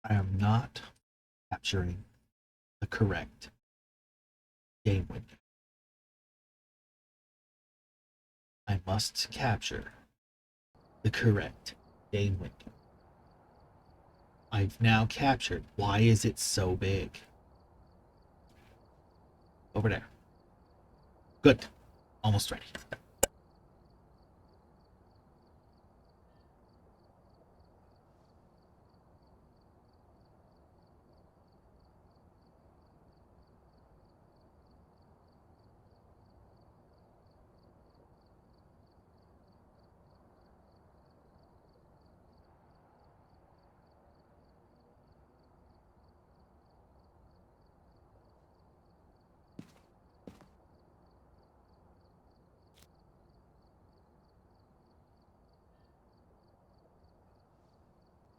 I am not capturing the correct game window. I must capture the correct game window. I've now captured. Why is it so big? Over there. Good. Almost ready.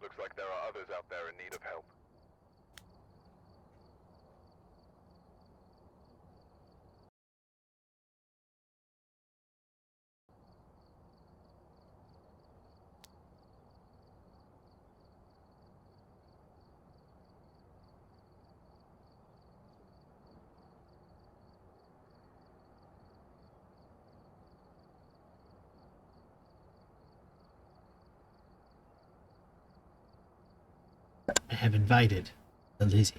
Looks like there are others out there in need of help. I have invited the Lizzie.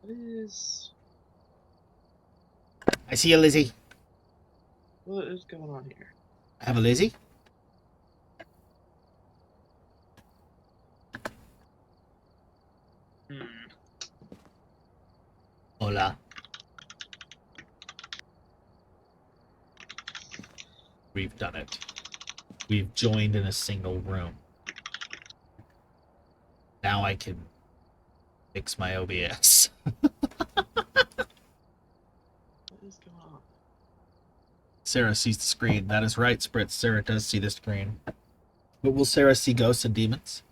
What is... I see a Lizzie. What is going on here? I have a Lizzie. Hola. We've done it. We've joined in a single room. Now I can fix my OBS. What is going on? Sarah sees the screen. That is right, Spritz. Sarah does see the screen. But will Sarah see ghosts and demons?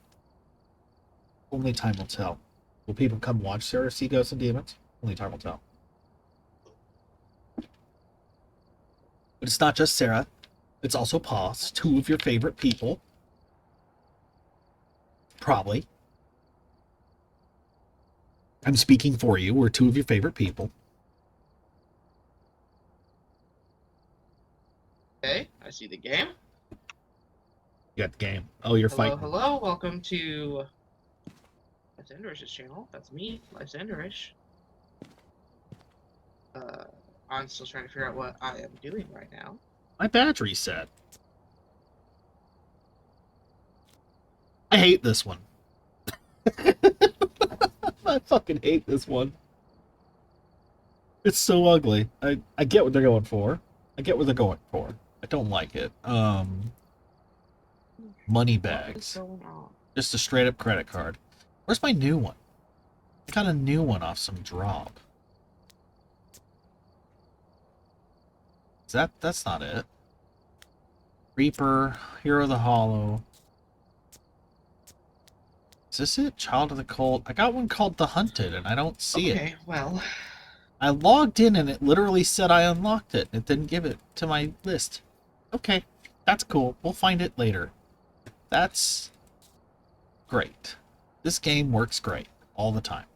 Only time will tell. Will people come watch Sarah see ghosts and demons? Only time will tell. But it's not just Sarah. It's also Paz, two of your favorite people. Probably. I'm speaking for you. We're two of your favorite people. Okay, I see the game. You got the game. Oh, you're Hello, fighting. hello, welcome to Lysanderish's channel. That's me, Lysanderish. I'm still trying to figure out what I am doing right now. My badge reset. I hate this one. I fucking hate this one. It's so ugly. I get what they're going for. I get what they're going for. I don't like it. Money What is bags. going on? Just a straight up credit card. Where's my new one? I got a new one off some drop. That's not it. Reaper, Hero of the Hollow. Is this it? Child of the Cold. I got one called The Hunted and I don't see it. Okay, well, I logged in and it literally said I unlocked it. It didn't give it to my list. Okay, that's cool. We'll find it later. That's great. This game works great all the time.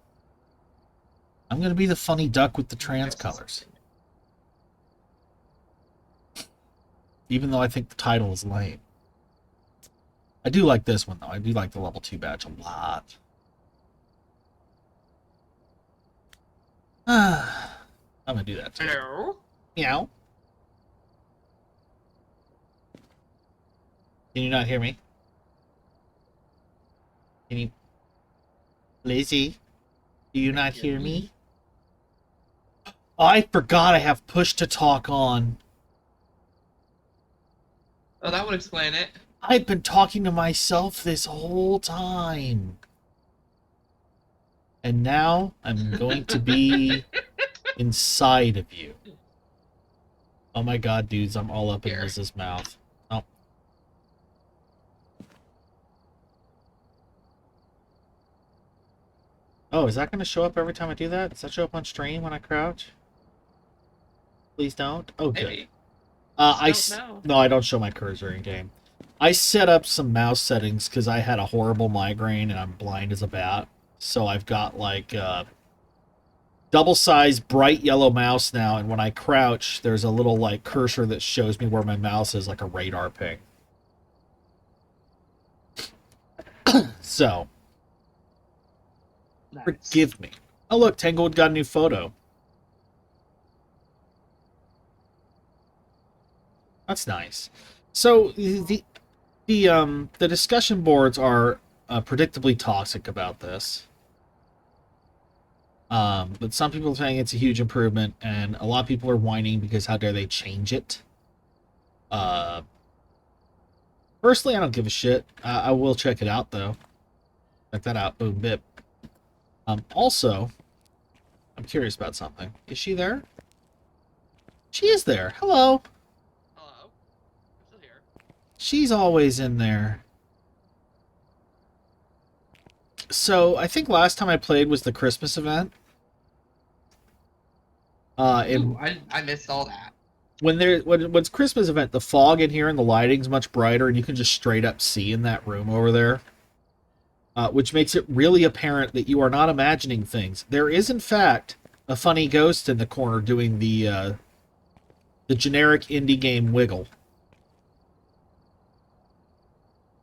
I'm going to be the funny duck with the trans colors. Even though I think the title is lame. I do like this one, though. I do like the level 2 badge a lot. I'm going to do that too. hello? Meow. Can you not hear me? Can you... Lizzie? Do you not hear me? Oh, I forgot I have push to talk on. Oh, that would explain it. I've been talking to myself this whole time. And now I'm going to be inside of you. Oh my god, dudes, I'm all up in Here. Liz's mouth. Oh. Oh, is that going to show up every time I do that? Does that show up on stream when I crouch? Please don't. Oh, good. Maybe. No, I don't show my cursor in game. I set up some mouse settings because I had a horrible migraine and I'm blind as a bat. So I've got like double-sized bright yellow mouse now, and when I crouch, there's a little like cursor that shows me where my mouse is, like a radar ping. So, Nice. forgive me. Oh look, Tangle got a new photo. That's nice. So the discussion boards are predictably toxic about this. But some people are saying it's a huge improvement, and a lot of people are whining because how dare they change it. Personally, I don't give a shit. I will check it out, though. Check that out. Boom, bip. Also, I'm curious about something. Is she there? She is there. Hello. Hello. I'm still here. She's always in there. So, I think last time I played was the Christmas event. Ooh, I missed all that. When it's Christmas event, the fog in here and the lighting's much brighter, and you can just straight up see in that room over there, which makes it really apparent that you are not imagining things. There is, in fact, a funny ghost in the corner doing the generic indie game wiggle.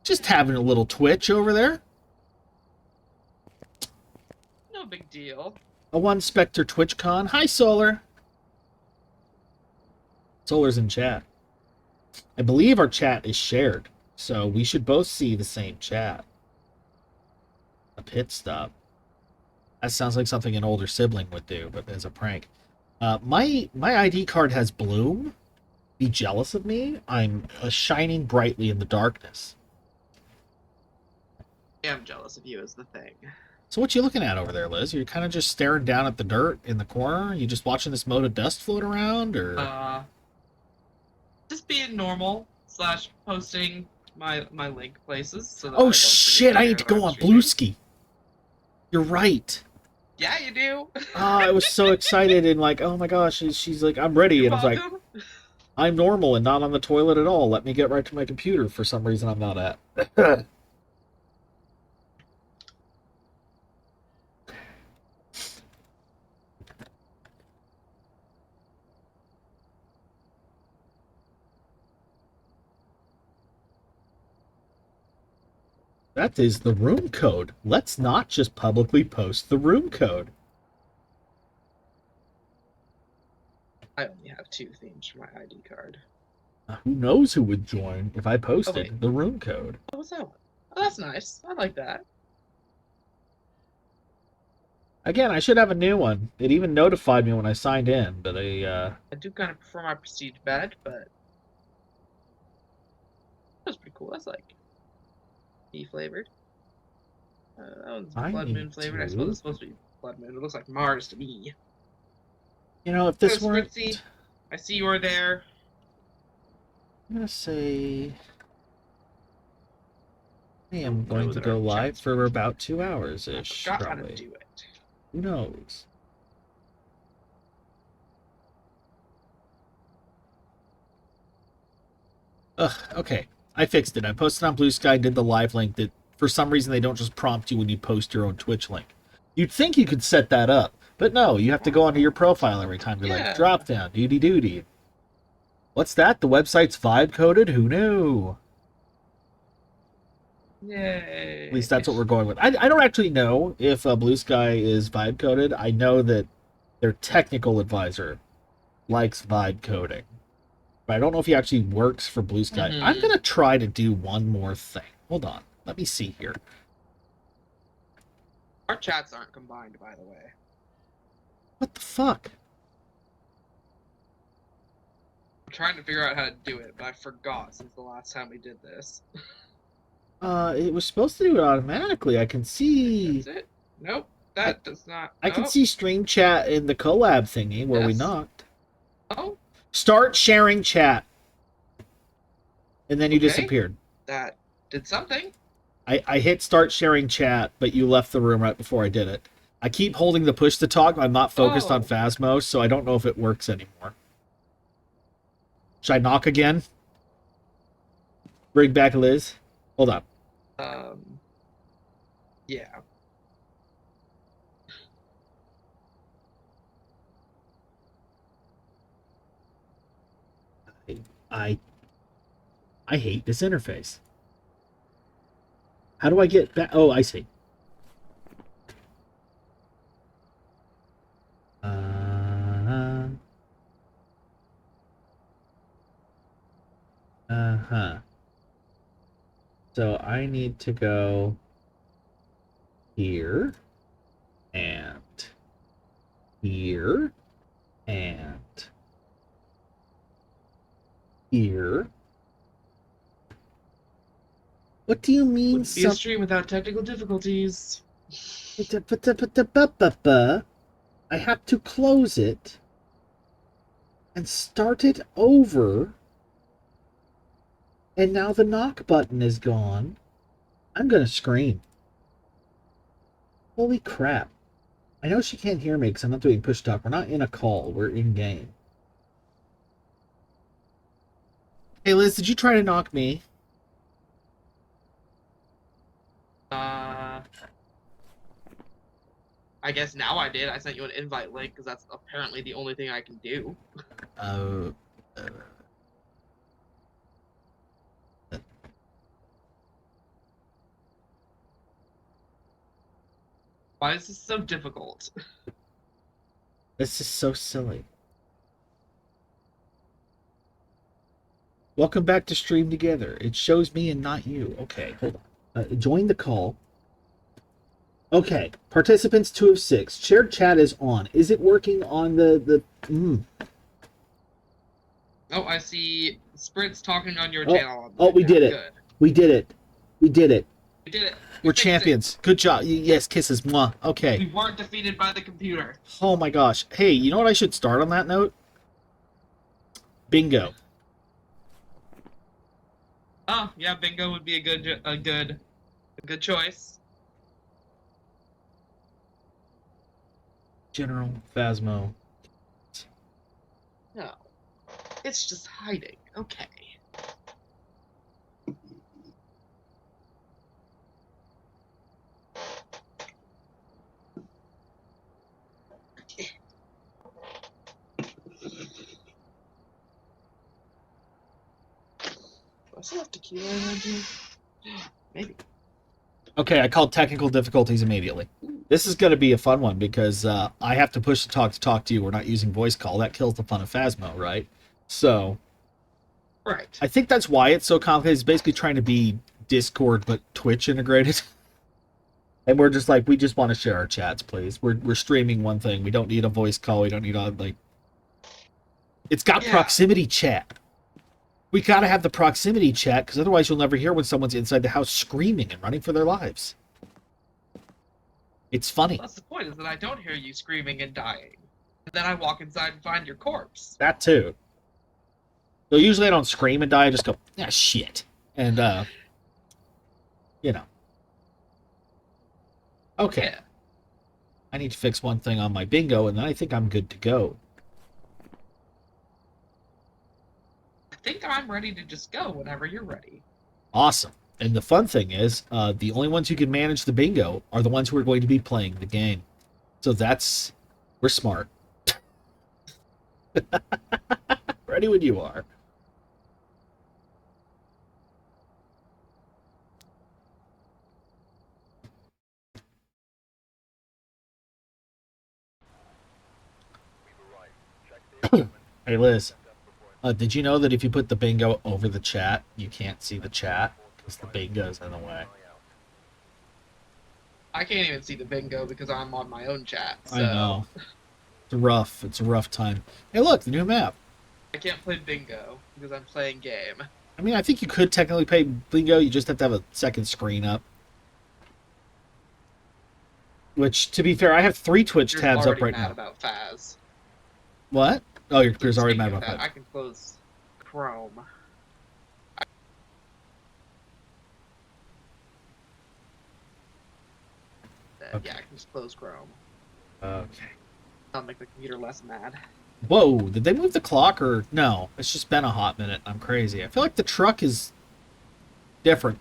Just having a little twitch over there. No big deal. A one Spectre TwitchCon. Hi, Solar. Solar's in chat. I believe our chat is shared, so we should both see the same chat. A pit stop. That sounds like something an older sibling would do, but as a prank. My ID card has bloom. Be jealous of me? I'm shining brightly in the darkness. I am jealous of you is the thing. So what you looking at over there, Liz? You're kind of just staring down at the dirt in the corner? You just watching this mote of dust float around, or...? Just being normal / posting my link places. So that Oh shit! I need to go on Bluesky. You're right. Yeah, you do. I was so excited and like, oh my gosh, she's like, I'm ready, and I was like, I'm normal and not on the toilet at all. Let me get right to my computer. For some reason, I'm not at. That is the room code. Let's not just publicly post the room code. I only have 2 themes for my ID card. Who knows who would join if I posted Okay. the room code? Oh, what's that one? Oh, that's nice. I like that. Again, I should have a new one. It even notified me when I signed in, but I do kind of prefer my prestige bed, but that's pretty cool. That's like tea flavored. That one's I blood need moon flavored. I to- suppose it's supposed to be blood moon. It looks like Mars to me. You know, if this Hello, weren't... Spritzy. I see you are there. I'm going to say... I am know going to that go our live chat's for about 2 hours-ish, I forgot how probably. to do it. Who knows? Ugh, okay. I fixed it. I posted on Blue Sky, did the live link that for some reason they don't just prompt you when you post your own Twitch link. You'd think you could set that up, but no, you have to go onto your profile every time. You're Yeah. like, drop down, duty. What's that? The website's vibe coded? Who knew? Yay. At least that's what we're going with. I don't actually know if Blue Sky is vibe coded. I know that their technical advisor likes vibe coding, but I don't know if he actually works for Blue Sky. Mhm. I'm going to try to do one more thing. Hold on. Let me see here. Our chats aren't combined, by the way. What the fuck? I'm trying to figure out how to do it, but I forgot since the last time we did this. It was supposed to do it automatically. I can see... That's it? Nope. That does not. I can nope. see stream chat in the collab thingy where we Yes. knocked. Oh, Start sharing chat. And then you Okay. disappeared. that did something. I hit start sharing chat, but you left the room right before I did it. I keep holding the push to talk. I'm not focused on Oh. Phasmo, so I don't know if it works anymore. Should I knock again? Bring back Liz. Hold on. Yeah. I hate this interface. How do I get back? Oh, I see. Uh-huh. So I need to go here and here and here. What do you mean? Wouldn't be a stream without technical difficulties. I have to close it and start it over. And now the knock button is gone. I'm gonna scream. Holy crap. I know she can't hear me because I'm not doing push talk. We're not in a call. We're in game. Hey Liz, did you try to knock me? I guess now I did. I sent you an invite link because that's apparently the only thing I can do. Why is this so difficult? This is so silly. Welcome back to Stream Together. It shows me and not you. Okay, hold on. Join the call. Okay, participants 2 of 6. Shared chat is on. Is it working on the? Oh, I see Spritz talking on your channel. Oh, we did it. Good. We did it. We did it. We did it. We're champions. Good job. Yes, kisses. Mwah. Okay. We weren't defeated by the computer. Oh my gosh. Hey, you know what I should start on that note? Bingo. Oh, yeah, bingo would be a good choice. General Phasmo. No. It's just hiding. Okay. Do I still have tequila energy? Maybe. Okay, I called technical difficulties immediately. This is going to be a fun one because I have to push the talk to you. We're not using voice call. That kills the fun of Phasmo, right? So, right. I think that's why it's so complicated. It's basically trying to be Discord but Twitch integrated. And we're just like, we just want to share our chats, please. We're streaming one thing. We don't need a voice call. We don't need a, like... It's got proximity chat. We gotta have the proximity chat, because otherwise you'll never hear when someone's inside the house screaming and running for their lives. It's funny. Well, that's the point, is that I don't hear you screaming and dying. And then I walk inside and find your corpse. That too. So usually I don't scream and die, I just go, ah, shit. And, you know. Okay. Yeah. I need to fix one thing on my bingo, and then I think I'm good to go. I think I'm ready to just go whenever you're ready. Awesome. And the fun thing is, the only ones who can manage the bingo are the ones who are going to be playing the game. So that's... We're smart. Ready when you are. Hey, Liz. Did you know that if you put the bingo over the chat, you can't see the chat? Because the bingo's in the way. I can't even see the bingo because I'm on my own chat. So. I know. It's rough. It's a rough time. Hey, look, the new map. I can't play bingo because I'm playing game. I mean, I think you could technically play bingo. You just have to have a second screen up. Which, to be fair, I have 3 Twitch tabs up right now. Mad about Phas. What? Oh, your computer's already mad about that. I can close Chrome. Okay. Yeah, I can just close Chrome. Okay. I'll make the computer less mad. Whoa, did they move the clock or... No, it's just been a hot minute. I'm crazy. I feel like the truck is Different.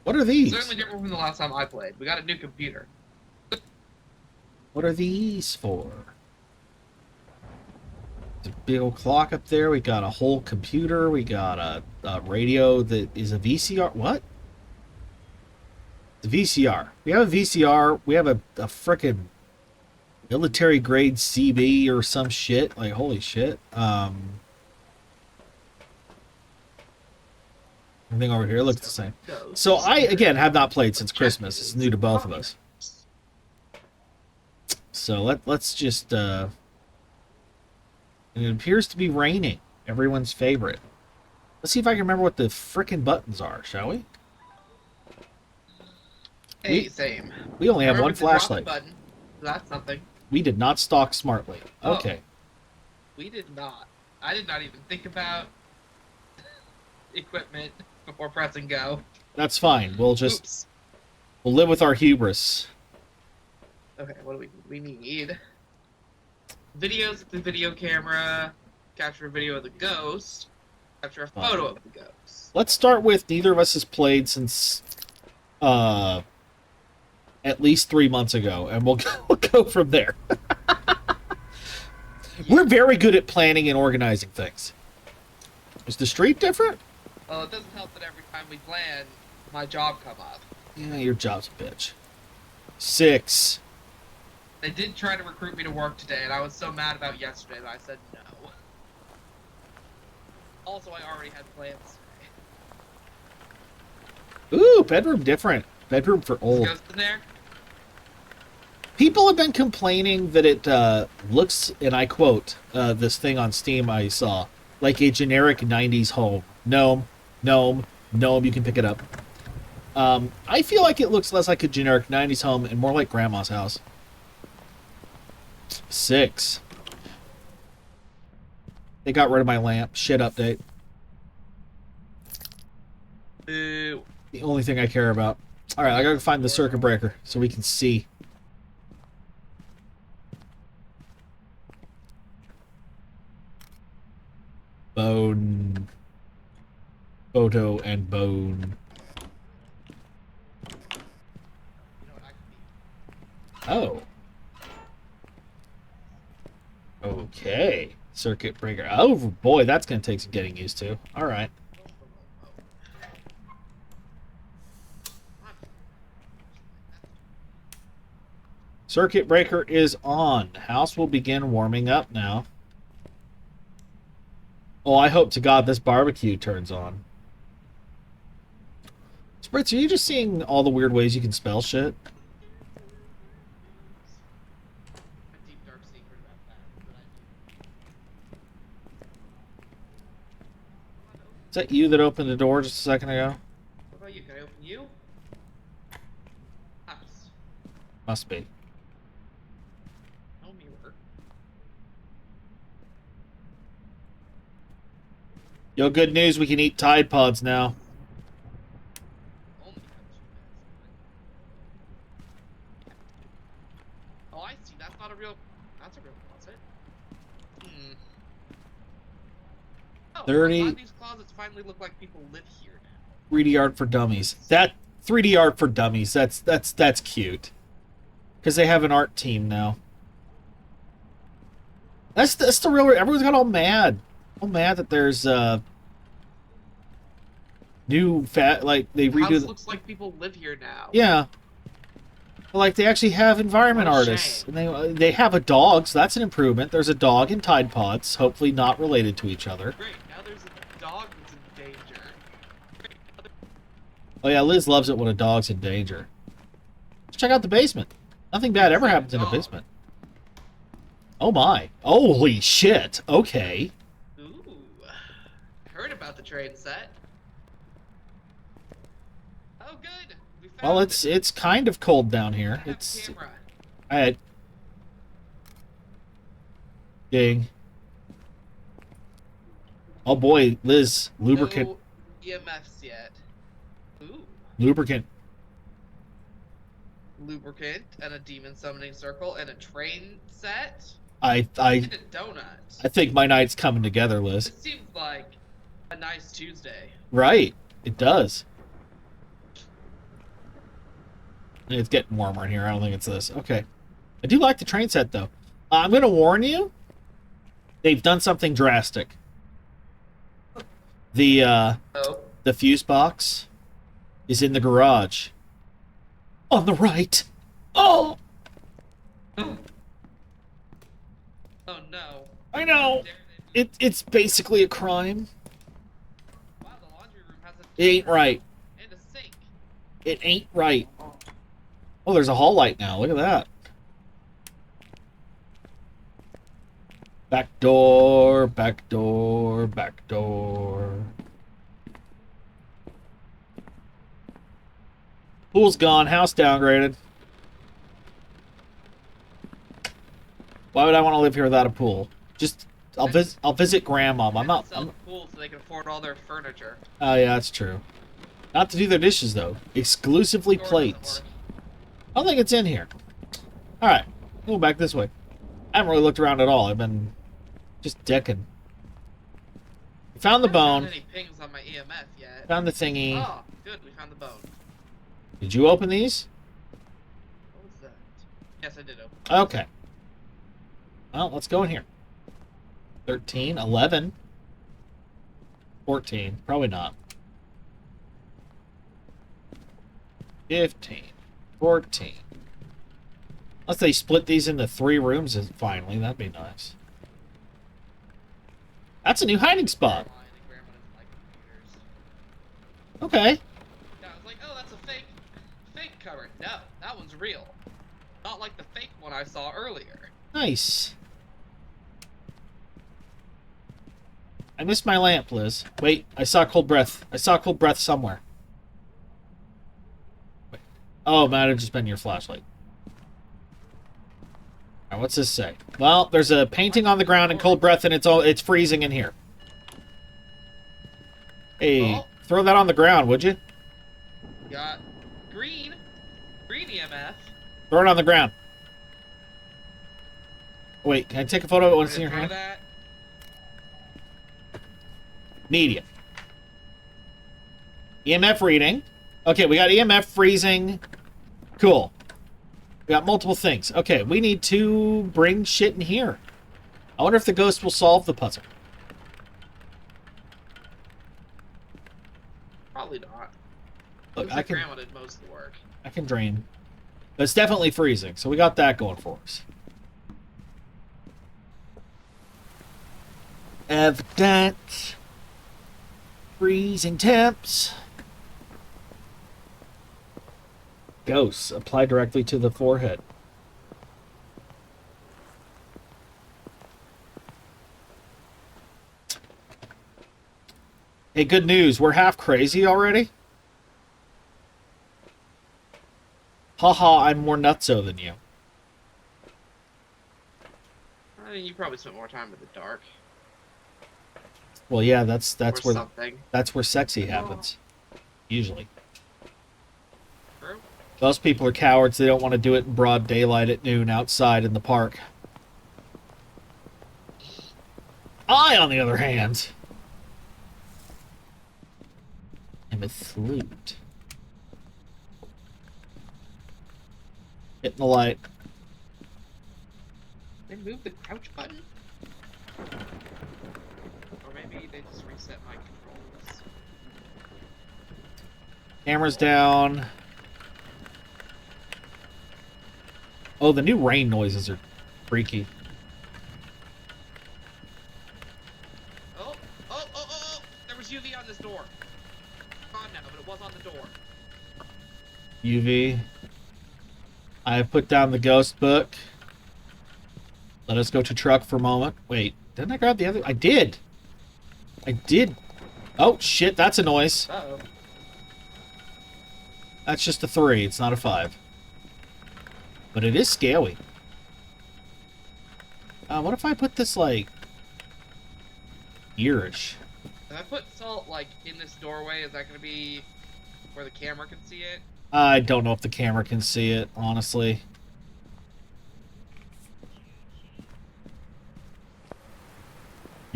What are these? Certainly different from the last time I played. We got a new computer. What are these for? There's a big old clock up there. We got a whole computer. We got a radio that is a VCR. What? The VCR. We have a VCR. We have a frickin' military grade CB or some shit. Like, holy shit. Everything over here looks the same. So I, again, have not played since Christmas. It's new to both of us. So let's just, and it appears to be raining. Everyone's favorite. Let's see if I can remember what the frickin' buttons are, shall we? Hey, same. We only have Remember one to drop the flashlight. button. That's something. We did not stalk smartly. Oh. Okay. We did not. I did not even think about equipment before pressing go. That's fine. We'll just, Oops. we'll live with our hubris. Okay, what do we need? Videos with the video camera, capture a video of the ghost, capture a photo of the ghost. Let's start with neither of us has played since at least 3 months ago, and we'll go from there. We're very good at planning and organizing things. Is the street different? Well, it doesn't help that every time we plan, my job come up. Yeah, your job's a bitch. 6. They did try to recruit me to work today, and I was so mad about yesterday that I said no. Also, I already had plans today. Ooh, bedroom different. Bedroom for Is old. Ghost in there? People have been complaining that it looks, and I quote, this thing on Steam I saw, like a generic 90s home. Gnome, you can pick it up. I feel like it looks less like a generic 90s home and more like Grandma's house. 6. They got rid of my lamp. Shit update. Boo. The only thing I care about. Alright, I gotta find the circuit breaker so we can see. Bone. Photo and bone. You know what I can be? Oh. Okay. Circuit breaker. Oh, boy, that's going to take some getting used to. All right. Circuit breaker is on. House will begin warming up now. Oh, I hope to God this barbecue turns on. Spritz, are you just seeing all the weird ways you can spell shit? A deep dark secret about that I do. Is that you that opened the door just a second ago? What about you? Can I open you? Nice. Must be. No mirror. Yo, good news, we can eat Tide Pods now. Only have 2 minutes. Oh, I see. That's not a real. That's a real closet. Hmm. Oh, 30. a lot of these closets finally look like people live here now. 3D art for dummies. That 3D art for dummies. That's cute. Because they have an art team now. That's the real. Everyone's got all mad that there's new like they The house redo. looks like people live here now. Yeah. Like they actually have environment What a artists, shame. and they have a dog, so that's an improvement. There's a dog in Tide Pods, hopefully not related to each other. Great. Now there's a dog that's in danger. Great. Now Oh yeah, Liz loves it when a dog's in danger. Let's check out the basement. Nothing bad ever happens in a basement. Oh my. Holy shit. Okay. Ooh. Heard about the train set. Oh, good. We found Well, it. it's kind of cold down here. I have a It's camera. I had ding. Oh boy, Liz, lubricant, No EMFs yet. Ooh. lubricant. Lubricant and a demon summoning circle and a train set I and a donut. think my night's coming together, Liz. It seems like A nice Tuesday. Right. It does. It's getting warmer in here. I don't think it's this. Okay. I do like the train set, though. I'm going to warn you. They've done something drastic. The fuse box is in the garage. On the right. Oh! Oh no. I know. It's basically a crime. Wow, the laundry room has a It ain't right. and a sink. It ain't right. Oh, there's a hall light now. Look at that. Back door, back door, back door. Pool's gone. House downgraded. Why would I want to live here without a pool? Just, I'll visit Grandma. I'm not. Sell the pool so they can afford all their furniture. Oh yeah, that's true. Not to do their dishes though. Exclusively Door plates. doesn't work. I don't think it's in here. All right, we'll go back this way. I haven't really looked around at all. I've been just decking. We found the I haven't bone. found any pings on my EMF yet. Found the thingy. Oh, good, we found the bone. Did you open these? What was that? Yes, I did open. Okay. Well, let's go in here. 13, 11, 14. Probably not. 15, 14. Unless they split these into 3 rooms finally. That'd be nice. That's a new hiding spot. Grandma doesn't like computers. Okay. Yeah, I was like, oh, that's a fake cupboard. No, that one's real. Not like the fake one I saw earlier. Nice. I missed my lamp, Liz. Wait, I saw cold breath. I saw cold breath somewhere. Wait. Oh, it might have just been your flashlight. Alright, what's this say? Well, there's a painting on the ground and cold breath, and it's freezing in here. Hey, Oh. throw that on the ground, would you? Got green EMF. Throw it on the ground. Wait, can I take a photo of it when it's in your Throw hand? that. Medium. EMF reading. Okay, we got EMF freezing. Cool. We got multiple things. Okay, we need to bring shit in here. I wonder if the ghost will solve the puzzle. Probably not. Look, Looks I like can Grandma did most of the work. I can drain. But it's definitely freezing, so we got that going for us. Evidence. Freezing temps. Ghosts. Apply directly to the forehead. Hey, good news. We're half crazy already. Haha, I'm more nutso than you. I mean, you probably spent more time in the dark. Well, yeah, that's or where something. that's where sexy happens. Usually. True. Those people are cowards. They don't want to do it in broad daylight at noon outside in the park. I, on the other hand, am asleep. Hitting the light. They moved the crouch button? Or maybe they just reset my controls. Camera's down. Oh, the new rain noises are freaky. Oh! There was UV on this door. Gone now, but it was on the door. UV. I have put down the ghost book. Let us go to truck for a moment. Wait, didn't I grab the other? I did. Oh, shit, that's a noise. Uh-oh. That's just a 3. It's not a 5. But it is scaly. What if I put this, like, earish? If I put salt, like, in this doorway, is that going to be where the camera can see it? I don't know if the camera can see it, honestly.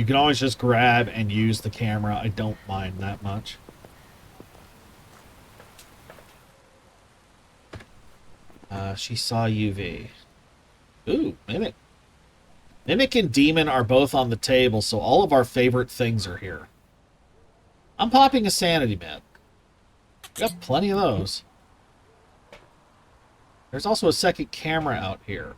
You can always just grab and use the camera. I don't mind that much. She saw UV. Ooh, Mimic. Mimic and Demon are both on the table, so all of our favorite things are here. I'm popping a sanity med. Got plenty of those. There's also a second camera out here.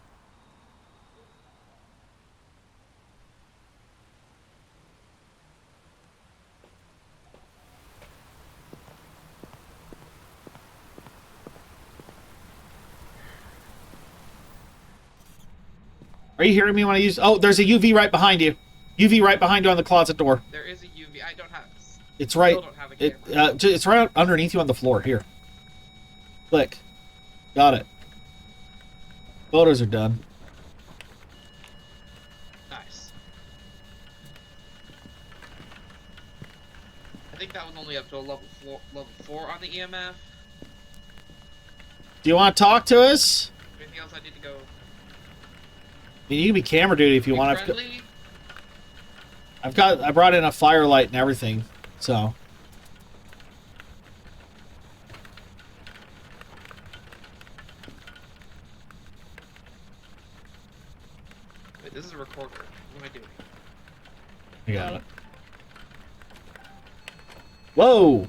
Are you hearing me when I use... Oh, there's a UV right behind you. UV right behind you on the closet door. There is a UV. I don't have. It's right. Still don't have a camera. It's right underneath you on the floor. Here. Click. Got it. Photos are done. Nice. I think that was only up to a level 4 on the EMF. Do you want to talk to us? Anything else I need to go? I mean, you can be camera duty if you want to. Friendly? I brought in a firelight and everything, so. Wait, this is a recorder. What am I doing? I got it. Whoa!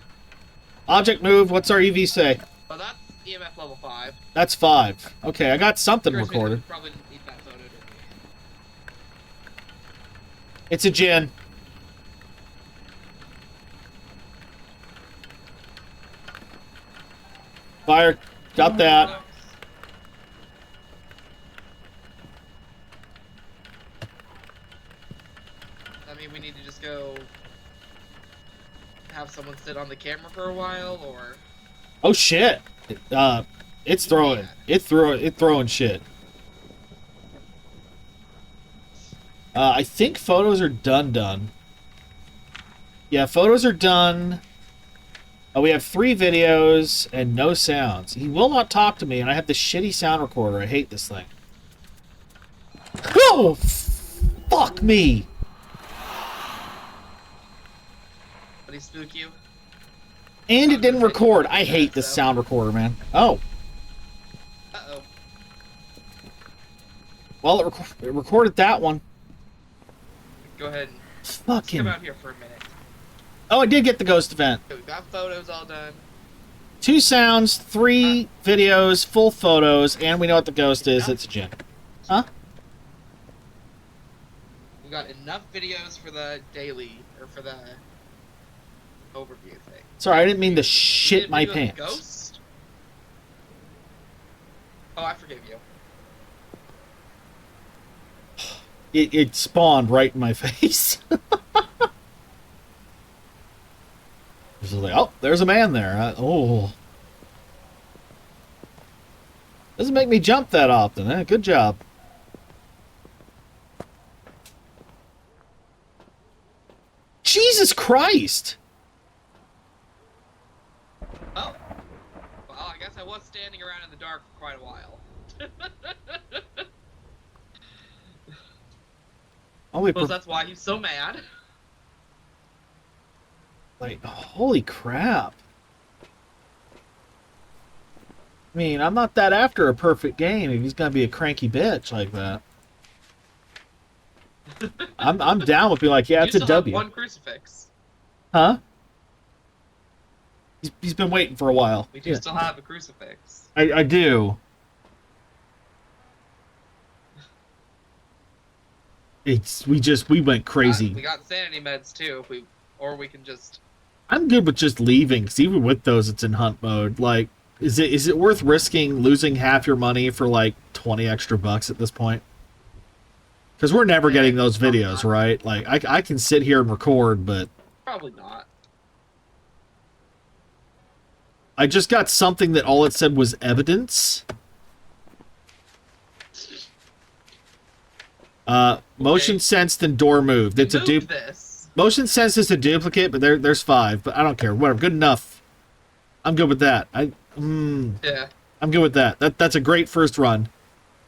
Object move. What's our EV say? Oh, that's EMF level 5. That's 5. Okay, I got something recorded. Probably didn't need that photo, did we? It's a gin. Fire. Got that. I mean, we need to just go have someone sit on the camera for a while, or... Oh shit! It's throwing. It's throwing shit. I think photos are done. Yeah, photos are done. We have 3 videos and no sounds. He will not talk to me, and I have the shitty sound recorder. I hate this thing. Oh, fuck me! Did he spook you? And it didn't record. I hate this sound recorder, man. Oh. Uh-oh. Well, it recorded that one. Go ahead and Fucking. come out here for a minute. Oh, I did get the ghost event. Okay, we've got photos all done. 2 sounds, 3 videos, full photos, and we know what the ghost is. It's a gin. Huh? We got enough videos for the daily, or for the overview thing. Sorry, I didn't mean to You shit did my video of the pants. Ghost? Oh, I forgive you. It spawned right in my face. It's like, oh, there's a man there. Oh. Doesn't make me jump that often, eh? Good job. Jesus Christ! Oh. Well, I guess I was standing around in the dark for quite a while. Only Well, that's why he's so mad. like, holy crap. I mean, I'm not that after a perfect game if he's gonna be a cranky bitch like that. I'm down with being like, yeah, You it's a still have W. one crucifix. Huh? He's been waiting for a while. We do still have a crucifix. I do. We went crazy. We got sanity meds too, or we can just... I'm good with just leaving, because even with those, it's in hunt mode. Like, is it worth risking losing half your money for like 20 extra bucks at this point? Because we're never getting those videos, right? Like, I can sit here and record, but Probably not. I just got something that all it said was evidence. Motion sensed and door moved. It's a this. motion sensed is a duplicate, but there's 5. But I don't care. Whatever. Good enough. I'm good with that. Yeah. I'm good with that. That's a great first run.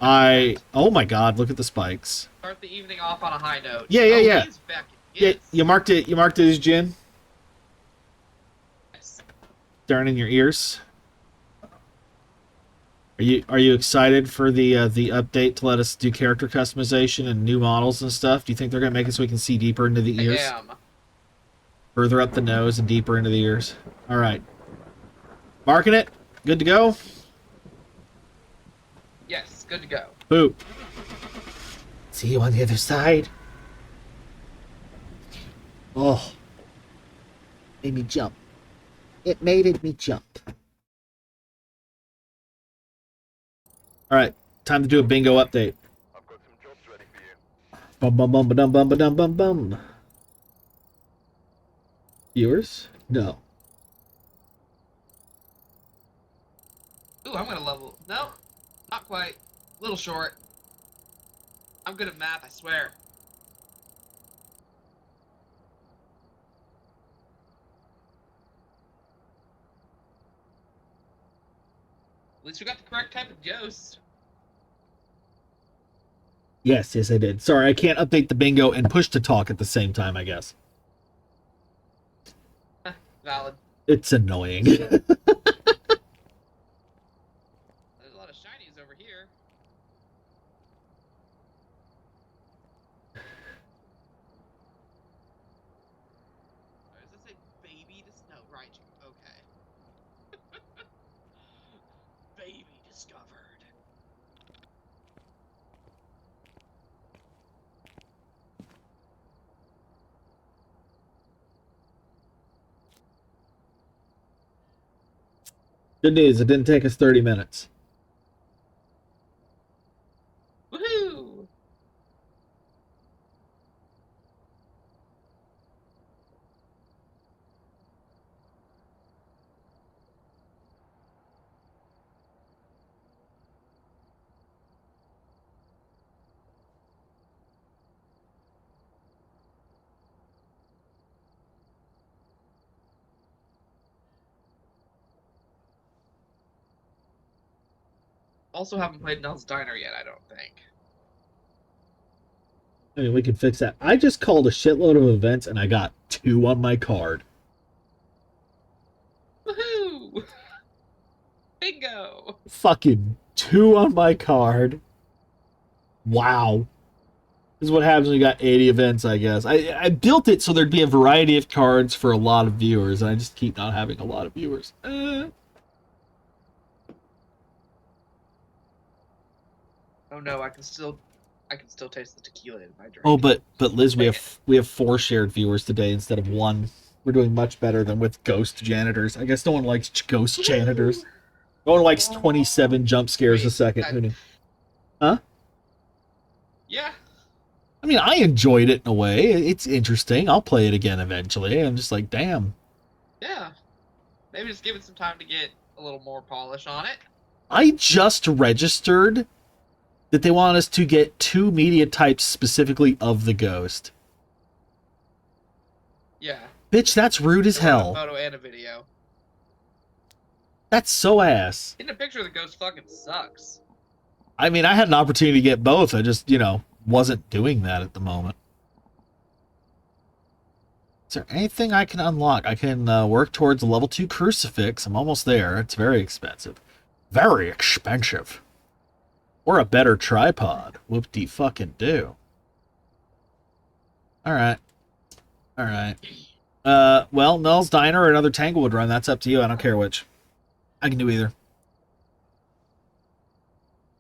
Oh my god, look at the spikes. Start the evening off on a high note. Yeah, Oh, yeah. he's back. Yeah, Yes. you marked it as gin? Yes. Darn in your ears. Are you excited for the update to let us do character customization and new models and stuff? Do you think they're gonna make it so we can see deeper into the I ears? am. Further up the nose and deeper into the ears. Alright. Marking it. Good to go? Yes, good to go. Boop. See you on the other side. Oh. Made me jump. It made me jump. Alright. Time to do a bingo update. I've got some jobs ready for you. Bum bum bum ba-dum bum ba-dum bum bum. Viewers? No. Ooh, I'm gonna level. No, not quite. A little short. I'm good at math, I swear. At least we got the correct type of ghost. Yes, I did. Sorry, I can't update the bingo and push to talk at the same time, I guess. Valid. It's annoying. There's a lot of shinies over here. Or does it say baby? No, right. Okay. Baby discovered. Good news, it didn't take us 30 minutes. Woohoo! Also haven't played Nell's Diner yet, I don't think. I mean, we can fix that. I just called a shitload of events and I got 2 on my card. Woohoo! Bingo! Fucking 2 on my card. Wow. This is what happens when you got 80 events, I guess. I built it so there'd be a variety of cards for a lot of viewers, and I just keep not having a lot of viewers. Oh no, I can still taste the tequila in my drink. Oh, but Liz, we have 4 shared viewers today instead of 1. We're doing much better than with ghost janitors. I guess no one likes ghost janitors. No one likes 27 jump scares a second. Who knew? Huh? Yeah. I mean, I enjoyed it in a way. It's interesting. I'll play it again eventually. I'm just like, damn. Yeah. Maybe just give it some time to get a little more polish on it. I just registered that they want us to get 2 media types specifically of the ghost. Yeah. Bitch, that's rude as They want hell. A photo and a video. That's so ass. Getting a picture of the ghost fucking sucks. I mean, I had an opportunity to get both. I just, wasn't doing that at the moment. Is there anything I can unlock? I can work towards a level 2 crucifix. I'm almost there. It's very expensive. Very expensive. Or a better tripod. Whoop-de-fucking-do. Alright. Alright. Well, Nell's Diner or another Tanglewood run. That's up to you. I don't care which. I can do either. I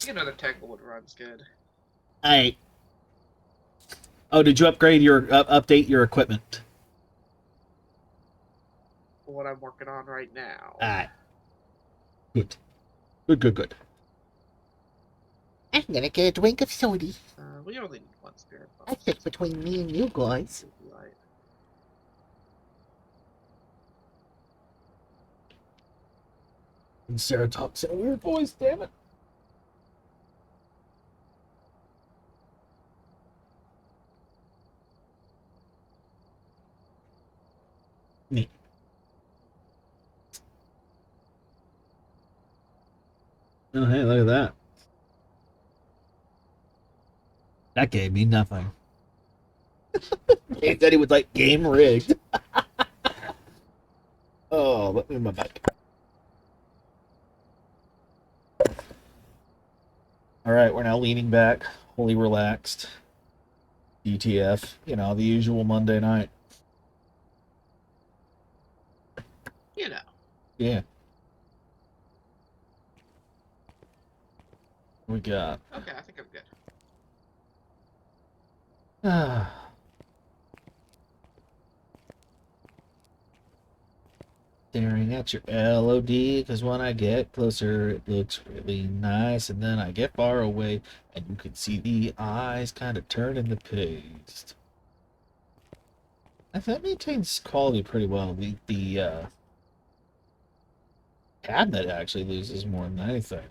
think another Tanglewood run's good. Hey. Oh, did you upgrade update your equipment? What I'm working on right now. Alright. Good. Good. I'm gonna get a drink of soda. We only need 1 spirit box. That's it between me and you guys. Right. And Sarah talks in a weird voice, damn it. Neat. Oh, hey, look at that. That gave me nothing. He said he was like game rigged. Oh, let me move my bike. Alright, we're now leaning back, wholly relaxed. DTF, you know, the usual Monday night. You know. Yeah. We got. Okay, I think I'm good. Staring at your LOD, because when I get closer, it looks really nice, and then I get far away, and you can see the eyes kind of turn in the paste. I think that maintains quality pretty well. The cabinet actually loses more than anything.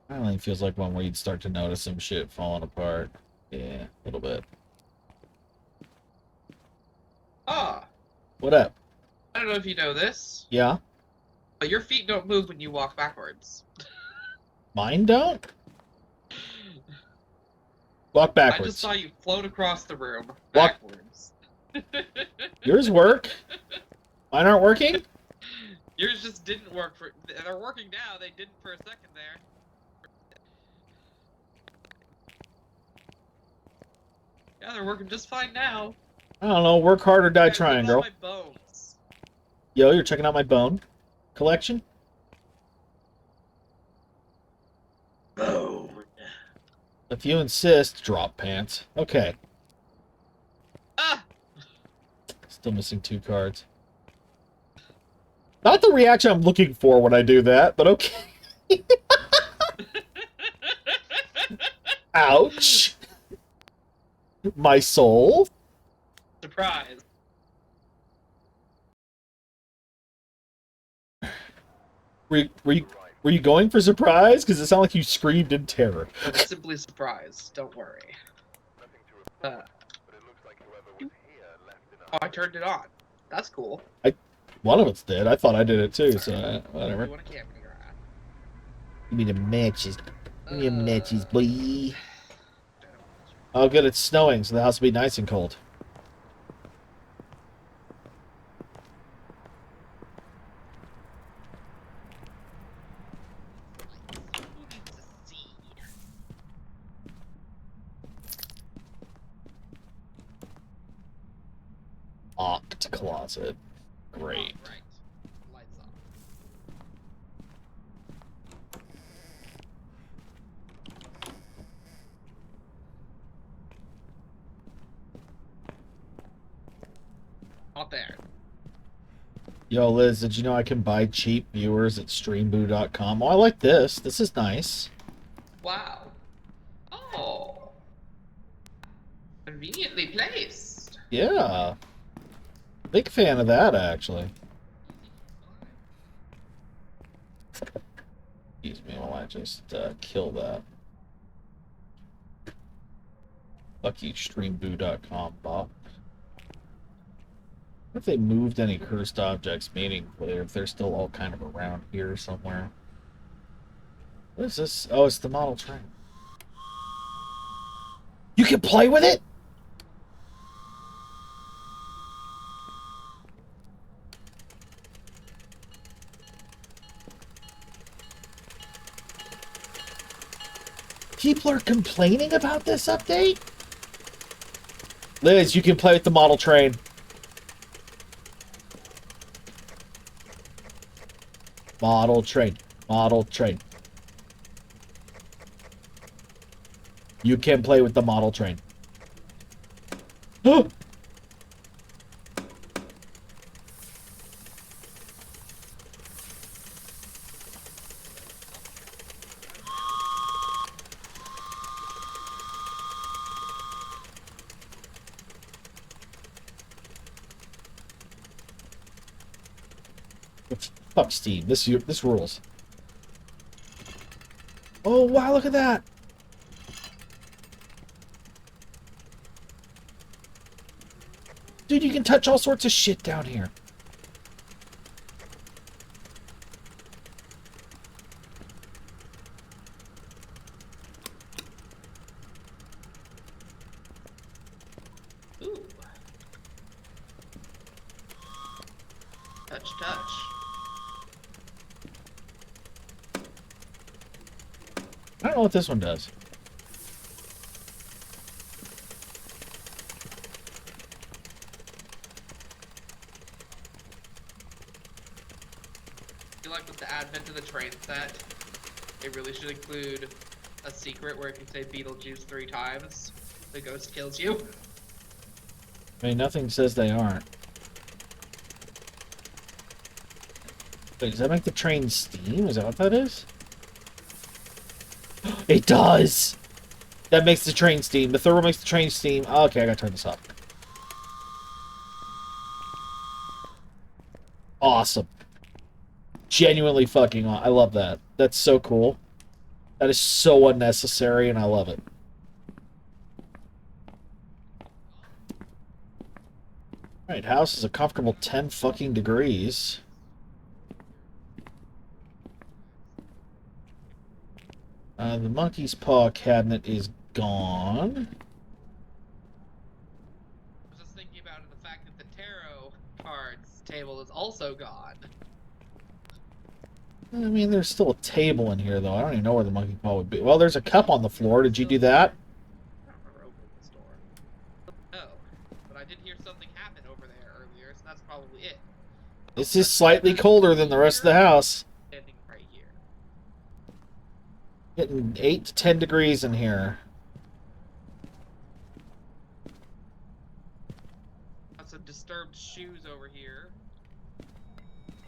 It only feels like one where you'd start to notice some shit falling apart. Yeah, a little bit. Ah, What up? I don't know if you know this, Yeah? but your feet don't move when you walk backwards. Mine don't? Walk I backwards. just saw you float across the room Walk- backwards. Yours work? Mine aren't working? Yours just didn't work for. They're working now. They didn't for a second there. Yeah, they're working just fine now. I don't know. Work hard or die Guys, trying, look at all girl. my bones. Yo, you're checking out my bone collection? Bone. If you insist, drop pants. Okay. Ah! Still missing 2 cards. Not the reaction I'm looking for when I do that, but okay. Ouch. My soul. Surprise. Were you going for surprise? Because it sounded like you screamed in terror. I'm simply surprised. Don't worry. Nothing to report, but it looks like whoever was here left in a Oh, I turned it on. That's cool. One of us did. I thought I did it too, so whatever. You want a camera? Give me the matches. Give me the matches, boy. Oh, good. It's snowing, so the house will be nice and cold. Who needs to see? Locked closet. Great. Oh, right. Lights off. Not there. Yo, Liz, did you know I can buy cheap viewers at streamboo.com? Oh, I like this. This is nice. Wow. Oh. Conveniently placed. Yeah. Big fan of that, actually. Excuse me while I just kill that. Fuck you, streamboo.com, Bob. What if they moved any cursed objects meaningfully, or if they're still all kind of around here somewhere? What is this? Oh, it's the model train. You can play with it? People are complaining about this update? Liz, you can play with the model train. Model train. Model train. You can play with the model train. Fuck Steam. This rules. Oh wow, look at that. Dude, you can touch all sorts of shit down here. touch. I don't know what this one does. I feel like with the advent of the train set, it really should include a secret where if you say Beetlejuice 3 times, the ghost kills you. I mean, nothing says they aren't. Wait, does that make the train steam? Is that what that is? It does! That makes the train steam. The third one makes the train steam. Oh, okay, I gotta turn this off. Awesome. Genuinely fucking awesome. I love that. That's so cool. That is so unnecessary, and I love it. Alright, house is a comfortable 10 fucking degrees. The monkey's paw cabinet is gone. I was just thinking about it, the fact that the tarot cards table is also gone. I mean, there's still a table in here, though. I don't even know where the monkey paw would be. Well, there's a cup on the floor. Did you do that? I don't remember opening this door. No, but I did hear something happen over there earlier, so that's probably it. This is slightly colder than the rest of the house. Standing right here. Getting 8 to 10 degrees in here. Got some disturbed shoes over here.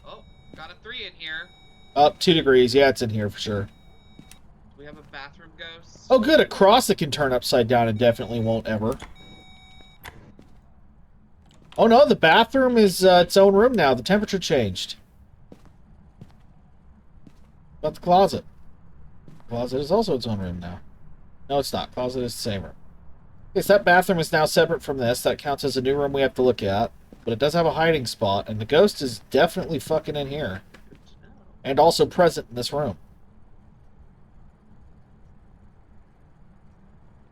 Oh, got a 3 in here. Up 2 degrees. Yeah, it's in here for sure. Do we have a bathroom ghost? Oh, good. A cross that can turn upside down and definitely won't ever. Oh, no. The bathroom is its own room now. The temperature changed. About the closet. Closet is also its own room now. No, it's not. Closet is the same room. Yes, that bathroom is now separate from this. That counts as a new room we have to look at. But it does have a hiding spot, and the ghost is definitely fucking in here. Good to know. And also present in this room.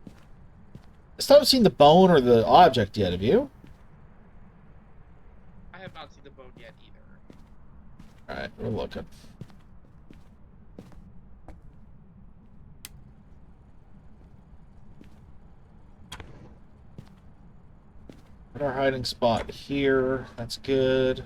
I still haven't seen the bone or the object yet, have you? I have not seen the bone yet either. Alright, we're looking. Put our hiding spot here. That's good.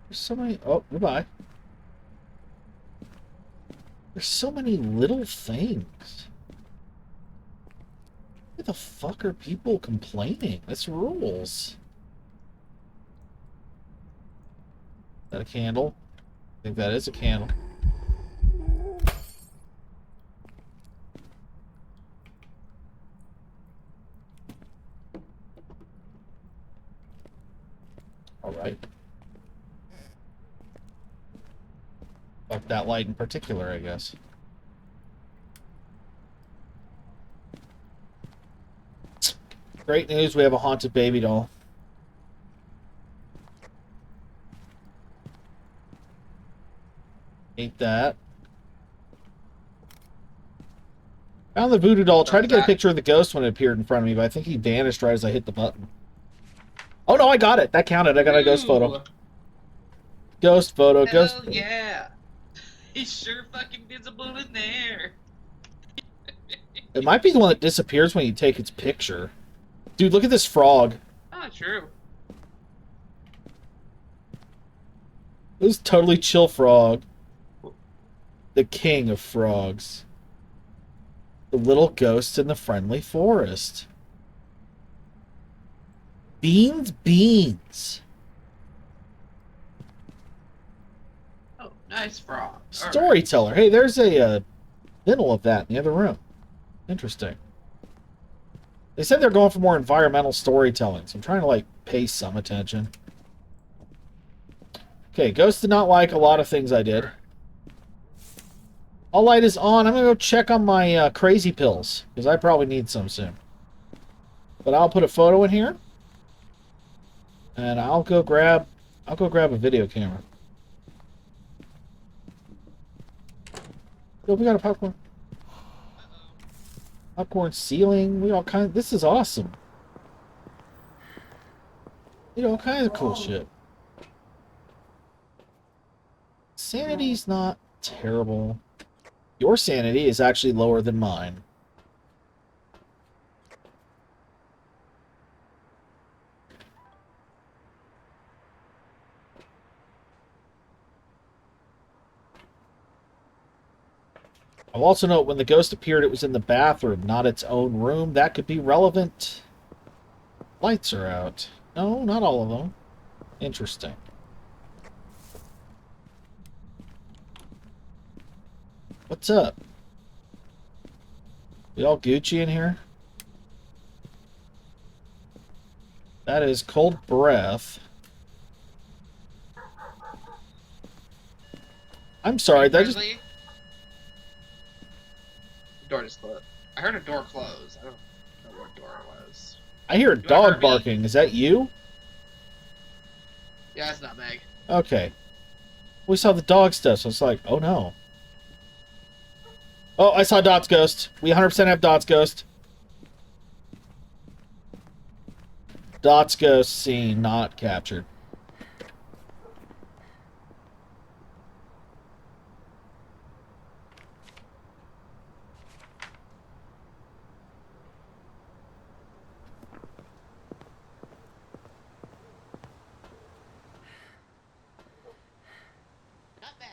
There's so many... Oh, goodbye. There's so many little things. Why the fuck are people complaining? This rules. Is that a candle? I think that is a candle. Alright. Fuck that light in particular, I guess. Great news, we have a haunted baby doll. Ain't that. Found the voodoo doll. Tried to get a picture of the ghost when it appeared in front of me, but I think he vanished right as I hit the button. Oh no, I got it. That counted. I got a ghost photo. Ghost photo. Hell Ghost. yeah. He's sure fucking visible in there. It might be the one that disappears when you take its picture. Dude, look at this frog. Ah, true. This is totally chill frog. The king of frogs. The little ghost in the friendly forest. Beans, beans. Oh, nice frog. Storyteller. Hey, there's a vinyl of that in the other room. Interesting. They said they're going for more environmental storytelling, so I'm trying to, like, pay some attention. Okay, Ghost did not like a lot of things I did. All light is on. I'm gonna go check on my crazy pills because I probably need some soon. But I'll put a photo in here, and I'll go grab a video camera. Yo, we got a popcorn ceiling. We all kind. This is awesome. You know, all kinds of cool shit. Sanity's not terrible. Your sanity is actually lower than mine. I'll also note when the ghost appeared, it was in the bathroom, not its own room. That could be relevant. Lights are out. No, not all of them. Interesting. What's up? We all Gucci in here? That is cold breath. I'm sorry, that just... Friendly? The door just closed. I heard a door close. I don't know what door it was. I hear a You wanna dog hurt me? barking. Is that you? Yeah, it's not Meg. Okay. We saw the dog stuff, so it's like, oh no. Oh, I saw Dot's ghost. We 100% have Dot's ghost. Dot's ghost seen, not captured. Not Meg.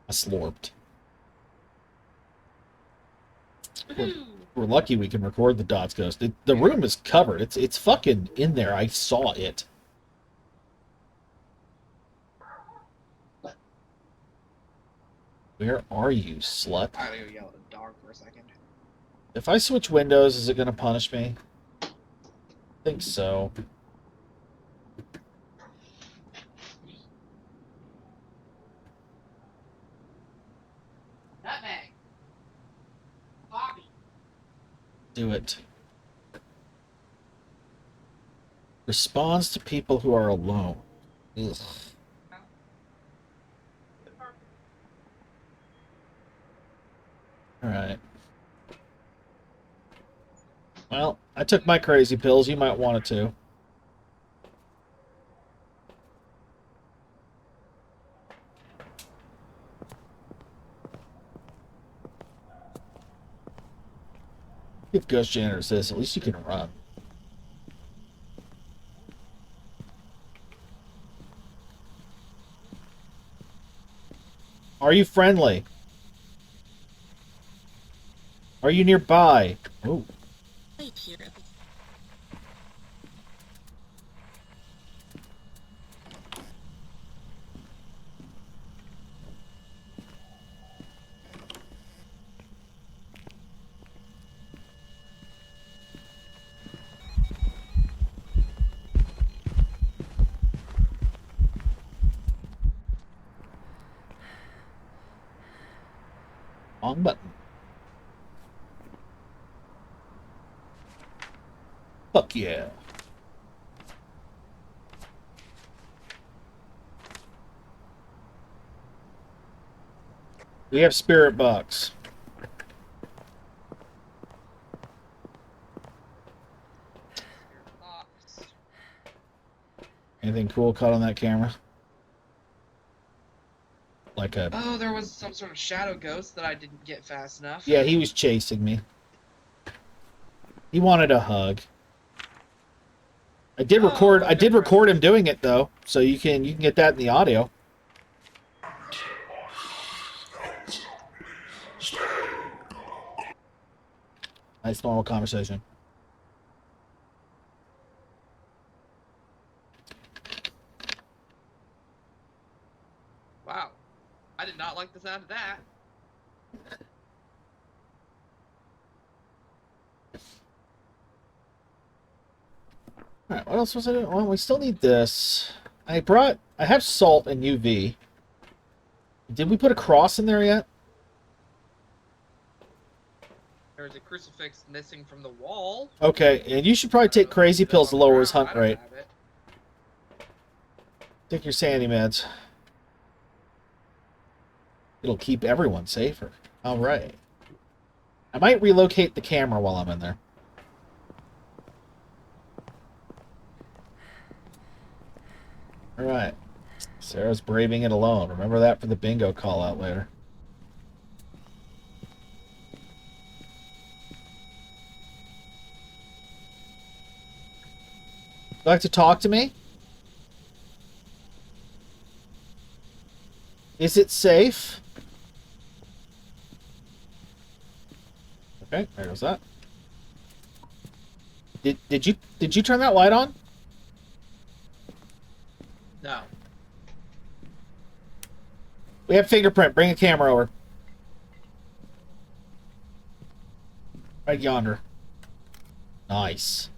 I slorped. Woohoo! We're lucky we can record the Dot's ghost. The room is covered. It's fucking in there. I saw it. Where are you, slut? I gotta go yell at a dog for a second. If I switch windows, is it going to punish me? I think so. Not Meg. Bobby. Do it. Responds to people who are alone. Ugh. Alright. Well, I took my crazy pills. You might want it too. Give Ghost Janitors this. At least you can run. Are you friendly? Are you nearby? Oh. Wait here. Wrong button. Fuck yeah. We have spirit box. Box. Anything cool caught on that camera? Like a... Oh, there was some sort of shadow ghost that I didn't get fast enough. Yeah, he was chasing me. He wanted a hug. I did record him doing it though, so you can get that in the audio. Nice normal conversation. Wow. I did not like the sound of that. Alright, what else was I doing? Well, we still need this. I have salt and UV. Did we put a cross in there yet? There's a crucifix missing from the wall. Okay, and you should probably take crazy pills to lower his hunt rate. Have it. Take your sandy meds. It'll keep everyone safer. Alright. I might relocate the camera while I'm in there. Alright. Sarah's braving it alone. Remember that for the bingo call out later. Would you like to talk to me? Is it safe? Okay, there goes that. Did you turn that light on? No. We have fingerprint. Bring a camera over. Right yonder. Nice.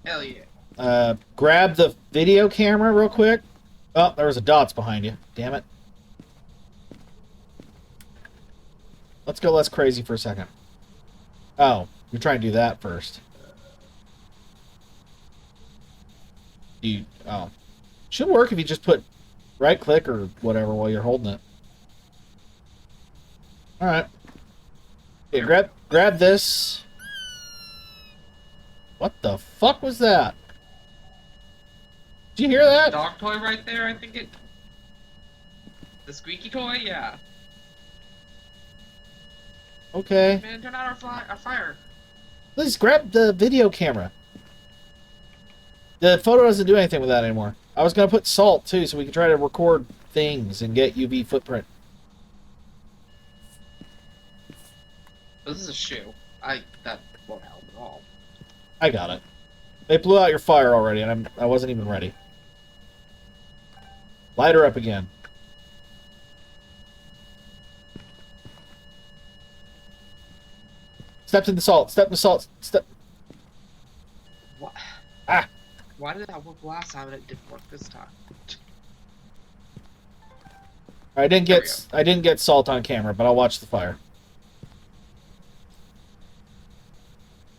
Hell yeah. Grab the video camera real quick. Oh, there was a dots behind you. Damn it. Let's go less crazy for a second. Oh, you're trying to do that first. Oh. Should work if you just put right click or whatever while you're holding it. Alright. Okay, grab this. What the fuck was that? Did you hear that? Dog toy right there, I think it... The squeaky toy? Yeah. Okay. Man, turn out our fire. Please grab the video camera. The photo doesn't do anything with that anymore. I was going to put salt, too, so we can try to record things and get UV footprint. This is a shoe. That won't help at all. I got it. They blew out your fire already, and I wasn't even ready. Light her up again. Step in the salt. Step in the salt. Step. What? Ah. Why did that work last time and it didn't work this time? I didn't get salt on camera, but I'll watch the fire.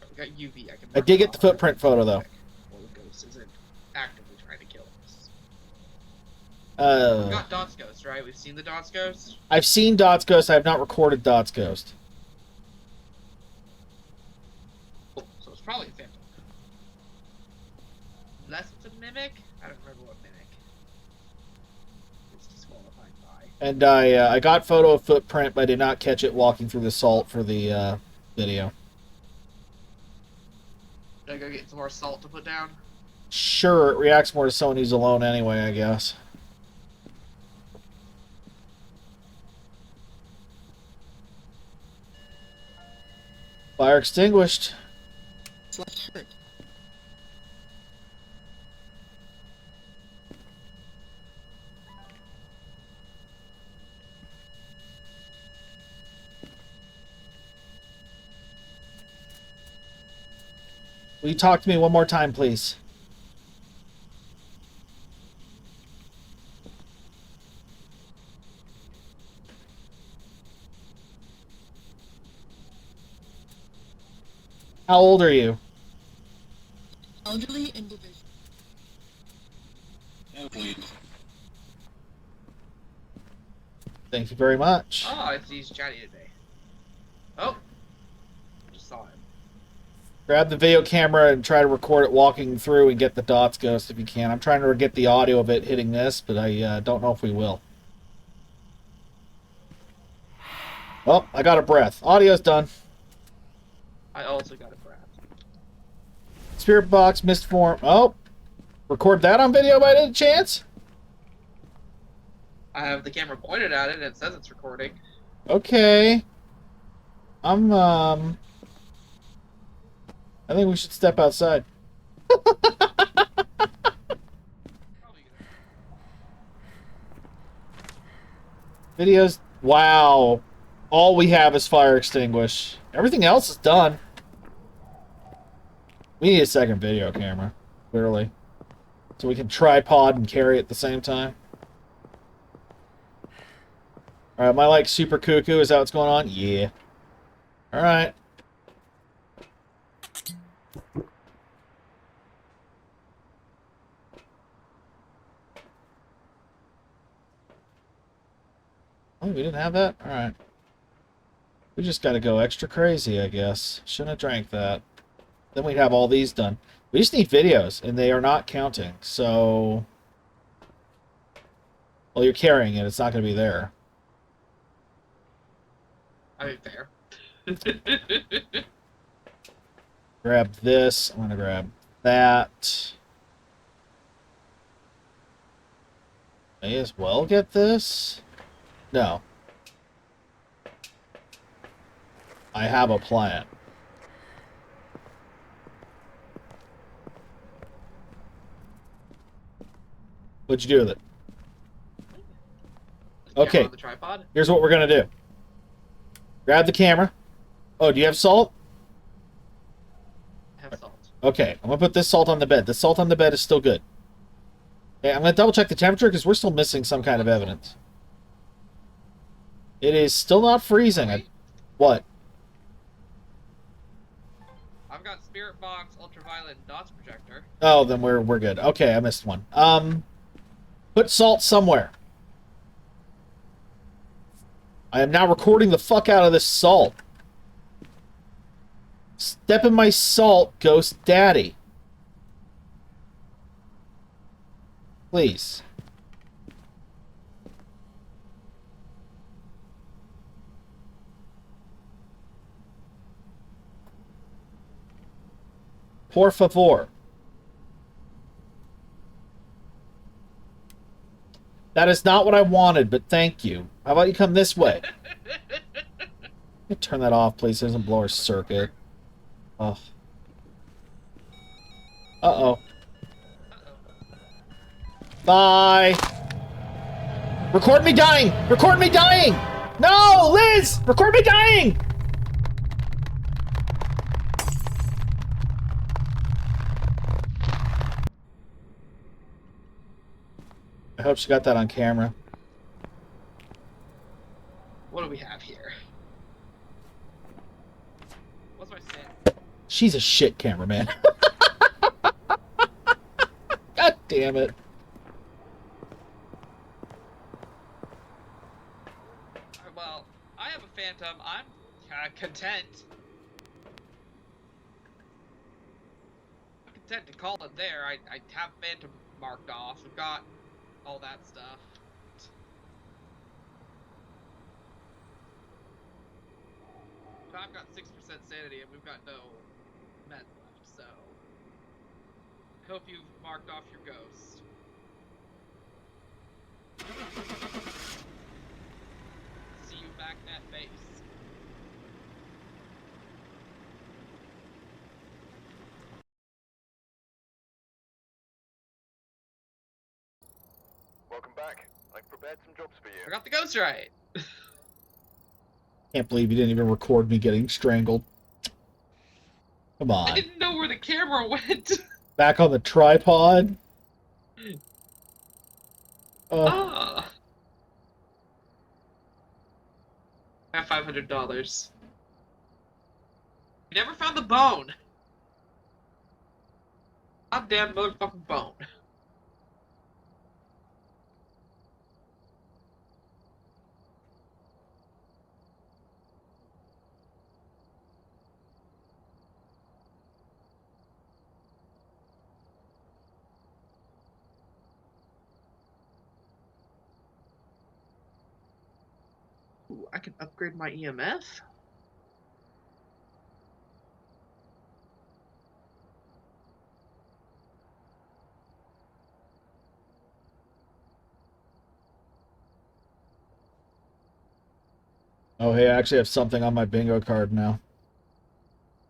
We got UV. I did get the footprint photo though. Well, the ghost isn't actively trying to kill us. We got Dot's ghost, right? We've seen the Dot's ghost. I've seen Dot's ghost. I have not recorded Dot's ghost. Oh, so it's probably a phantom. Unless it's a mimic. I don't remember what mimic. It's disqualified by. And I got photo of footprint, but I did not catch it walking through the salt for the video. Should I go get some more salt to put down? Sure, it reacts more to someone who's alone anyway, I guess. Fire extinguished. Will you talk to me one more time, please? How old are you? Elderly individual. Thank you very much. Oh, I see he's chatty today. Oh, just saw him. Grab the video camera and try to record it walking through and get the Dots ghost if you can. I'm trying to get the audio of it hitting this, but I don't know if we will. Oh, I got a breath. Audio's done. I also got a breath. Spirit box, mist form. Oh, record that on video by any chance? I have the camera pointed at it and it says it's recording. Okay. I think we should step outside. Videos. Wow. All we have is fire extinguish. Everything else is done. We need a second video camera, clearly. So we can tripod and carry at the same time. Alright, am I like super cuckoo? Is that what's going on? Yeah. Alright. Oh, we didn't have that? Alright. We just gotta go extra crazy, I guess. Shouldn't have drank that. Then we'd have all these done. We just need videos, and they are not counting, so... Well, you're carrying it. It's not going to be there. I mean, fair. Grab this. I'm going to grab that. May as well get this. No. I have a plan. What'd you do with it? Okay. On the tripod. Here's what we're going to do. Grab the camera. Oh, do you have salt? Have salt. Okay, I'm going to put this salt on the bed. The salt on the bed is still good. Okay, I'm going to double check the temperature because we're still missing some kind of evidence. It is still not freezing. What? I've got spirit box, ultraviolet, and dots projector. Oh, then we're good. Okay, I missed one. Put salt somewhere. I am now recording the fuck out of this salt. Step in my salt, Ghost Daddy. Please. Por favor. That is not what I wanted, but thank you. How about you come this way? Can you turn that off, please? It doesn't blow our circuit. Oh. Uh-oh. Bye. Record me dying! Record me dying! No, Liz! Record me dying! I hope she got that on camera. What do we have here? What's my sin? She's a shit cameraman. God damn it. Well, I have a phantom. I'm content. I'm content to call it there. I have phantom marked off. We've got all that stuff. I've got 6% sanity and we've got no med left, so hope you've marked off your ghost. See you back at base. Welcome back. I've prepared some jobs for I you. got the ghost right. Can't believe you didn't even record me getting strangled. Come I on. didn't know where the camera went. Back on the tripod. Ah. I have $500. We never found the bone. Goddamn motherfucking bone. Ooh, I can upgrade my EMF? Oh, hey, I actually have something on my bingo card now.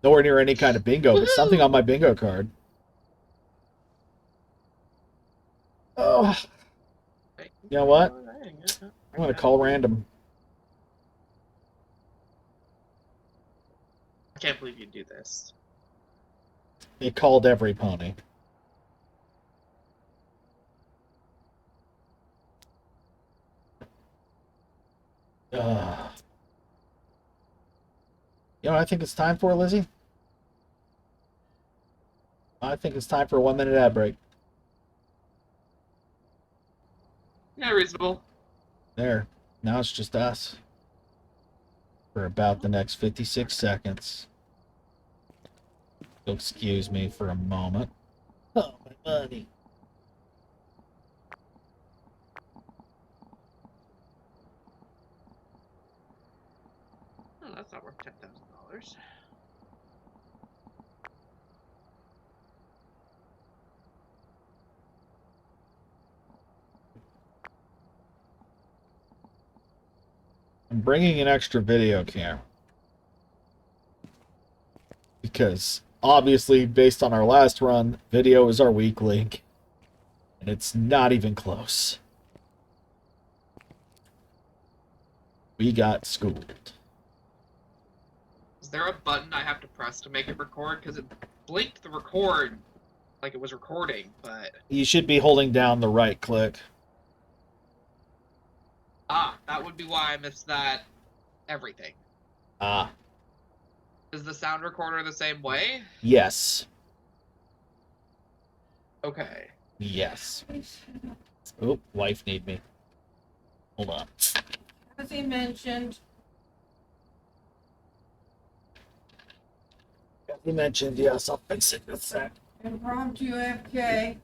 Nowhere near any kind of bingo, but something on my bingo card. Oh. You know what? I'm going to call random. I can't believe you do this. It called every pony. Uh, you know what I think it's time for, Lizzie? I think it's time for a 1-minute ad break. Yeah, reasonable. There. Now it's just us. For about the next 56 seconds. Excuse me for a moment. Oh, my money. Oh, that's not worth $10,000. I'm bringing an extra video camera. Because, obviously, based on our last run, video is our weak link. And it's not even close. We got schooled. Is there a button I have to press to make it record? Because it blinked the record like it was recording, but... You should be holding down the right click. Ah, that would be why I missed that everything. Ah. Is the sound recorder the same way? Yes. Okay. Yes. Oh, wife need me. Hold on. As he mentioned, You mentioned, yes, I'll fix it in a sec. impromptu AFK.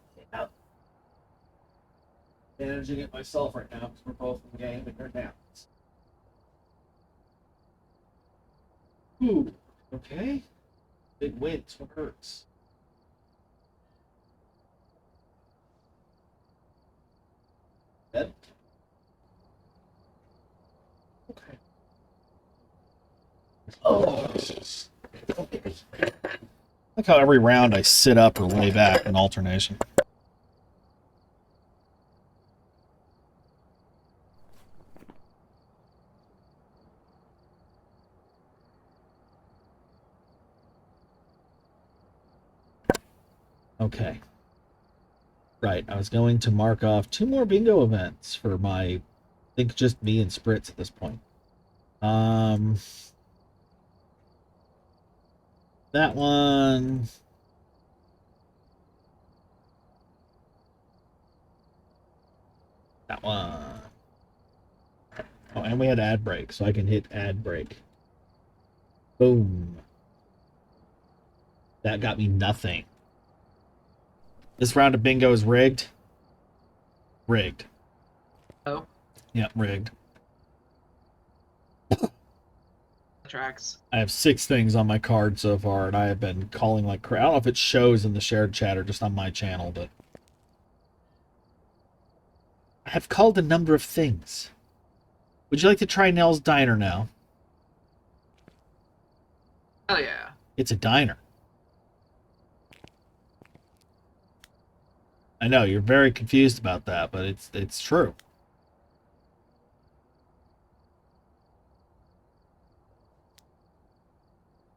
Managing it myself right now because we're both in the game and you're down. Ooh, okay. Big wins, what hurts? Dead? Okay. Oh. Look how every round I sit up or lay back in alternation. Okay. Right, I was going to mark off 2 more bingo events for my, I think just me and Spritz at this point. That one. That one. Oh, and we had ad break, so I can hit ad break. Boom. That got me nothing. This round of bingo is rigged. Rigged. Oh. Yep, rigged. Tracks. I have 6 things on my card so far, and I have been calling like crap. I don't know if it shows in the shared chat or just on my channel, but I have called a number of things. Would you like to try Nell's Diner now? Hell yeah. It's a diner. I know, you're very confused about that, but it's true.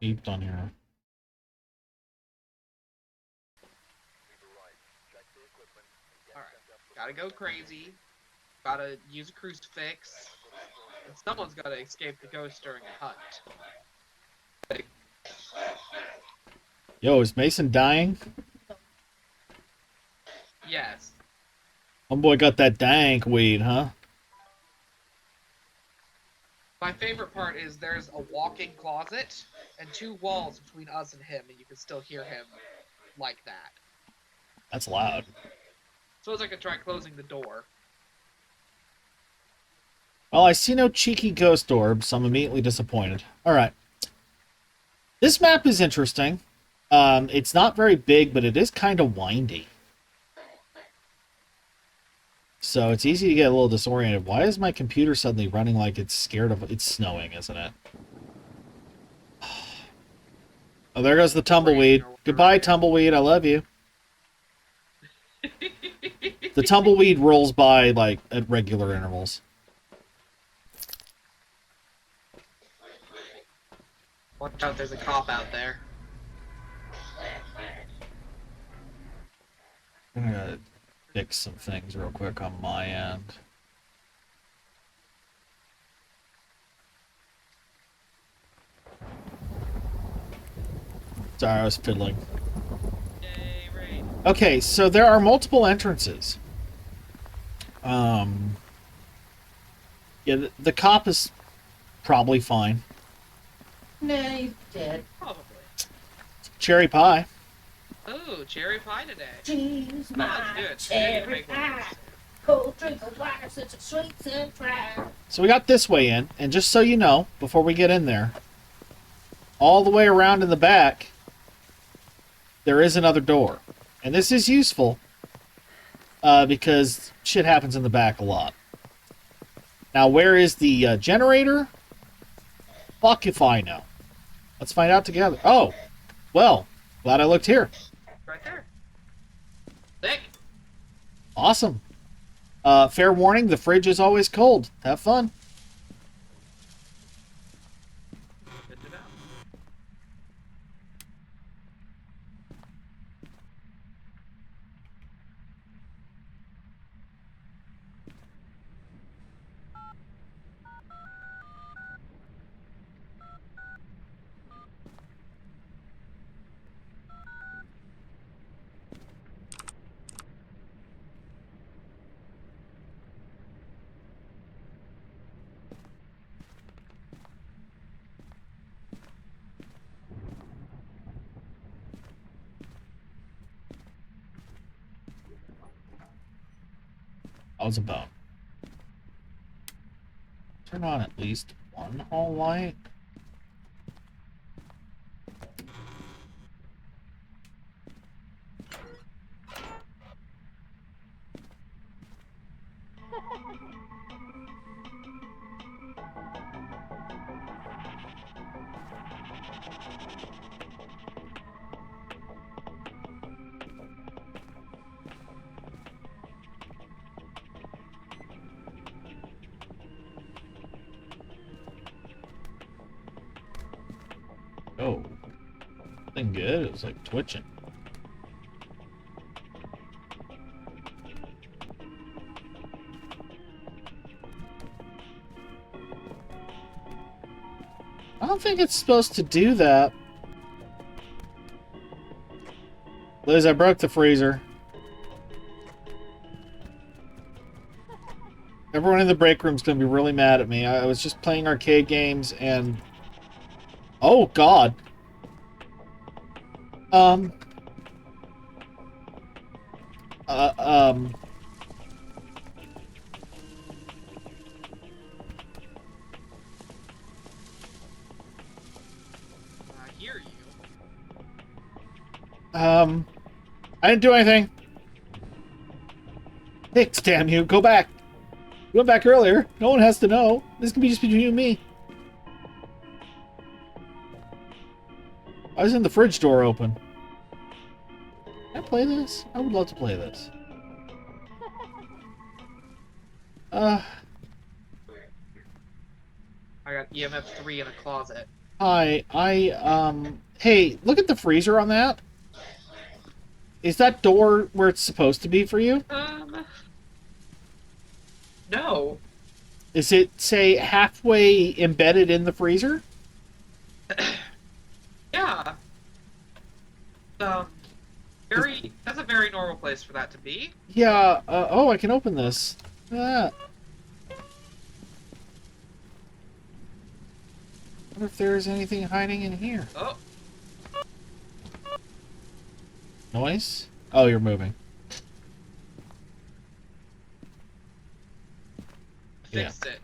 Beeped on here. Alright. Gotta go crazy. Gotta use a crucifix. And someone's gotta escape the ghost during a hunt. Yo, is Mason dying? Yes. Homeboy got that dank weed, huh? My favorite part is there's a walk-in closet and 2 walls between us and him, and you can still hear him like that. That's loud. Suppose I could try closing the door. Well, I see no cheeky ghost orbs, so I'm immediately disappointed. Alright. This map is interesting. It's not very big, but it is kind of windy. So it's easy to get a little disoriented. Why is my computer suddenly running like it's scared of... It's snowing, isn't it? Oh, there goes the tumbleweed. Goodbye, tumbleweed. I love you. The tumbleweed rolls by, like, at regular intervals. Watch out, there's a cop out there. I'm gonna fix some things real quick on my end. Sorry, I was fiddling. Yay, raid. Okay, so there are multiple entrances. Yeah, the cop is probably fine. Nah, he's dead. Probably. Cherry pie. Oh, cherry pie today. She's Oh, my that's good. cherry Make one. pie. Cold drink of water, such a sweet surprise. So we got this way in, and just so you know, before we get in there, all the way around in the back, there is another door. And this is useful, because shit happens in the back a lot. Now, where is the generator? Fuck if I know. Let's find out together. Oh, well, glad I looked here. Right there. Sick. Awesome. Fair warning, the fridge is always cold. Have fun. Good to know. I was about. Turn on at least one hall light. Oh, nothing good. It was like twitching. I don't think it's supposed to do that. Liz, I broke the freezer. Everyone in the break room's gonna be really mad at me. I was just playing arcade games and... Oh, God. Um... I hear you. I didn't do anything. Hicks, damn you. Go back. You went back earlier. No one has to know. This can be just between you and me. I was in the fridge door open. Can I play this? I would love to play this. I got EMF 3 in a closet. Hi. Hey, look at the freezer on that. Is that door where it's supposed to be for you? No. Is it, say, halfway embedded in the freezer? Yeah. That's a very normal place for that to be. Yeah, oh, I can open this. Ah. I wonder if there's anything hiding in here. Oh, Noise? Oh, you're moving. fixed it.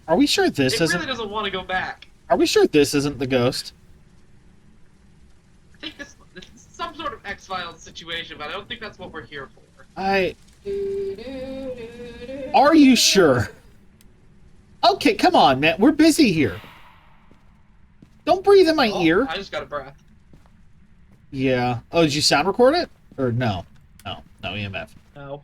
Are we sure this It isn't... really doesn't want to go back. Are we sure this isn't the ghost? I think this is some sort of X-Files situation, but I don't think that's what we're here for. Are you sure? Okay, come on, man. We're busy here. Don't breathe in my ear. I just got a breath. Yeah. Oh, did you sound record it? Or no? No. No EMF. No.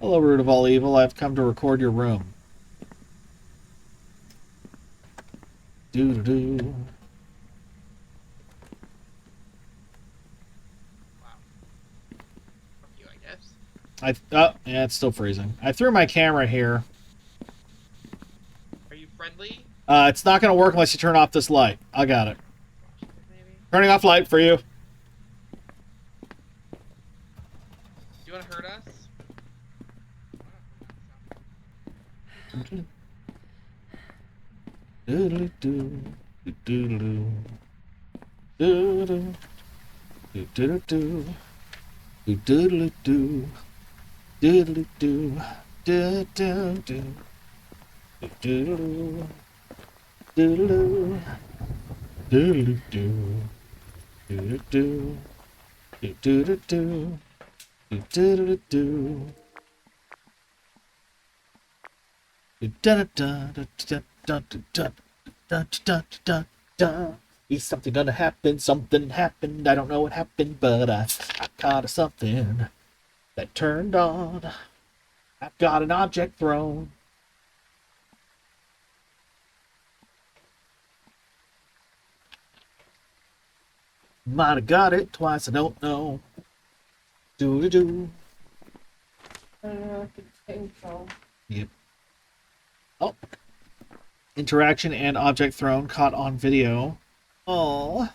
Hello, root of all evil. I've come to record your room. Doo-doo-doo. Wow. Fuck you, I guess. Oh, yeah, it's still freezing. I threw my camera here. Are you friendly? It's not going to work unless you turn off this light. I got it. Maybe. Turning off light for you. Do you want to hurt us? Doodle-doo. Doodle-doo. Doodle-doo. Doodle-doo. Doodle-doo. Doodle-doo. Do-do-do. Doodle-doo. Doodle-doo. Doodle-doo. Doodle-doo. Do-do-do-do. Do-do-do-do. Do-da-da-da-da-da-da-da-da-da-da. Is something gonna happen? Something happened. I don't know what happened, but I caught a something that turned on. I've got an object thrown. Might have got it twice, I don't know. Do-do-do. I think so. Yep. Oh. Interaction and object thrown caught on video. Oh.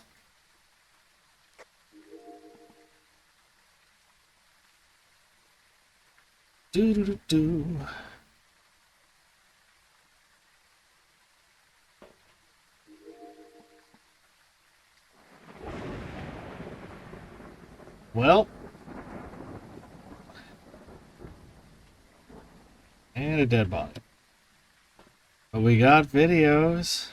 Do-do-do-do. Well. And a dead body. But we got videos.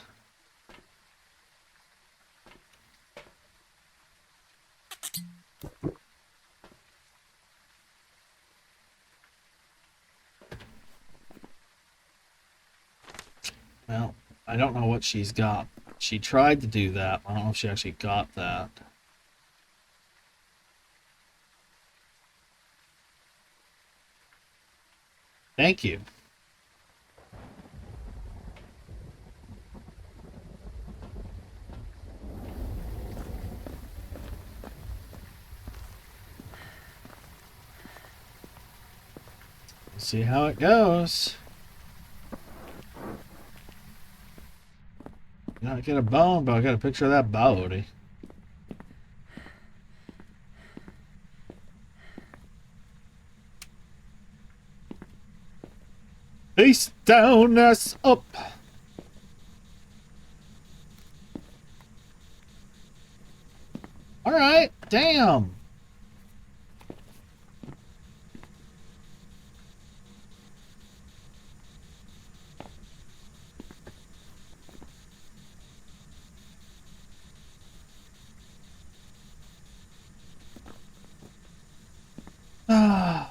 Well, I don't know what she's got. She tried to do that. I don't know if she actually got that. Thank you. See how it goes. Not get a bone, but I got a picture of that body. Face down, ass up. All right, damn. Ah.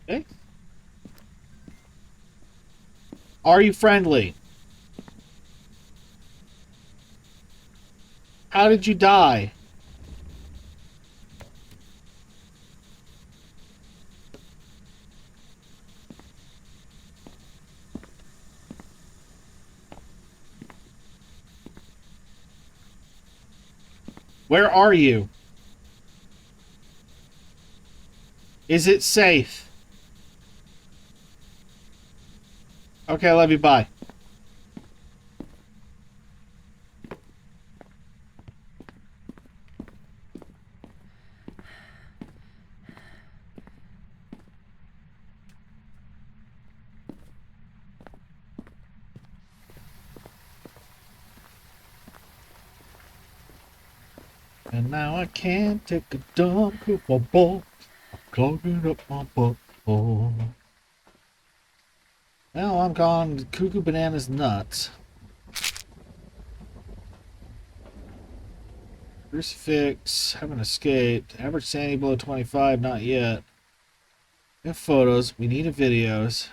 Okay. Are you friendly? How did you die? Where are you? Is it safe? Okay, I love you. Bye. And now I can't take a dump with my ball clogging up my butthole. Well, I'm gone cuckoo bananas nuts. Crucifix, haven't escaped. Average sanity below 25, not yet. We have photos, we need videos.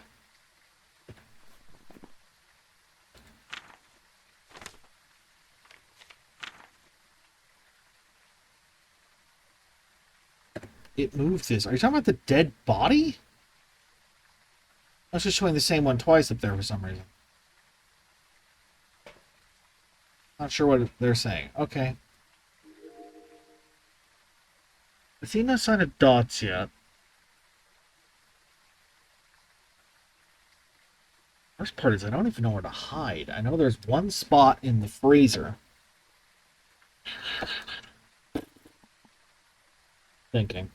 It moved this. Are you talking about the dead body? I was just showing the same one twice up there for some reason. Not sure what they're saying. Okay. I see no sign of dots yet. Worst part is I don't even know where to hide. I know there's one spot in the freezer. Thinking.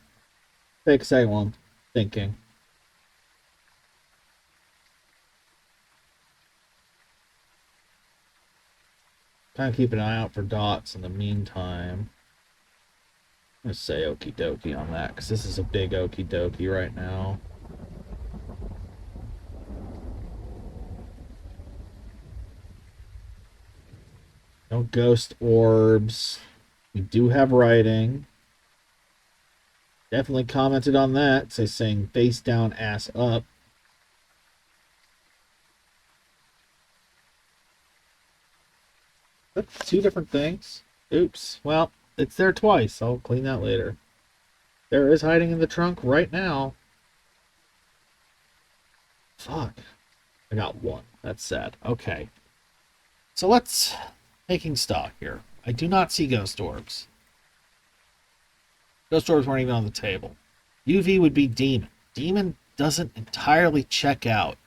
Take a second while I'm thinking. Kind of keep an eye out for dots in the meantime. I'm going to say okie dokie on that, because this is a big okie dokie right now. No ghost orbs. We do have writing. Definitely commented on that. Say saying face down, ass up. That's two different things. Oops. Well, it's there twice. I'll clean that later. There is hiding in the trunk right now. Fuck. I got one. That's sad. Okay. So let's... Taking stock here. I do not see ghost orbs. Ghost orbs weren't even on the table. UV would be demon. Demon doesn't entirely check out.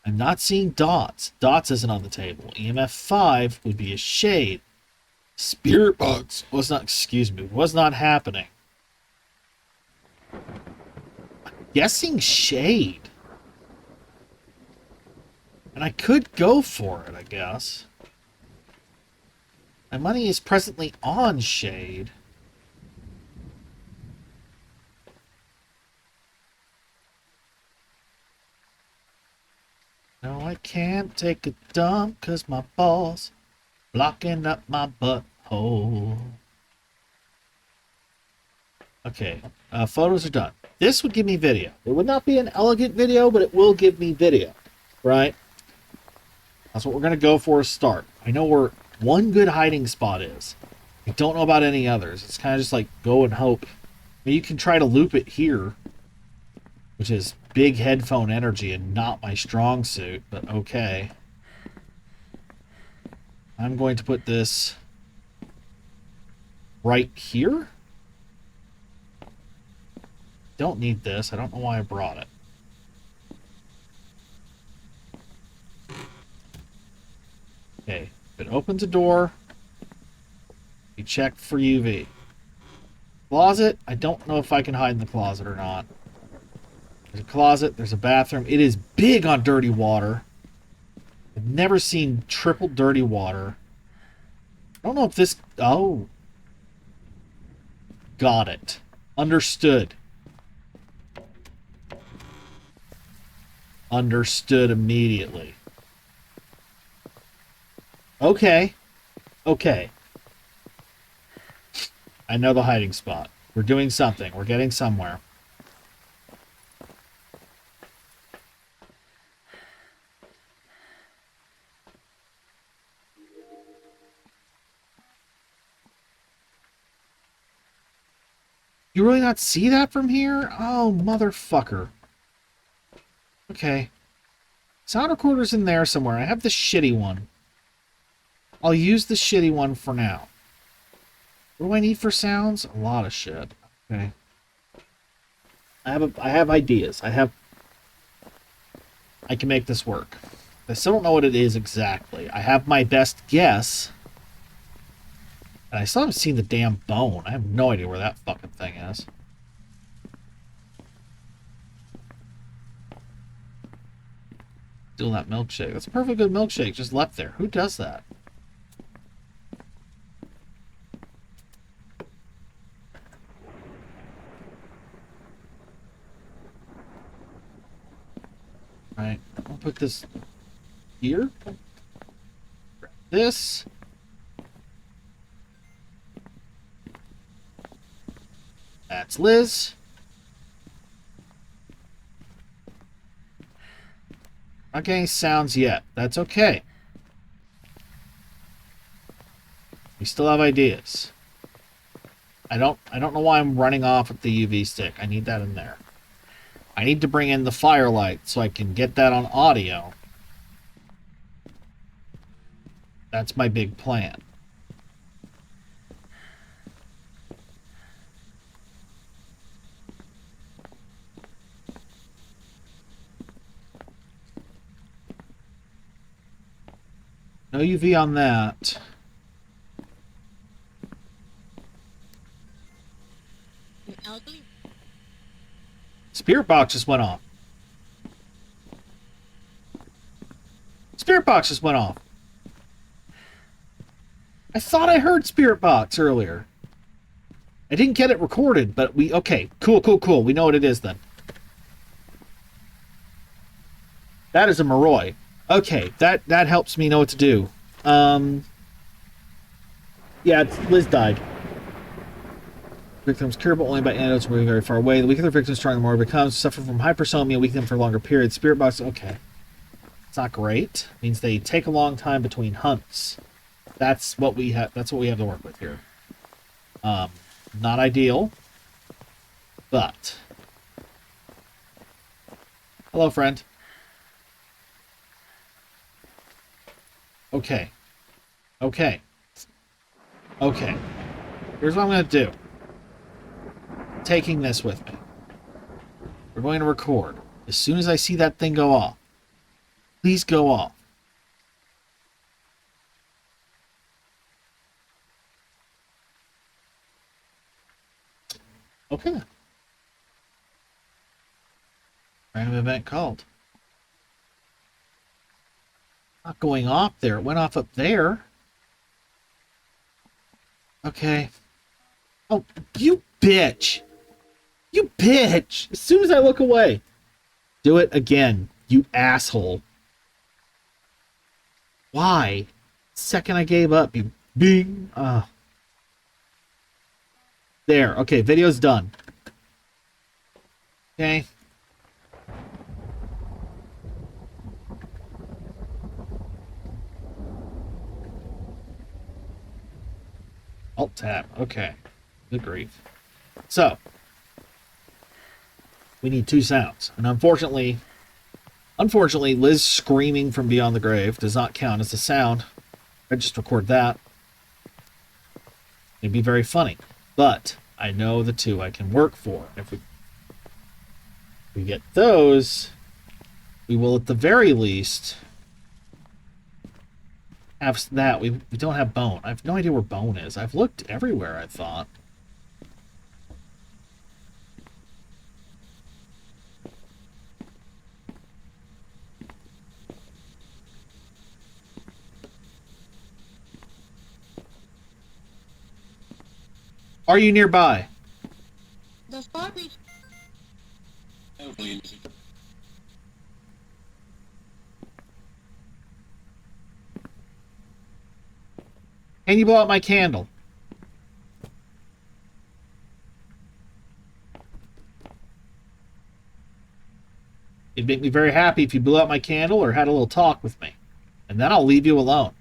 I'm not seeing dots. Dots isn't on the table. EMF 5 would be a shade. Spirit bugs was not happening. I'm guessing shade. And I could go for it, I guess. My money is presently on shade. No, I can't take a dump because my balls blocking up my butthole. Okay, photos are done. This would give me video. It would not be an elegant video, but it will give me video, right? That's what we're going to go for as start. I know where one good hiding spot is. I don't know about any others. It's kind of just like go and hope. I mean, you can try to loop it here, which is big headphone energy and not my strong suit, but okay. I'm going to put this right here. Don't need this. I don't know why I brought it. Okay, if it opens a door, you check for UV. Closet, I don't know if I can hide in the closet or not. There's a closet, there's a bathroom. It is big on dirty water. I've never seen triple dirty water. I don't know if this... Oh. Got it. Understood. Understood immediately. Okay. Okay. I know the hiding spot. We're doing something. We're getting somewhere. You really not see that from here? Oh, motherfucker. Okay. Sound recorder's in there somewhere. I have the shitty one. I'll use the shitty one for now. What do I need for sounds? A lot of shit. Okay. I have ideas. I can make this work. I still don't know what it is exactly. I have my best guess. And I still haven't seen the damn bone. I have no idea where that fucking thing is. Steal that milkshake. That's a perfectly good milkshake. Just left there. Who does that? Right. I'll put this here. Grab this. That's Liz. Not getting sounds yet. That's okay. We still have ideas. I don't know why I'm running off with the UV stick. I need that in there. I need to bring in the firelight so I can get that on audio. That's my big plan. No UV on that. Spirit box just went off. Spirit box just went off. I thought I heard Spirit box earlier. I didn't get it recorded, but we... Okay, cool. We know what it is then. That is a Moroi. Okay, that helps me know what to do. Yeah, Liz died. Victims curable only by antidotes moving very far away. The weaker the victim, stronger the more it becomes. Suffer from hypersomnia, weaken them for longer periods. Spirit box, okay. It's not great. It means they take a long time between hunts. That's what we have. That's what we have to work with here. Not ideal, but hello, friend. Okay. Here's what I'm gonna do. Taking this with me. We're going to record. As soon as I see that thing go off, please go off. Okay. Random event called. Not going off there. It went off up there. Okay. Oh, you bitch. You bitch! As soon as I look away. Do it again, you asshole. Why? Second I gave up, you bing. There. Okay, video's done. Okay. Alt tab. Okay. Good grief. So, we need 2 sounds. And unfortunately, Liz screaming from beyond the grave does not count as a sound. I just record that. It'd be very funny. But I know the 2 I can work for. If we get those, we will at the very least have that. We don't have Bone. I have no idea where Bone is. I've looked everywhere, I thought. Are you nearby? The Barbie. Can you blow out my candle? It'd make me very happy if you blew out my candle or had a little talk with me. And then I'll leave you alone.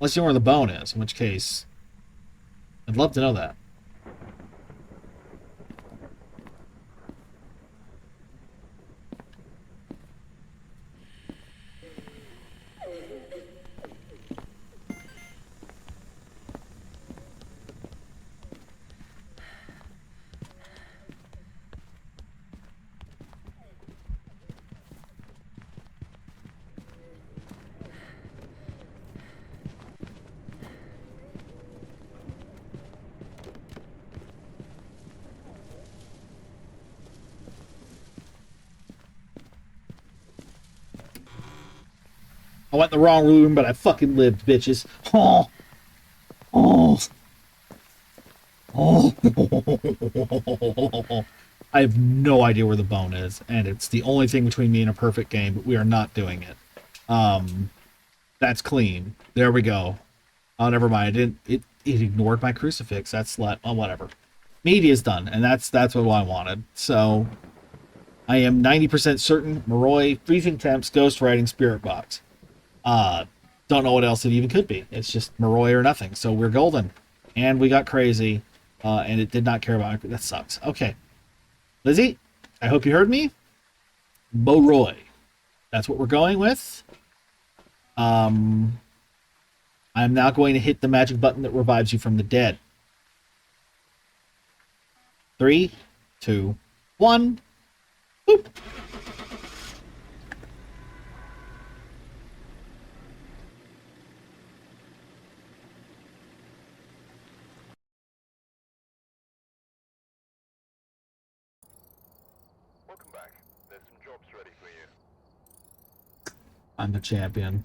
Unless you know where the bone is, in which case... I'd love to know that. I went in the wrong room, but I fucking lived, bitches. Oh. Oh. Oh. I have no idea where the bone is, and it's the only thing between me and a perfect game, but we are not doing it. That's clean. There we go. Oh, never mind. I didn't. It ignored my crucifix. That's whatever. Media's done, and that's what I wanted. So I am 90% certain. Moroi, freezing temps, ghost writing, spirit box. Don't know what else it even could be. It's just Moroi or nothing. So we're golden, and we got crazy, and it did not care about it. That sucks. Okay, Lizzie, I hope you heard me. Moroi. That's what we're going with. I'm now going to hit the magic button that revives you from the dead. 3, 2, 1. Boop. Welcome back. There's some jobs ready for you. I'm the champion.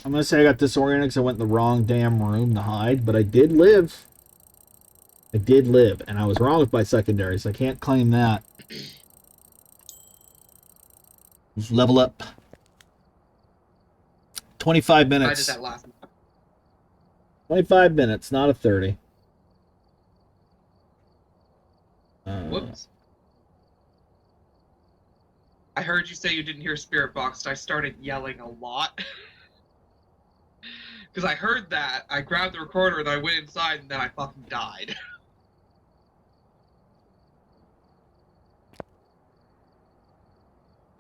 I'm going to say I got disoriented because I went in the wrong damn room to hide, but I did live. I did live, and I was wrong with my secondary, so I can't claim that. Just level up. 25 I did minutes. that last. 25 minutes, not a 30. Whoops. I heard you say you didn't hear Spirit Box, and I started yelling a lot. Because I heard that, I grabbed the recorder, and I went inside, and then I fucking died.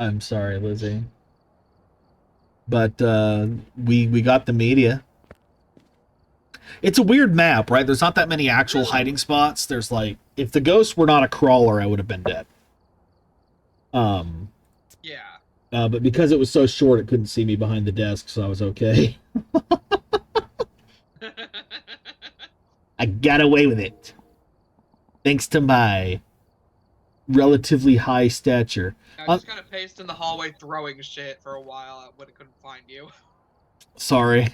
I'm sorry, Lizzie. But we got the media. It's a weird map, right? There's not that many actual hiding spots. There's like, if the ghosts were not a crawler, I would have been dead. Yeah. But because it was so short, it couldn't see me behind the desk, so I was okay. I got away with it. Thanks to my relatively high stature. I just kind of paced in the hallway throwing shit for a while when I couldn't find you. Sorry.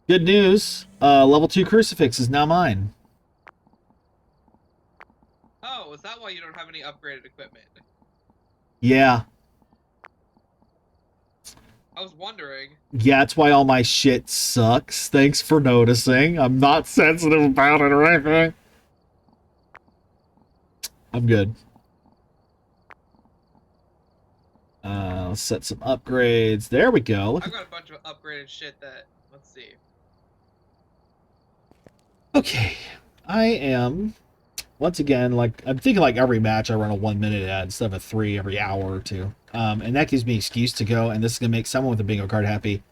Good news. Level 2 crucifix is now mine. Oh, is that why you don't have any upgraded equipment? Yeah. I was wondering. Yeah, that's why all my shit sucks. Thanks for noticing. I'm not sensitive about it or anything. I'm good. Let's set some upgrades. There we go. I've got a bunch of upgraded shit that, let's see. Okay. I am, once again, like, I'm thinking like every match I run a 1 minute ad instead of a 3 every hour or two. And that gives me an excuse to go, and this is going to make someone with a bingo card happy,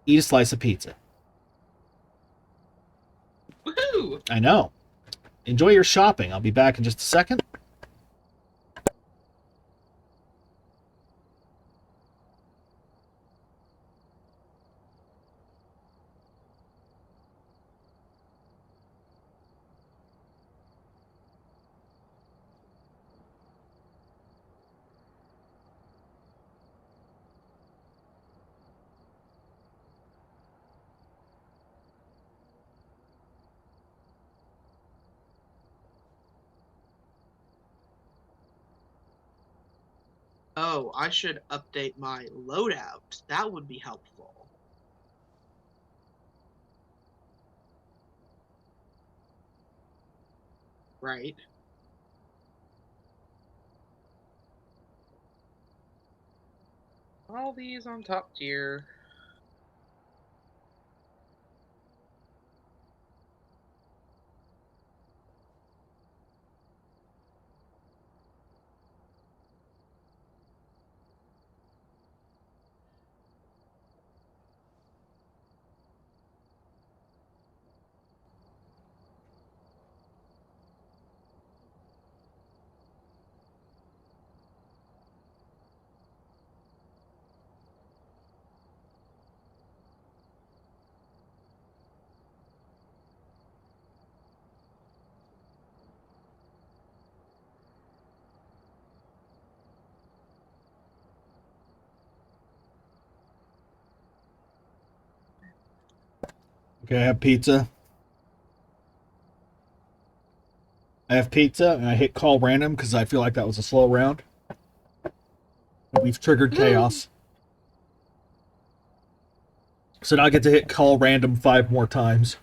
eat a slice of pizza. Woohoo! I know. Enjoy your shopping. I'll be back in just a second. Oh, I should update my loadout. That would be helpful. Right? All these on top tier. Okay, I have pizza. I have pizza, and I hit call random because I feel like that was a slow round. We've triggered chaos. So now I get to hit call random 5 more times.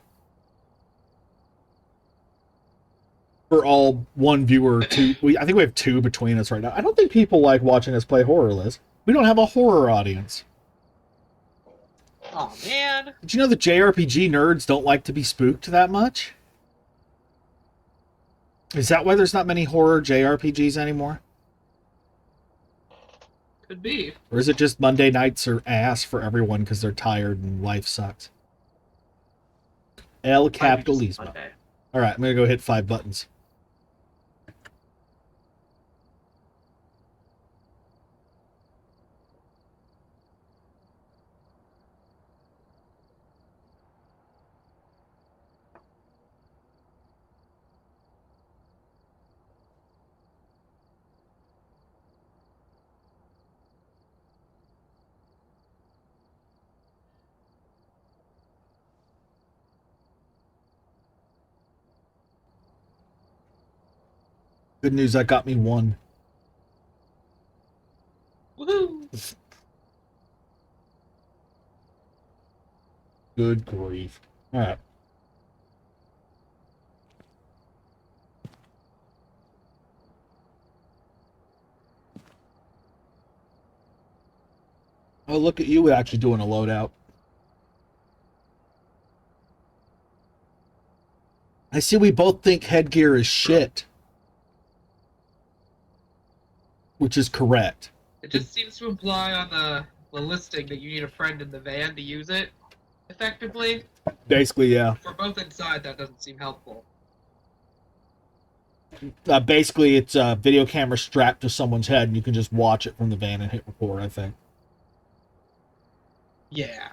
For all one viewer, two. I think we have 2 between us right now. I don't think people like watching us play horror, Liz. We don't have a horror audience. Oh man. Did you know that JRPG nerds don't like to be spooked that much? Is that why there's not many horror JRPGs anymore? Could be. Or is it just Monday nights are ass for everyone because they're tired and life sucks? El Might be just Capitalismo. Monday. Alright, I'm going to go hit 5 buttons. Good news, that got me 1. Woohoo! Good grief. Alright. Oh, look at you actually doing a loadout. I see we both think headgear is shit. Which is correct. It just seems to imply on the listing that you need a friend in the van to use it effectively. Basically, yeah. For both inside, that doesn't seem helpful. Basically, it's a video camera strapped to someone's head, and you can just watch it from the van and hit record, I think. Yeah.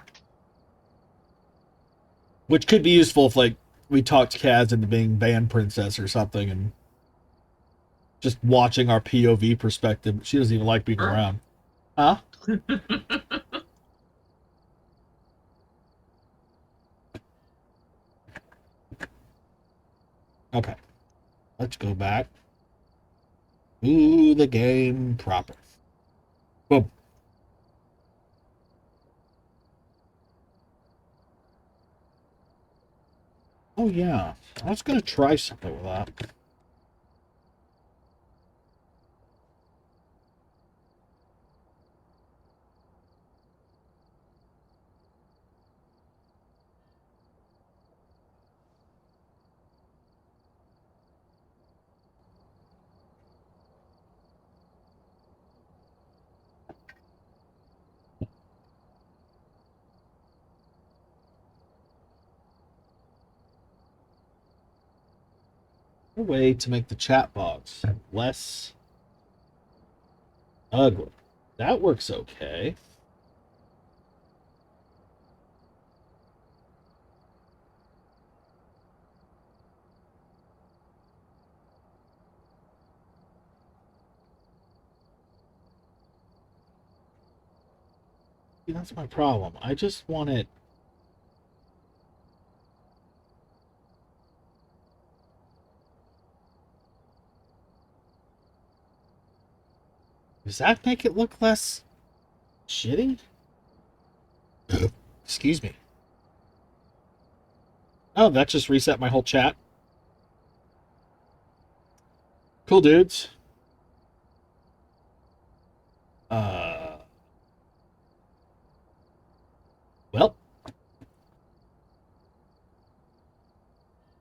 Which could be useful if, like, we talked Kaz into being van princess or something, and just watching our POV perspective. She doesn't even like being Sure. around. Huh? Okay. Let's go back to the game proper. Boom. Oh, yeah. I was going to try something with that. A way to make the chat box less ugly. That works okay. See, that's my problem. I just want it. Does that make it look less shitty? Excuse me. Oh, that just reset my whole chat. Cool dudes. Well,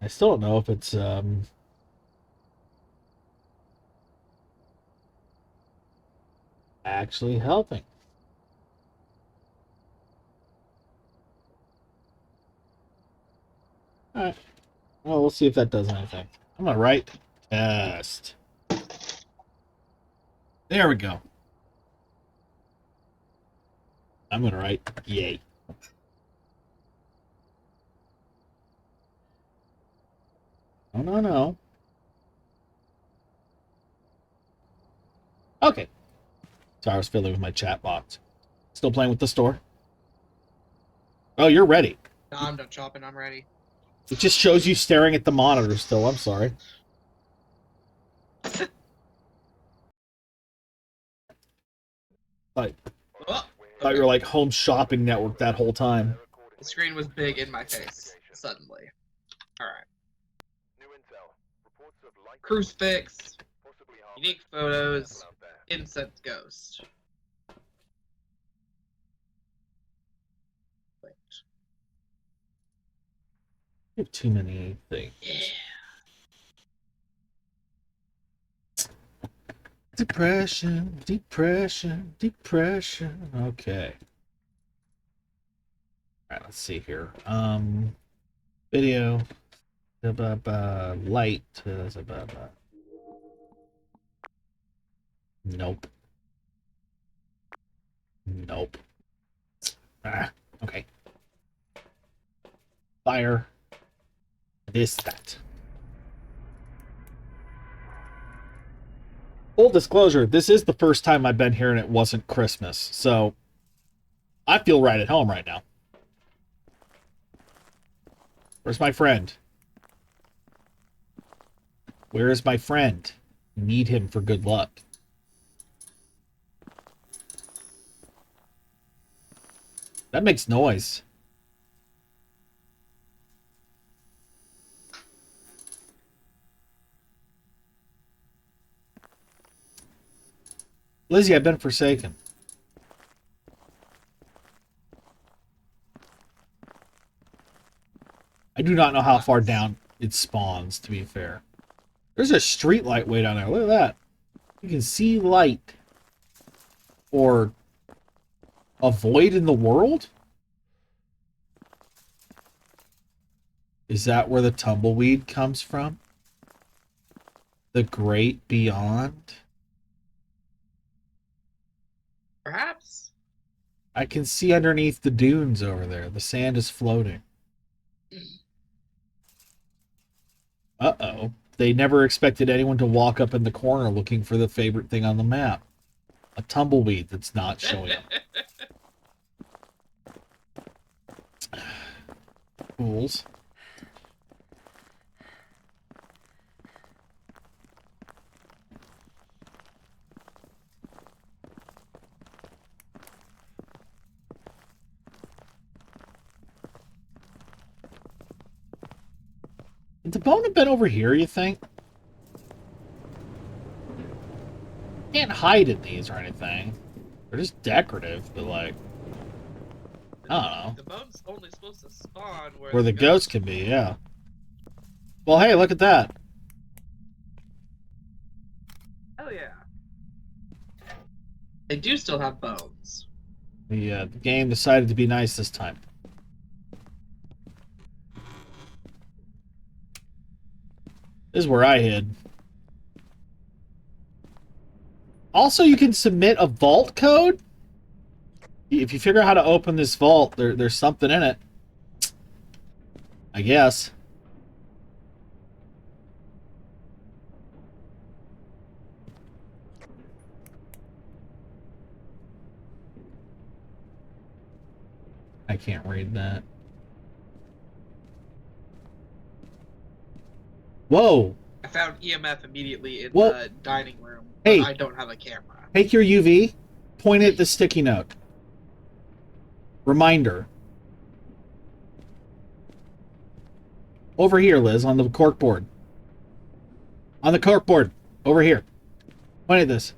I still don't know if it's actually helping. All right. Well, we'll see if that does anything. I'm gonna write test. There we go. I'm gonna write yay. Oh, no, no. Okay. Sorry, I was fiddling with my chat box. Still playing with the store? Oh, you're ready. No, I'm done shopping. I'm ready. It just shows you staring at the monitor still. I'm sorry. I Oh, thought you were like home shopping network that whole time. the screen was big in my face suddenly. All right. New intel. Reports of light Crucifix, possibly harming unique photos, out there. incense ghost. Wait. You have too many things. Yeah. Depression, depression, depression. Okay. Alright, let's see here. Video. Light. Nope. Nope. Ah, okay. Fire. This, that. Full disclosure, this is the first time I've been here and it wasn't Christmas, so I feel right at home right now. Where's my friend? Where is my friend? Need him for good luck. That makes noise. Lizzie, I've been forsaken. I do not know how far down it spawns, to be fair. There's a street light way down there. Look at that. You can see light. Or a void in the world? Is that where the tumbleweed comes from? The great beyond? Perhaps. I can see underneath the dunes over there. The sand is floating. Uh-oh. They never expected anyone to walk up in the corner looking for the favorite thing on the map. A tumbleweed that's not showing up. Fools. Would the bone have been over here, you think? Can't hide in these or anything. They're just decorative, but like, I don't know. The bone's only supposed to spawn Where the ghost can be, yeah. Well, hey, look at that. Hell yeah. They do still have bones. The game decided to be nice this time. This is where I hid. Also, you can submit a vault code. If you figure out how to open this vault, there's something in it. I guess. I can't read that. Whoa! I found EMF immediately in Whoa. the dining room, Hey. but I don't have a camera. Take your UV, point it at the sticky note. Reminder. Over here, Liz, on the corkboard. On the corkboard. Over here. Point at this.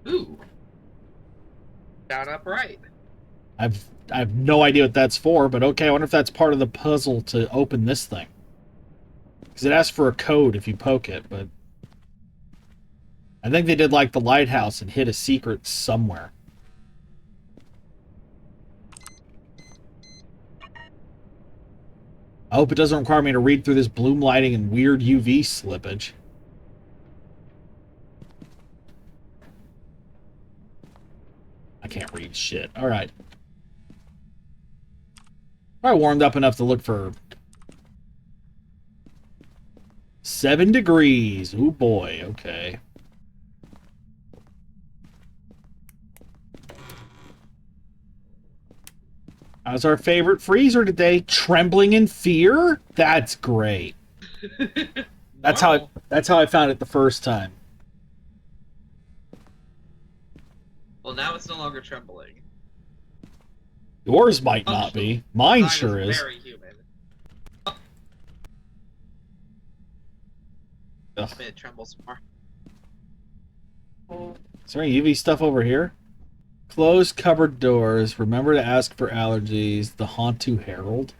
Ooh. Down upright. I have no idea what that's for, but okay, I wonder if that's part of the puzzle to open this thing. Because it asks for a code if you poke it, but I think they did like the lighthouse and hid a secret somewhere. I hope it doesn't require me to read through this bloom lighting and weird UV slippage. I can't read shit. Alright. Probably warmed up enough to look for 7 degrees. Oh boy, okay. How's our favorite freezer today? Trembling in fear? That's great. That's Normal. how I found it the first time. Well, now it's no longer trembling. Yours might not be. Mine Mine sure is. very human. Ugh. It trembles more. Is there any UV stuff over here? Close cupboard doors. Remember to ask for allergies. The Hauntu Herald.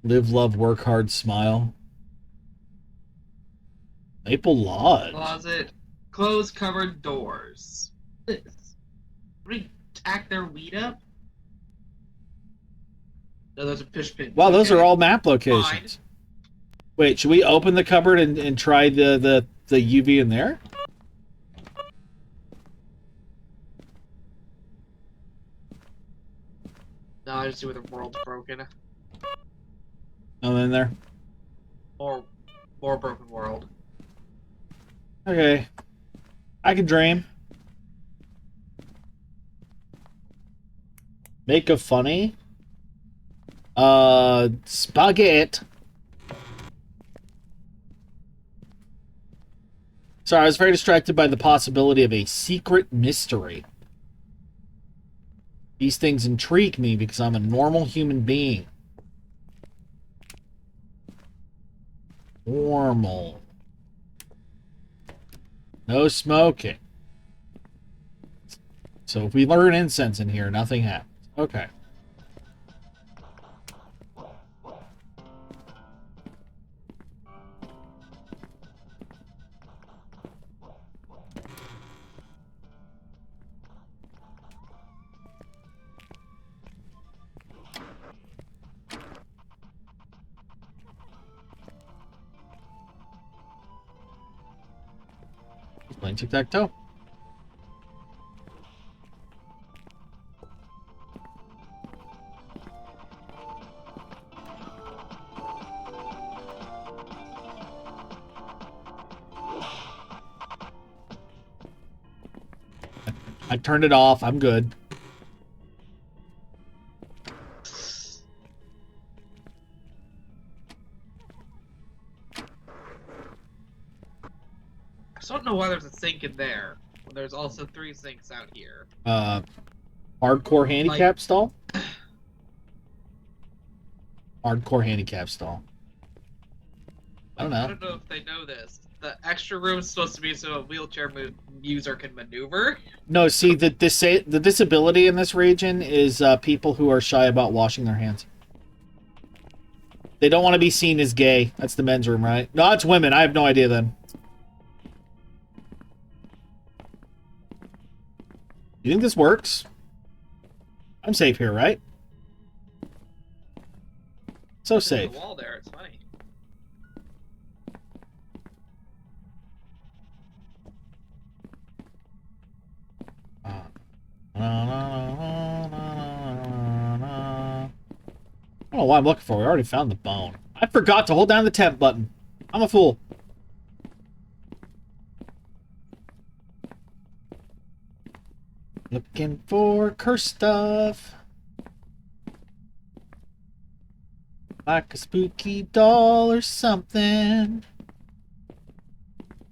Live, love, work hard, smile. Maple Lodge. Closet. Close cupboard doors. This. Somebody tack their weed up? No, those are fish pins. Wow, those Okay. are all map locations. Wait, should we open the cupboard and try the UV in there? No, I just see where the world's broken. Oh, in there. More broken world. Okay. I can dream. Make a funny. Spaghetti. Sorry, I was very distracted by the possibility of a secret mystery. These things intrigue me because I'm a normal human being. Normal. No smoking. So if we learn incense in here, nothing happens. Okay. Playing tic-tac-toe. I turned it off. I'm good. I just don't know why there's a sink in there when there's also 3 sinks out here. Hardcore handicap stall? Hardcore handicap stall. I don't know. I don't know if they know this. The extra room is supposed to be so a wheelchair user can maneuver. No, see, the disability in this region is people who are shy about washing their hands. They don't want to be seen as gay. That's the men's room, right? No, it's women. I have no idea then. You think this works? I'm safe here, right? So There's safe. a wall there. It's funny. I don't know what I'm looking for. We already found the bone. I forgot to hold down the temp button. I'm a fool. Looking for cursed stuff. Like a spooky doll or something.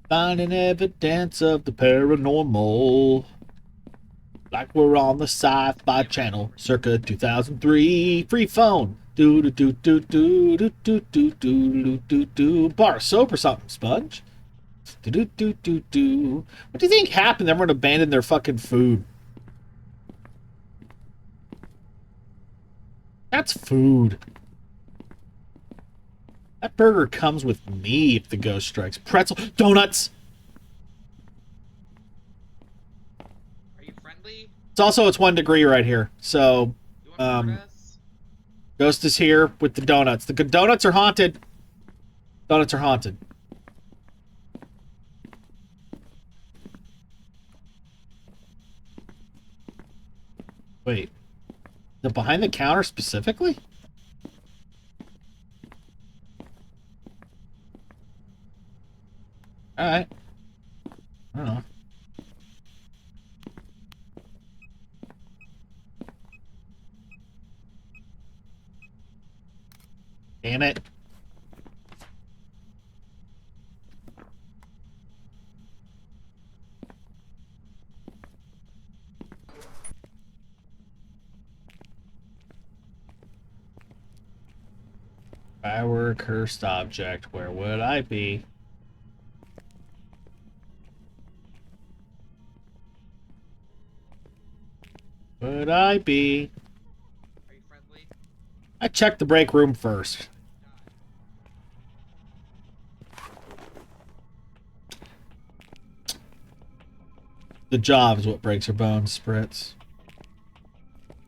Finding evidence of the paranormal. Like we're on the Sci-Fi Channel, circa 2003. Free phone. Do do do do do do do do do do do. Bar of soap or something, Sponge. Do do do do do. What do you think happened? Everyone abandoned their fucking food. That's food. That burger comes with me if the ghost strikes. Pretzel. Donuts! Are you friendly? It's 1 degree right here. So, You want to hurt us? ghost is here with the donuts. The donuts are haunted. Donuts are haunted. Wait. The behind the counter specifically? Alright. I don't know. Damn it. If I were a cursed object, where would I be? Would I be? Are you friendly? I checked the break room first. The job is what breaks your bones, Spritz.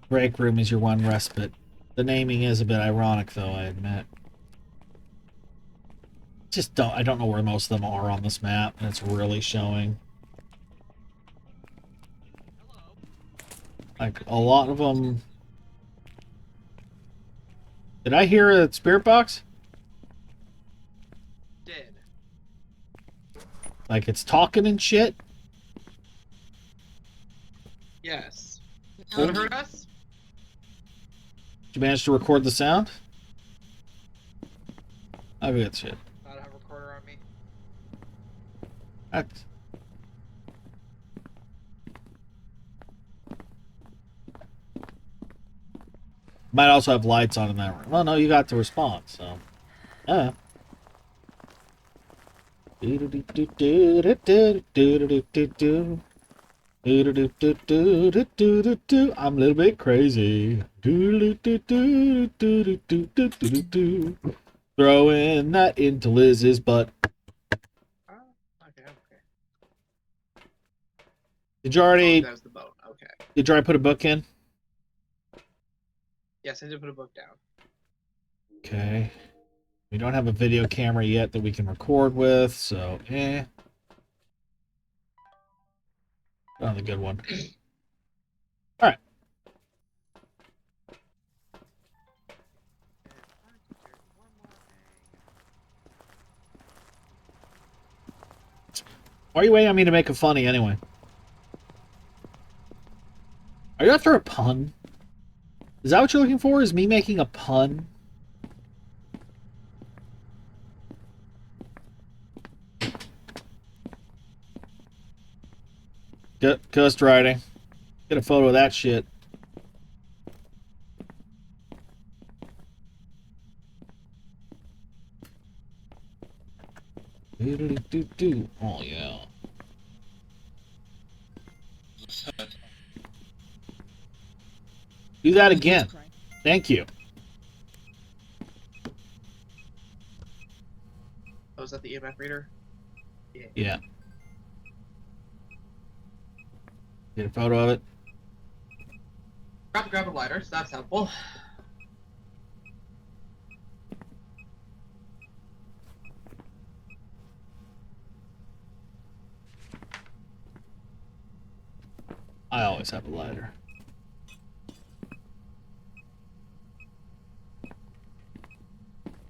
Break room is your one respite. The naming is a bit ironic, though, I admit. I don't know where most of them are on this map, and it's really showing. Hello. Like, a lot of them... Did I hear a spirit box? Did. Like, it's talking and shit? Yes. That hurt us? Did you manage to record the sound? I good shit. Not have a recorder on me. That's... Might also have lights on in that room. Well, no, you got the response, so... Yeah. I'm a little bit crazy. Throwing that into Liz's butt. Oh, okay. Did you already... That was the boat. Okay. Did you already put a book in? Yes, I did put a book down. Okay. We don't have a video camera yet that we can record with, so Not a good one. Alright. Why are you waiting on me to make a funny anyway? Are you after a pun? Is that what you're looking for? Is me making a pun? Ghost riding. Get a photo of that shit. Oh, yeah. Do that again. Thank you. Oh, is that the EMF reader? Yeah. Get a photo of it. Grab a lighter, so that's helpful. I always have a lighter.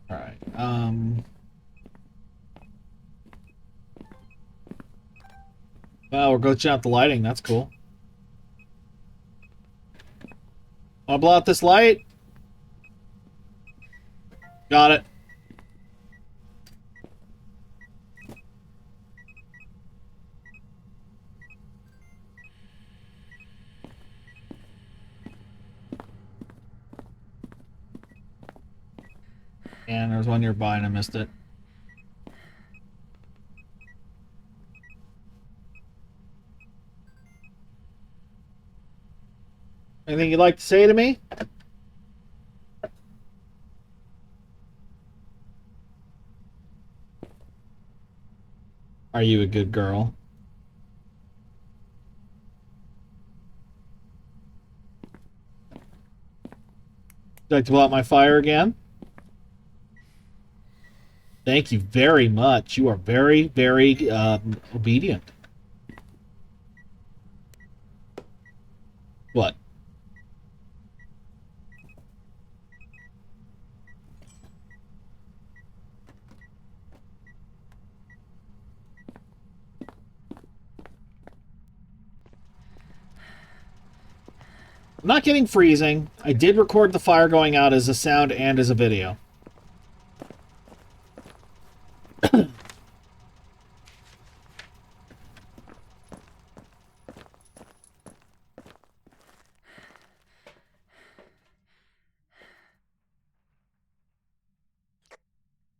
Alright, well, we're glitching out the lighting, that's cool. Wanna blow out this light? Got it. And there's one nearby and I missed it. Anything you'd like to say to me? Are you a good girl? Would you like to blow out my fire again? Thank you very much. You are very, very obedient. What? I'm not getting freezing. I did record the fire going out as a sound and as a video.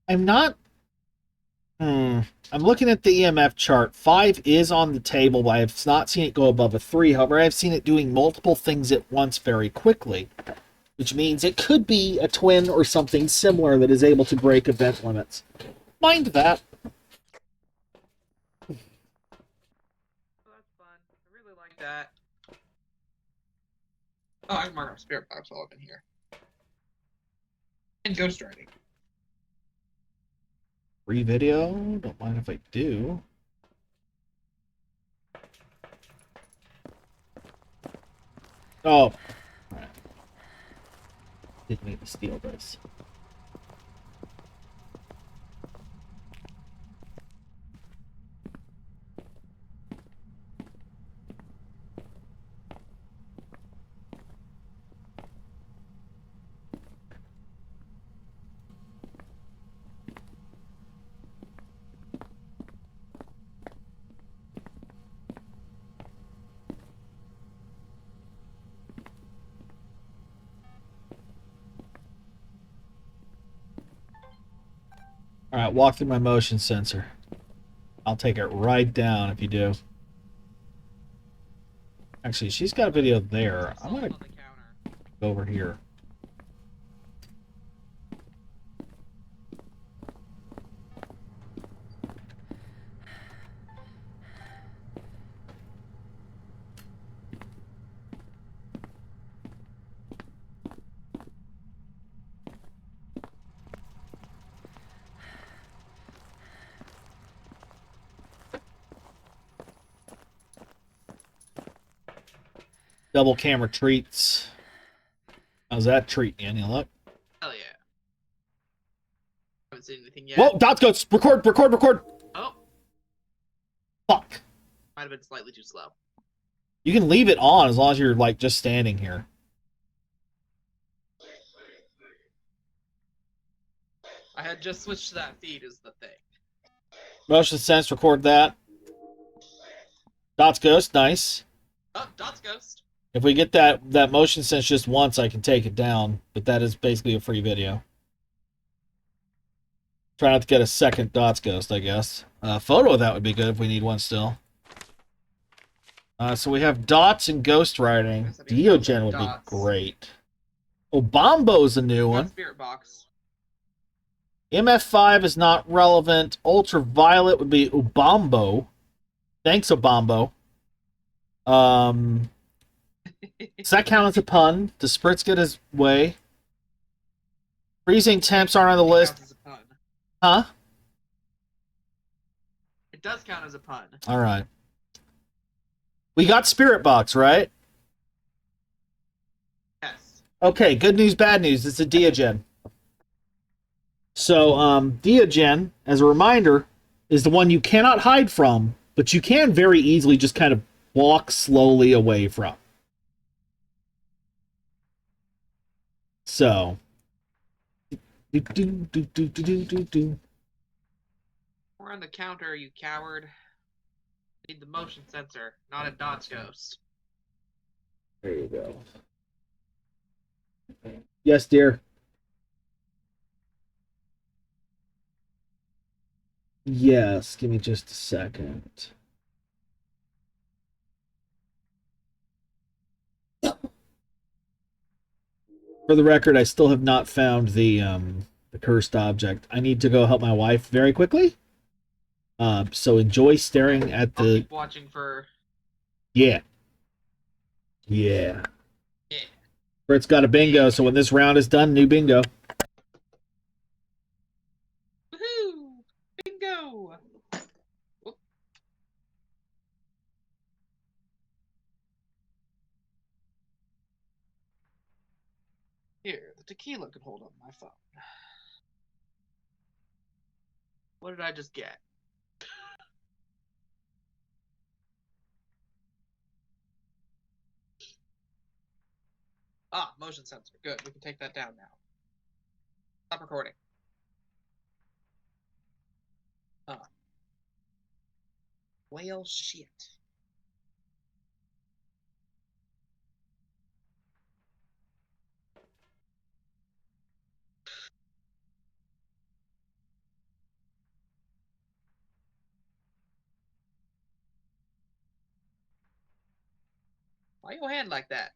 I'm not. I'm looking at the EMF chart. 5 is on the table, but I have not seen it go above a 3. However, I've seen it doing multiple things at once very quickly, which means it could be a twin or something similar that is able to break event limits. Mind that. Oh, that's fun. I really like that. Oh, I can mark up spirit box while I've been here. And ghost writing. Free video? Don't mind if I do. Oh. Right. Didn't mean to steal this. Alright, walk through my motion sensor. I'll take it right down if you do. Actually, she's got a video there. I'm gonna On the counter. go over here. Double camera treats. How's that treat, Any luck? Hell yeah. Haven't seen anything yet. Whoa, dots goes! Record, record, record! Oh, Fuck. might have been slightly too slow. You can leave it on as long as you're, like, just standing here. I had just switched to that feed is the thing. Motion sense, record that. Dots ghost, nice. Oh, Dot's ghost. If we get that motion sense just once, I can take it down. But that is basically a free video. Try not to get a second dots ghost, I guess. Photo of that would be good if we need one still. So we have dots and ghost writing. Diogen would be great. Obambo's a new one. Spirit box. MF5 is not relevant. Ultraviolet would be Ubambo. Thanks, Ubambo. Does that count as a pun? Does Spritz get his way? Freezing temps aren't on the list. Counts as a pun. Huh? It does count as a pun. Alright. We got Spirit Box, right? Yes. Okay, good news, bad news. It's a Diogen. So, Diogen, as a reminder, is the one you cannot hide from, but you can very easily just kind of walk slowly away from. So. We're on the counter, you coward. Need the motion sensor, not a Dot's ghost. There you go. Yes, dear. Yes, give me just a second. For the record, I still have not found the cursed object. I need to go help my wife very quickly. So enjoy staring at I'll the... keep watching for... Yeah. Yeah. Yeah. Bert's got a bingo, so when this round is done, new bingo. Woohoo! Bingo! Whoop. Here, the tequila can hold up my phone. What did I just get? Ah, motion sensor. Good. We can take that down now. Stop recording. Well, shit. Why your hand like that?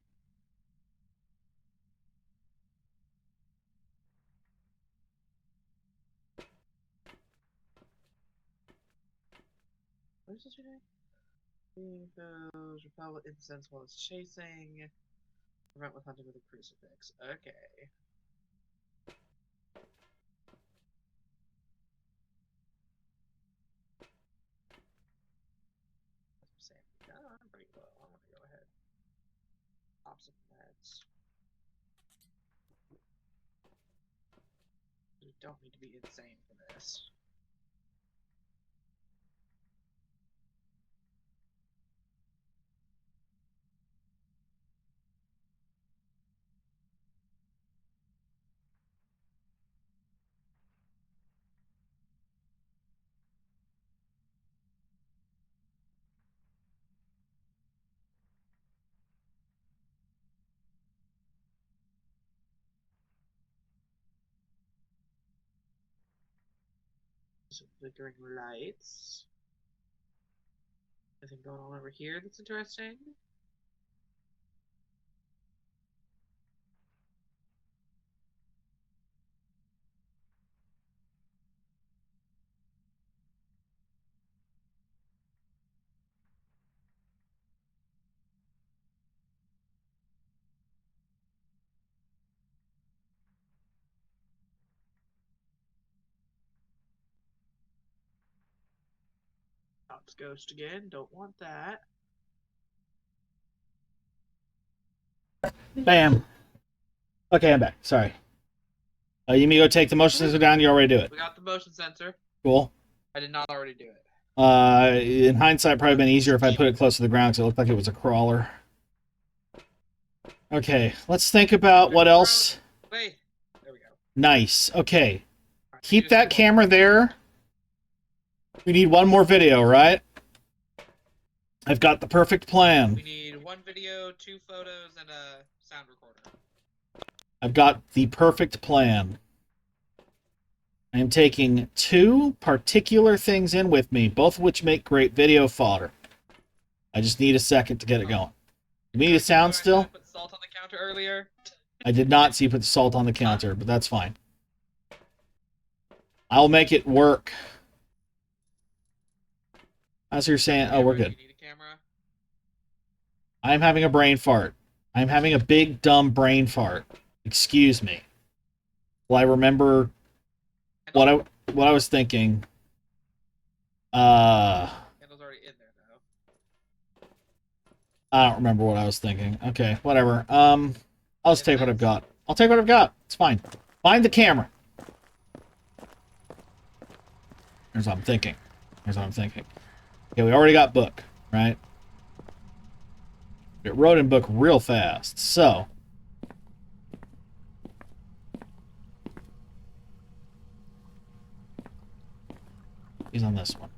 What is this doing? Repel with incense while it's chasing. Prevent with hunting with a crucifix. Okay. I'm pretty low. I'm gonna go ahead. Pop some meds. You don't need to be insane for this. Some flickering lights. Anything going on over here that's interesting? Pops ghost again. Don't want that. Bam. Okay, I'm back. Sorry. You need me to go take the motion sensor down? You already do it. We got the motion sensor. Cool. I did not already do it. In hindsight, probably been easier if I put it close to the ground because it looked like it was a crawler. Okay, let's think about what else. Wait. There we go. Nice. Okay. Right, Keep that camera there. We need one more video, right? I've got the perfect plan. We need one video, 2 photos, and a sound recorder. I've got the perfect plan. I am taking 2 particular things in with me, both of which make great video fodder. I just need a second to get it going. Do we need a sound still? I put salt on the counter earlier. I did not see you put the salt on the counter, but that's fine. I'll make it work. As you're saying, oh, we're good. You need a camera? I'm having a brain fart. I'm having a big, dumb brain fart. Excuse me. Well, I remember what I was thinking. Candle's already in there, though. I don't remember what I was thinking. Okay, whatever. I'll just take what I've got. I'll take what I've got. It's fine. Find the camera. Here's what I'm thinking. Here's what I'm thinking. Okay, we already got book, right? It wrote in book real fast, so he's on this one.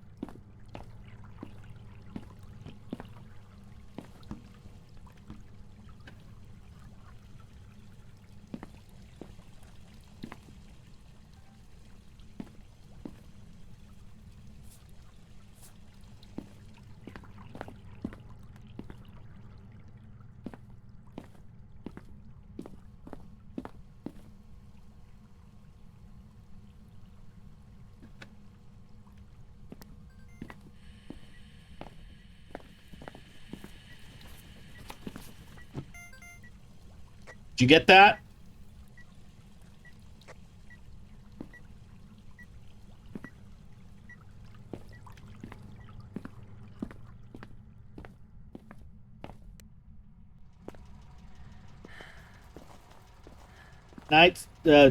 Did you get that? Night,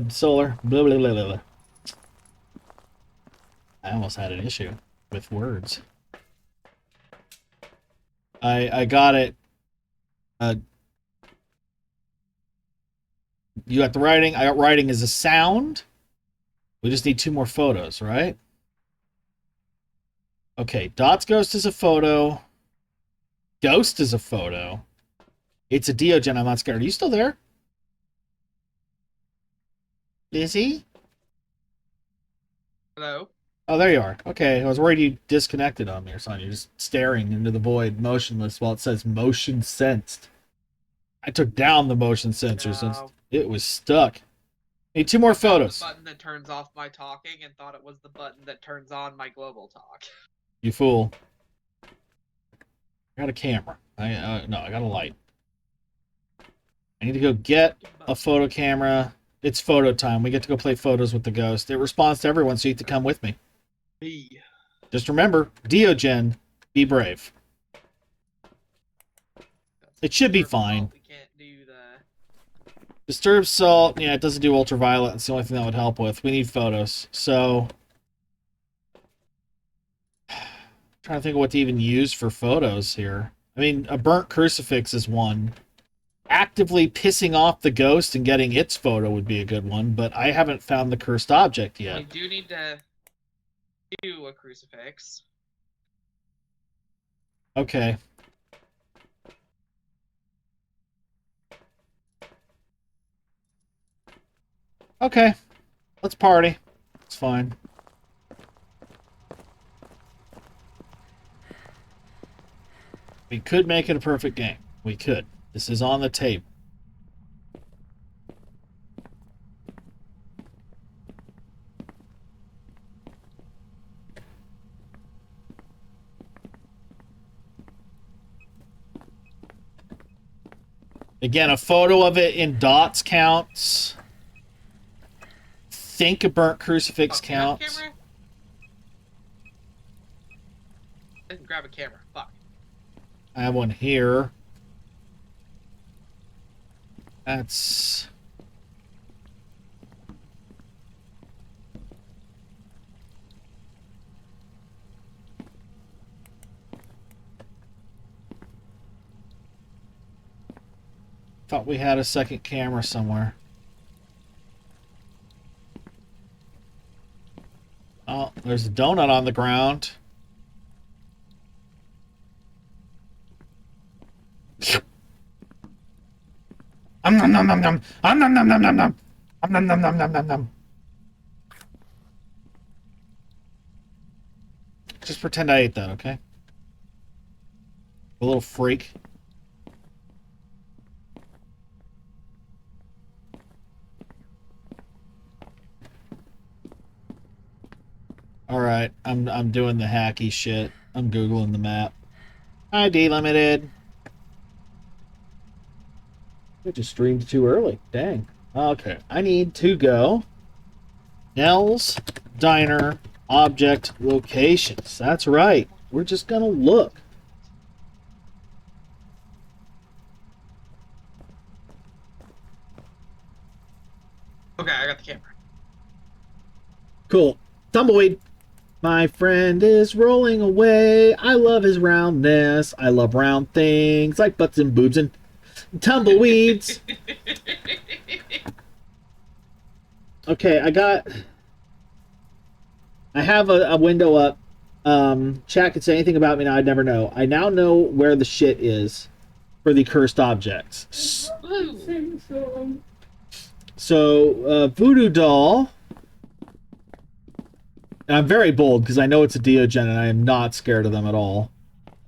solar, blah, blah, blah, blah, blah. I almost had an issue with words. I got it. You got the writing. I got writing as a sound. We just need 2 more photos, right? Okay, Dot's ghost is a photo. Ghost is a photo. It's a Diogen. I'm not scared. Are you still there? Lizzie? Hello? Oh, there you are. Okay, I was worried you disconnected on me or something. You're just staring into the void, motionless, while it says motion sensed. I took down the motion sensor since No. it was stuck. Need 2 more Found photos. the button that turns off my talking and thought it was the button that turns on my global talk. You fool. I got a camera. No, I got a light. I need to go get a photo camera. It's photo time. We get to go play photos with the ghost. It responds to everyone, so you have to come with me. Me. Just remember, Diogen, be brave. It should be fine. We can't do the... Disturbed salt, yeah, it doesn't do ultraviolet. That's the only thing that would help with. We need photos. So, trying to think of what to even use for photos here. I mean, a burnt crucifix is one. Actively pissing off the ghost and getting its photo would be a good one, but I haven't found the cursed object yet. We do need to do a crucifix. Okay. Okay. Let's party. It's fine. We could make it a perfect game. We could. This is on the table. Again, a photo of it in dots counts. Think a burnt crucifix counts. Camera? I didn't grab a camera. Fuck. I have one here. That's... Thought we had a second camera somewhere. Oh, there's a donut on the ground. Nom nom nom nom nom nom nom nom nom nom nom nom nom nom nom nom. Just pretend I ate that, okay? A little freak. Alright, I'm doing the hacky shit. I'm Googling the map. ID limited. I just streamed too early. Dang. Okay, I need to go. Nell's Diner Object Locations. That's right. We're just gonna look. Okay, I got the camera. Cool. Tumbleweed. My friend is rolling away. I love his roundness. I love round things like butts and boobs and tumbleweeds. Okay, I have a window up. Chat could say anything about me now, I'd never know. I now know where the shit is for the cursed objects. Woo. So, Voodoo Doll. And I'm very bold because I know it's a Diogen and I am not scared of them at all.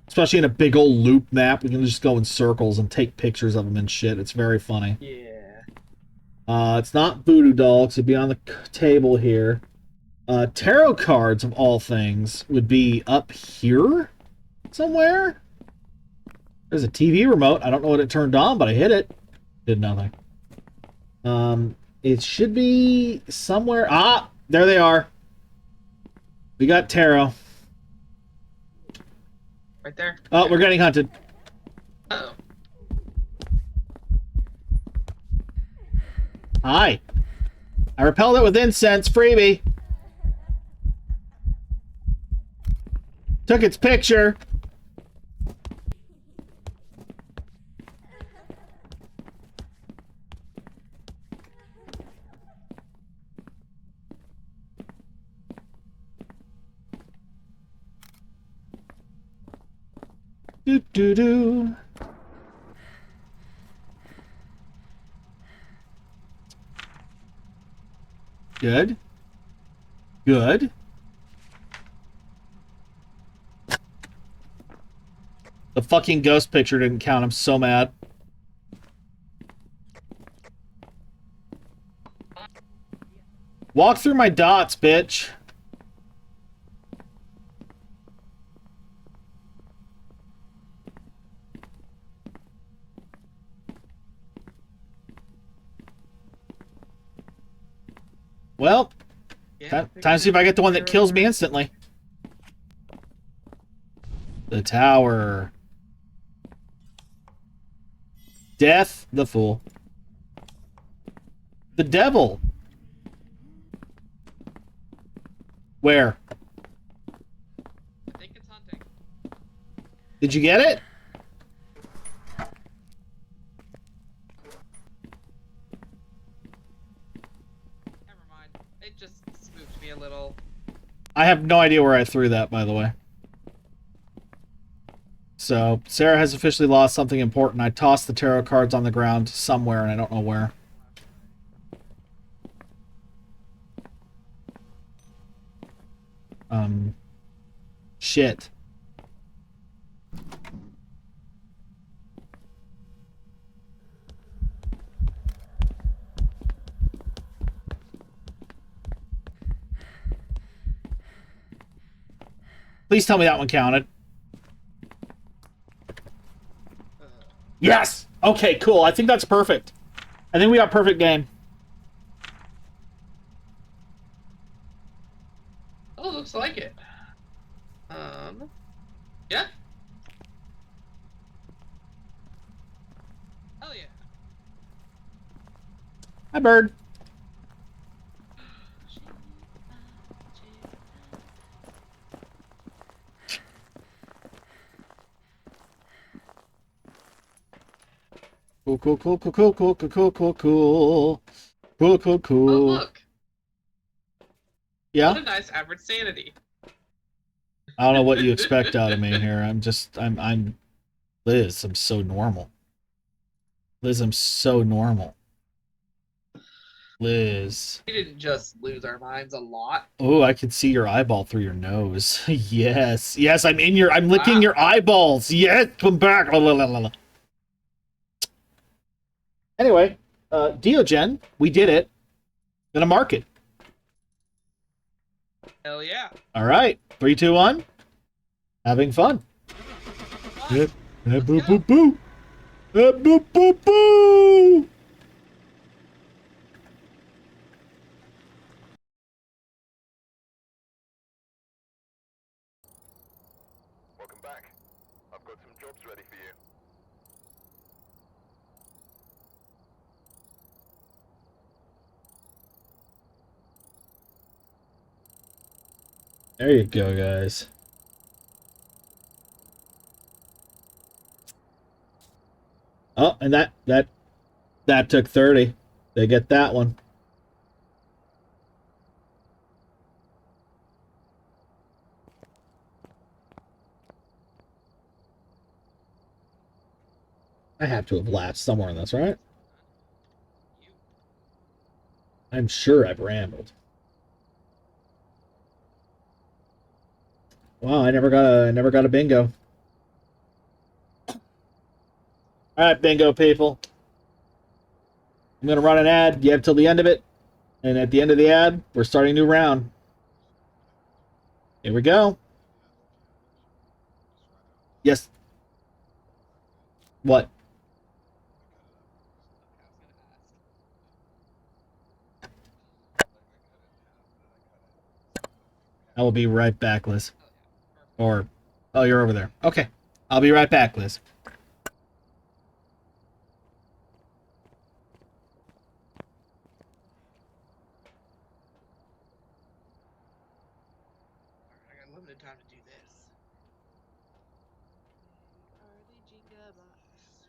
Especially in a big old loop map, we can just go in circles and take pictures of them and shit. It's very funny. Yeah. It's not Voodoo Doll, because it'd be on the table here. Tarot cards, of all things, would be up here somewhere. There's a TV remote. I don't know what it turned on, but I hit it. Did nothing. It should be somewhere. Ah, there they are. We got tarot. Right there. Oh, we're getting hunted. Uh-oh. Hi. I repelled it with incense. Freebie. Took its picture. Do do do. Good. Good. The fucking ghost picture didn't count. I'm so mad. Walk through my dots, bitch. Well, Yeah, time to see if I get the one that kills me instantly. The tower. Death, the fool. The devil. Where? I think it's hunting. Did you get it? Never mind. It just spooked me a little. I have no idea where I threw that, by the way. So, Sarah has officially lost something important. I tossed the tarot cards on the ground somewhere, and I don't know where. Shit. Please tell me that one counted. Yes! Okay, cool. I think that's perfect. I think we got perfect game. Oh, looks like it. Yeah. Hell yeah. Hi, bird. Cool, cool, cool, cool, cool, cool, cool, cool, cool, cool. Cool, cool, Oh, cool. look. Yeah? What a nice average sanity. I don't know what you expect out of me here. I'm Liz, I'm so normal. Liz, I'm so normal. Liz. We didn't just lose our minds a lot. Oh, I can see your eyeball through your nose. Yes. Yes, I'm licking Wow. your eyeballs. Yes, come back. La, la, la, la. Anyway, Diogen, we did it. Gonna mark it. Hell yeah. All right. 3, 2, 1. Having fun. Yep. Boo, boo, boo. Boo, boo, boo. Welcome back. I've got some jobs ready for you. There you go, guys. Oh, and that took 30. They get that one. I have to have laughed somewhere in this, right? I'm sure I've rambled. Wow, I never got a bingo. All right, bingo people. I'm gonna run an ad. You have till the end of it, and at the end of the ad, we're starting a new round. Here we go. Yes. What? I will be right back, Liz. Or, oh, you're over there. Okay, I'll be right back, Liz. I got limited time to do this. Early gigabytes.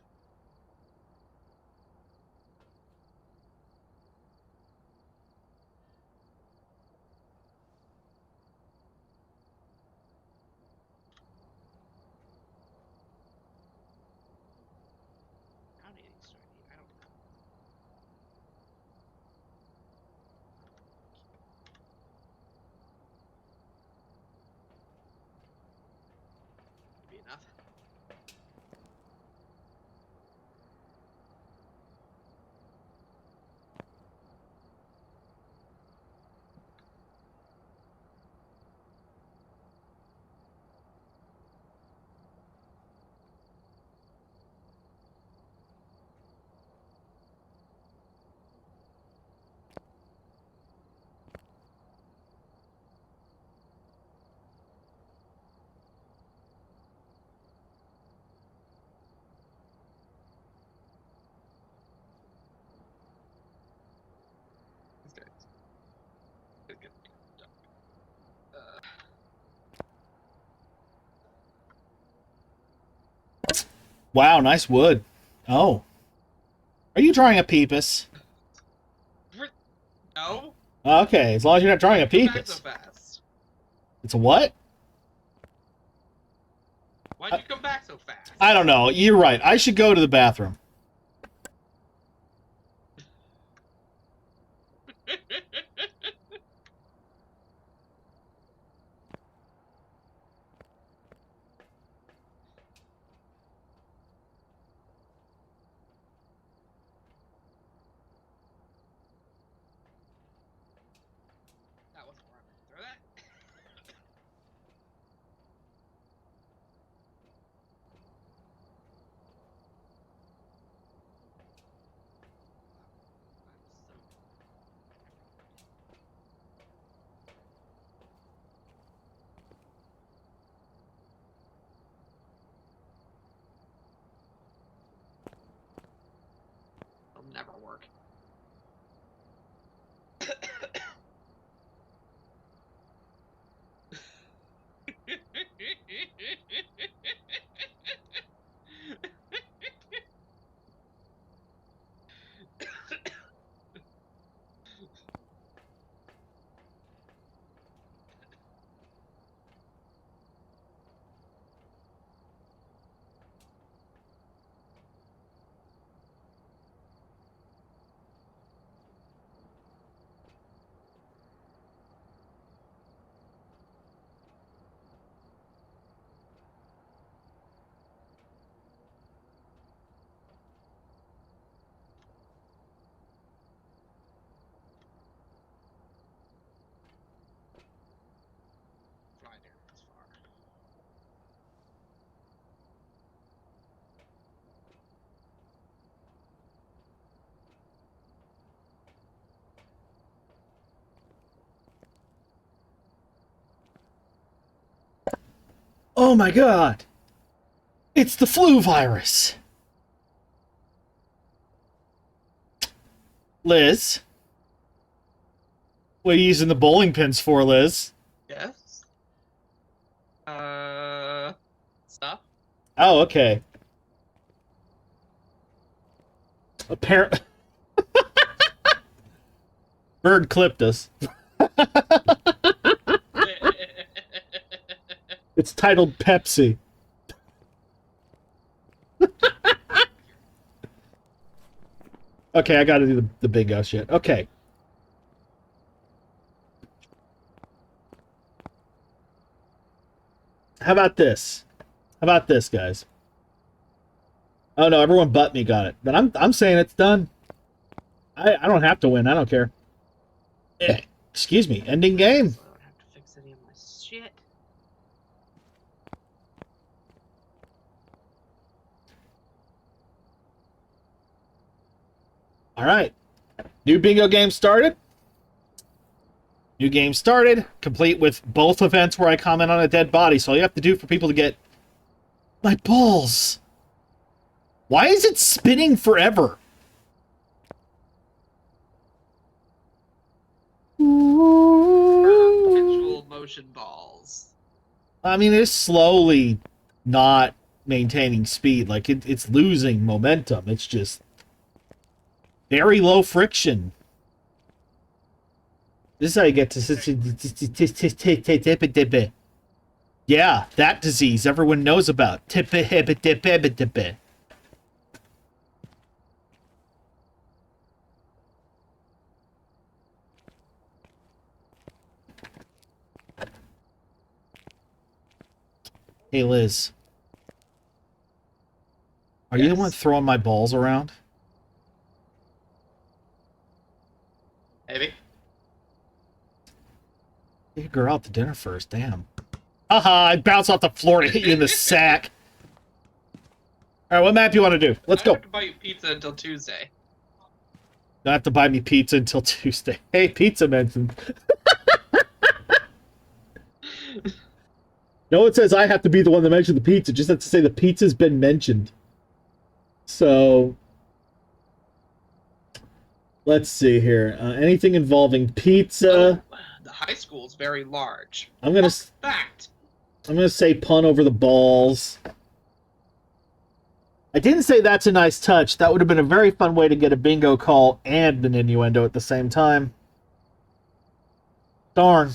Wow, nice wood. Oh. Are you drawing a peepus? No. Okay, as long as you're not drawing a Why'd you come back so peepus. fast? It's a what? Why'd you come back so fast? I don't know. You're right. I should go to the bathroom. That wasn't where I meant to throw that. I'm so It'll never work. Fly there, it's far. Oh my god! It's the flu virus! Liz? What are you using the bowling pins for, Liz? Yes. Stuff. Oh, okay. Apparent. Bird clipped us. It's titled Pepsi. Okay, I gotta do the big guy shit. Okay. How about this? How about this, guys? Oh no, everyone but me got it. But I'm saying it's done. I don't have to win. I don't care. Excuse me. Ending game. So I don't have to fix any of my shit. All right. New bingo game started. New game started, complete with both events where I comment on a dead body. So all you have to do for people to get my balls. Why is it spinning forever? Perpetual motion balls. I mean, it's slowly not maintaining speed. Like, it's losing momentum. It's just very low friction. This is how you get to... Yeah, that disease everyone knows about. Hey, Liz. Are you the one Yes. throwing my balls around? Maybe. Take a girl out to dinner first, damn. Haha, I bounced off the floor to hit you in the sack. Alright, what map you want to do? Let's I go. don't have to buy you pizza until Tuesday. Don't have to buy me pizza until Tuesday. Hey, pizza mentioned. No, it says I have to be the one that mentioned the pizza. Just have to say the pizza's been mentioned. So, let's see here. Anything involving pizza. Oh, the high school is very large. I'm gonna Fact. say pun over the balls. I didn't say that's a nice touch. That would have been a very fun way to get a bingo call and an innuendo at the same time. Darn.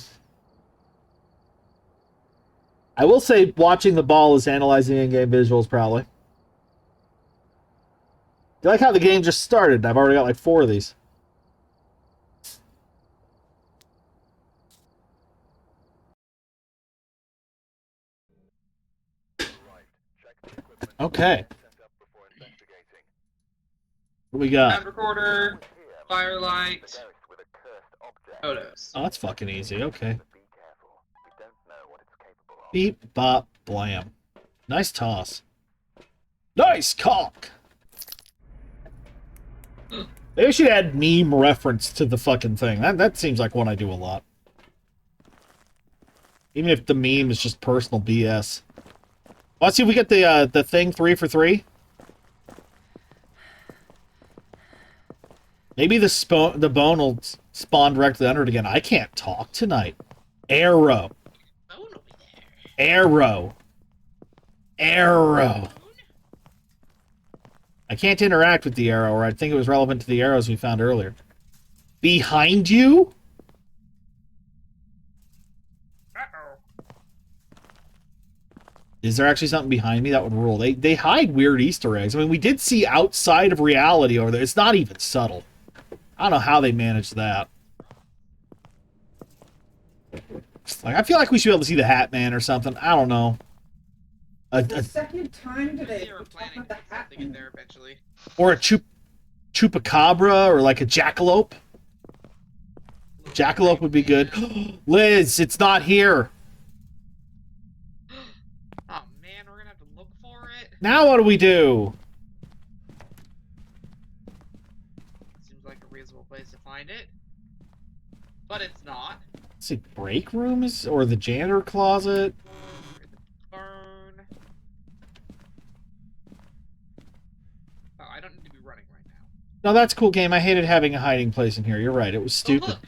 I will say watching the ball is analyzing in-game visuals, probably. You like how the game just started? I've already got like 4 of these. Okay. What we got? Sound recorder, firelight, photos. Oh, that's fucking easy. Okay. Beep, bop, blam. Nice toss. Nice cock! They should add meme reference to the fucking thing. That seems like one I do a lot. Even if the meme is just personal BS. Let's see if we get the thing 3 for 3. Maybe the bone will spawn directly under it again. I can't talk tonight. Arrow. Arrow. Arrow. I can't interact with the arrow, or I think it was relevant to the arrows we found earlier. Behind you? Is there actually something behind me that would rule? They hide weird Easter eggs. I mean, we did see outside of reality over there. It's not even subtle. I don't know how they managed that. Like, I feel like we should be able to see the Hat Man or something. I don't know. The second time today. They were planning to put something in there eventually. Or a chupacabra, or like a jackalope. Jackalope would be good. Liz, it's not here. Oh man, we're gonna have to look for it. Now what do we do? Seems like a reasonable place to find it. But it's not. Is it break room or the janitor closet? Burn. Oh, I don't need to be running right now. No, that's cool game. I hated having a hiding place in here. You're right. It was stupid. Oh, look.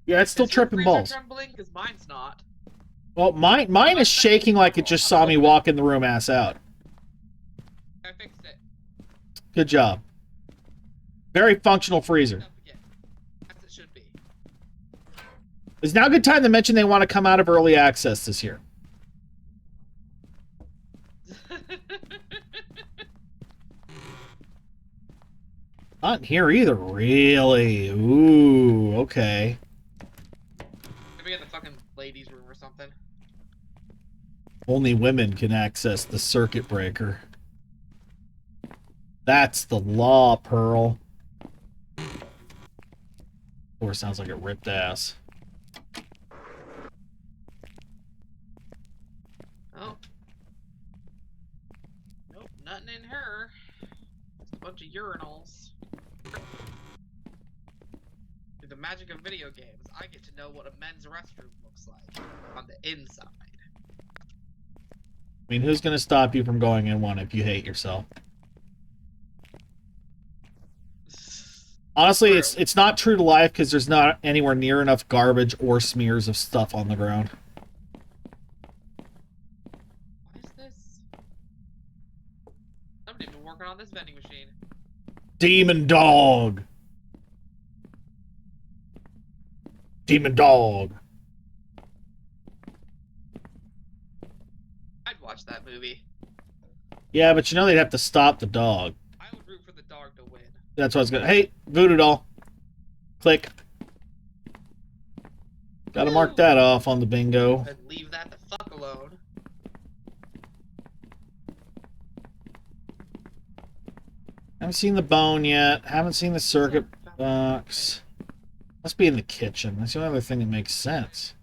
Yeah, it's still Is your tripping freezer balls. trembling? Because mine's not. Well, mine is shaking like it just saw me walk in the room ass out. I fixed it. Good job. Very functional freezer. Up again. As it should be. Is now a good time to mention they want to come out of early access this year. Not here either, really. Ooh, okay. Maybe in the fucking ladies' room or something. Only women can access the circuit breaker. That's the law, Pearl. Or sounds like it ripped ass. Oh. Nope, nothing in her. Just a bunch of urinals. Through the magic of video games, I get to know what a men's restroom looks like on the inside. I mean, who's gonna stop you from going in one if you hate yourself? Honestly, it's not true to life because there's not anywhere near enough garbage or smears of stuff on the ground. What is this? Somebody's been working on this vending machine. Demon dog. Demon dog. I'd watch that movie. Yeah, but you know they'd have to stop the dog. I would root for the dog to win. That's what I was gonna. Hey, voodoo doll. Click. Gotta mark that off on the bingo. And leave that the fuck alone. Haven't seen the bone yet. Haven't seen the circuit box. Must be in the kitchen. That's the only other thing that makes sense.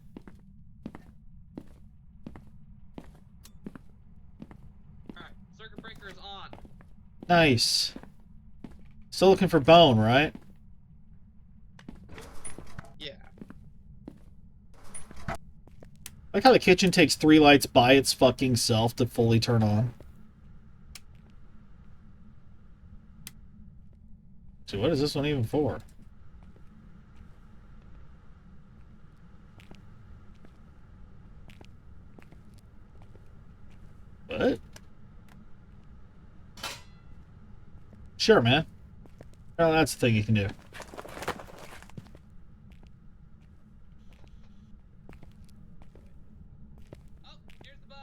Alright, circuit breaker is on. Nice. Still looking for bone, right? Yeah. Like how the kitchen takes 3 lights by its fucking self to fully turn on. So what is this one even for? What? Sure, man. Oh, that's the thing you can do. Oh, here's the bone.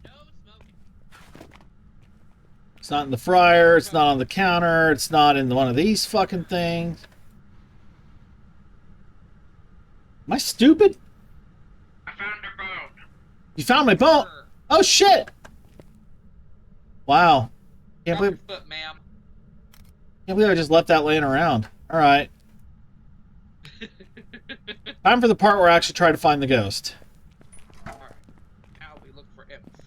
No smoking. It's not in the fryer. It's not on the counter. It's not in one of these fucking things. Am I stupid? I found her bone. You found my bone. Oh shit! Wow. Can't Drop your believe, foot, ma'am. can't believe I just left that laying around. All right. Time for the part where I actually try to find the ghost. Alright. Now we look for imps.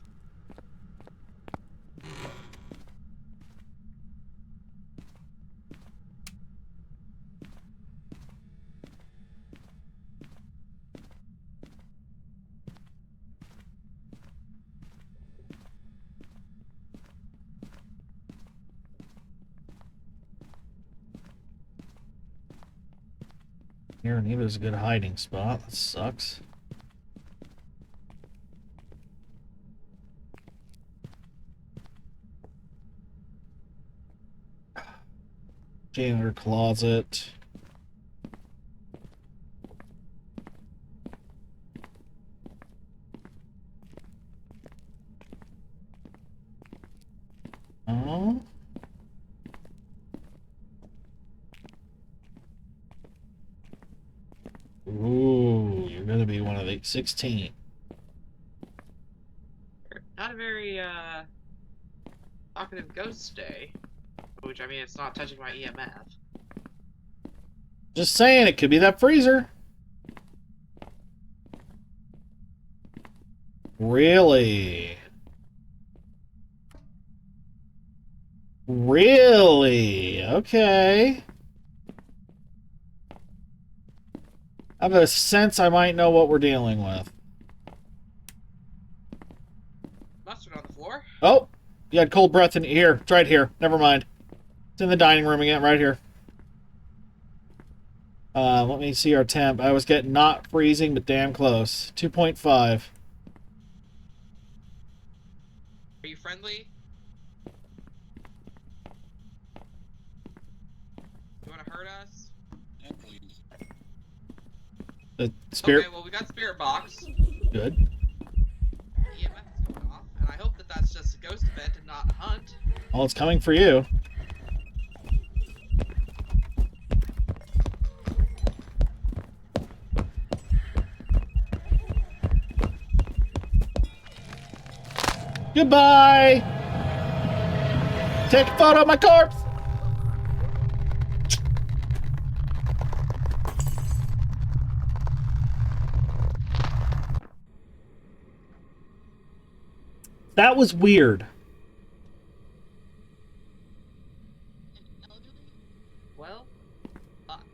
Here, Neva's a good hiding spot. That sucks. Janitor closet. Oh. Ooh, you're gonna be one of the 16. Not a very, talkative ghost day. Which, I mean, it's not touching my EMF. Just saying, it could be that freezer. Really? Really? Okay. I have a sense I might know what we're dealing with. Mustard on the floor? Oh, you had cold breath in here. It's right here. Never mind. It's in the dining room again, right here. Let me see our temp. I was getting not freezing, but damn close. 2.5. Are you friendly? You want to hurt us? The spirit. Okay, well, we got spirit box. Good. EMF is going off, and I hope that that's just a ghost event and not a hunt. Well, it's coming for you. Goodbye! Take a photo of my corpse! That was weird. Well, fuck.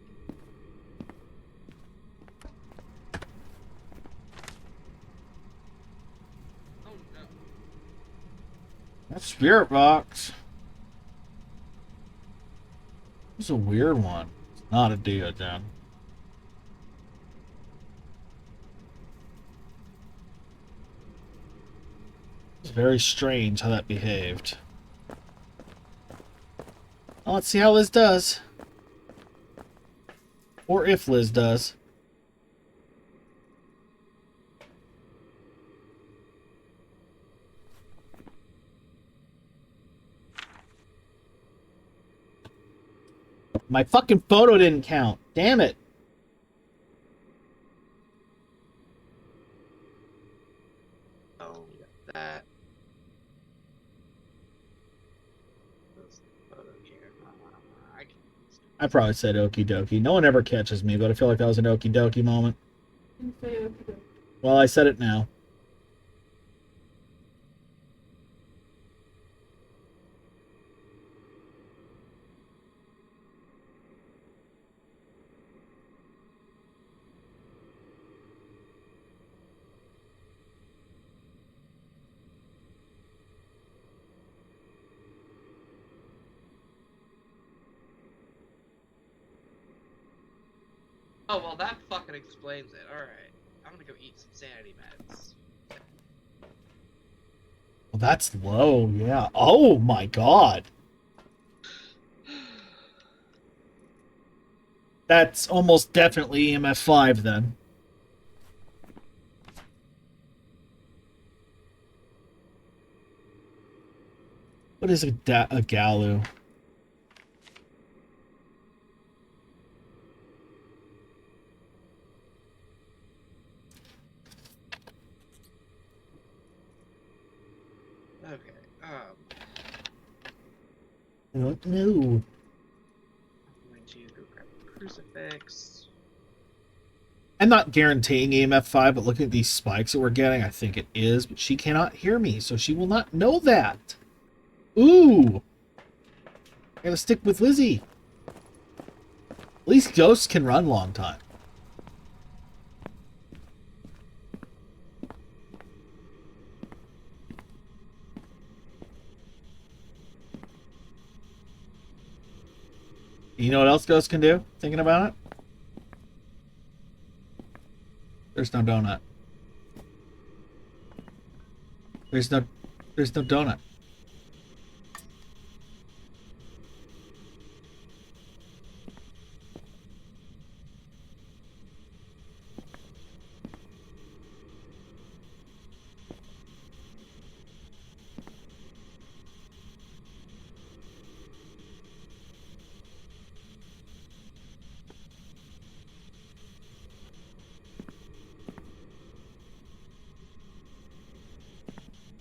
Oh no. That spirit box. It's a weird one. It's not a Deogen. It's very strange how that behaved. Well, let's see how Liz does. Or if Liz does. My fucking photo didn't count. Damn it. Oh, we got that. Those photos here. I can... I probably said okie dokie. No one ever catches me, but I feel like that was an okie dokie moment. Well, I said it now. Oh, well, that fucking explains it. Alright. I'm gonna go eat some sanity meds. Well, that's low, yeah. Oh my god. That's almost definitely EMF 5 then. What is a Galu? Okay, I don't know. I'm going to go grab a crucifix. I'm not guaranteeing EMF 5, but looking at these spikes that we're getting, I think it is, but she cannot hear me, so she will not know that. Ooh! I gotta stick with Lizzie. At least ghosts can run a long time. You know what else ghosts can do? Thinking about it? There's no donut. There's no donut.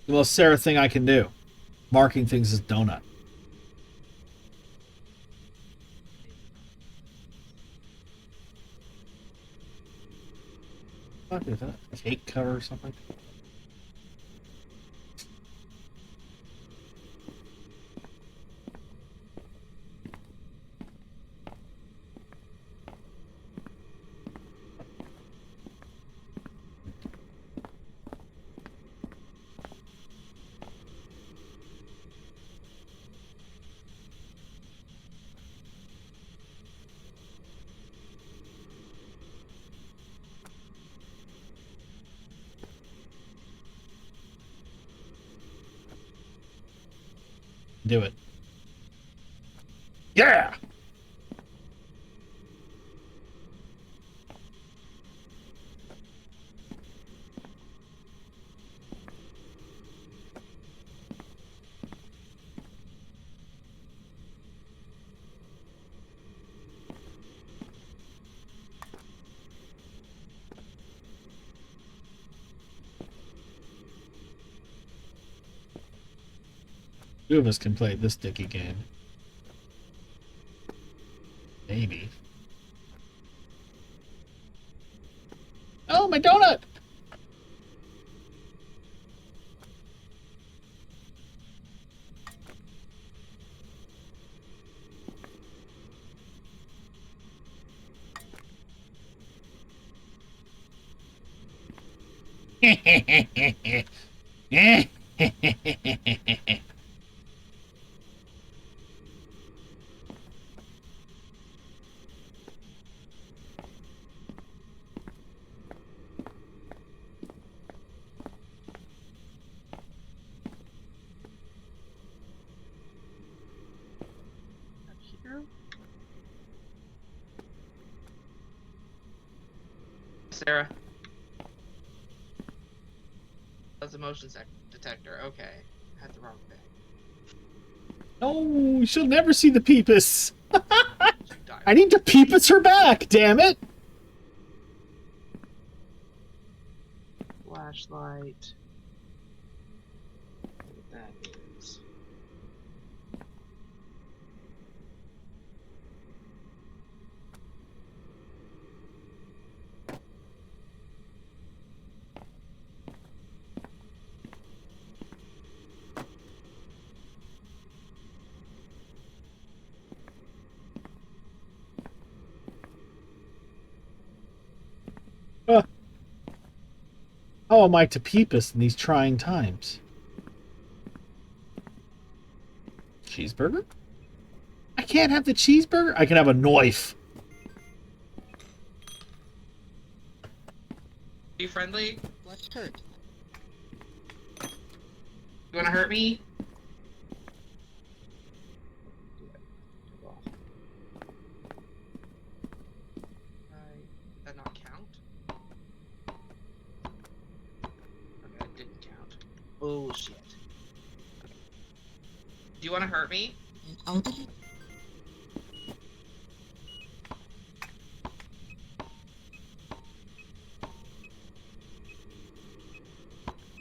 The most Sarah thing I can do. Marking things as donut. What is that? A cake cover or something? Do it. Yeah! Two of us can play this dicky game. Maybe. Oh, my donut! Here? Sarah. That's a motion detector. Okay. Had the wrong thing. No, she'll never see the peepus. Die. I need to peepus her back, damn it! Flashlight. What that is. How am I to peepus in these trying times? Cheeseburger? I can't have the cheeseburger? I can have a knife. Be friendly. What hurt? You wanna hurt me? Do it. Well. Did that not count? Okay, that didn't count. Oh shit. Do you wanna hurt me? I'll do it.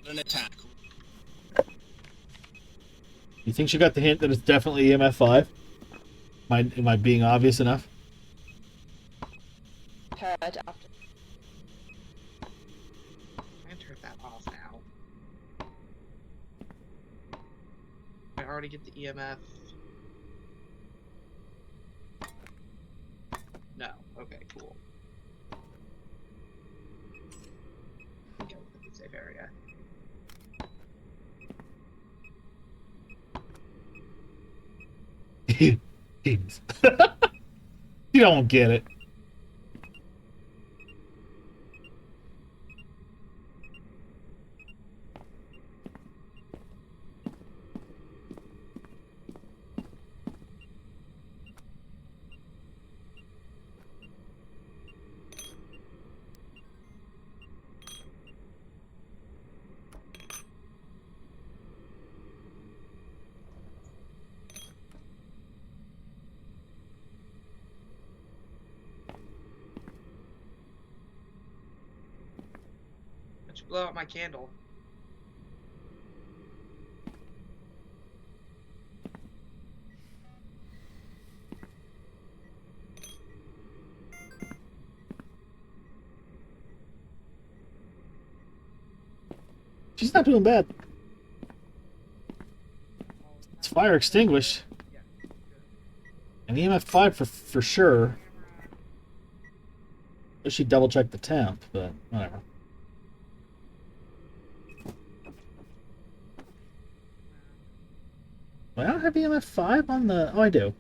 An attack. You think she got the hint that it's definitely EMF 5? Am I being obvious enough? Heard after. I can turn that off now. I already get the EMF. No. Okay, cool. Go to the safe area. You don't get it. Let's blow out my candle. She's not doing bad. It's fire extinguished. Yeah. And EMF 5 for sure. Wish she double checked the temp, but whatever. Do I not have EMF 5 on the... Oh, I do.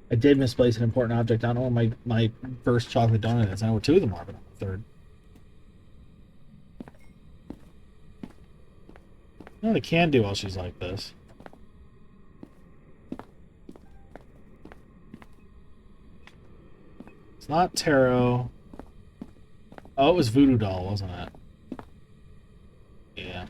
I did misplace an important object. I don't know where my first chocolate donut is. I know where two of them are, but not the third. No, they can do while she's like this. It's not tarot. Oh, it was Voodoo Doll, wasn't it? Yeah.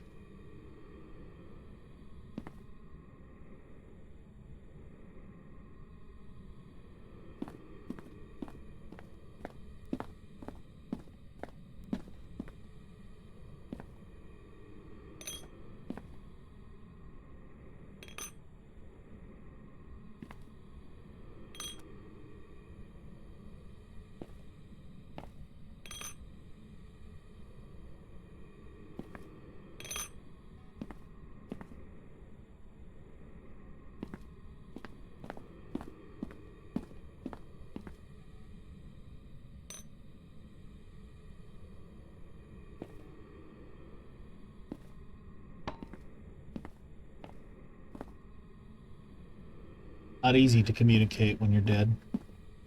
Not easy to communicate when you're dead.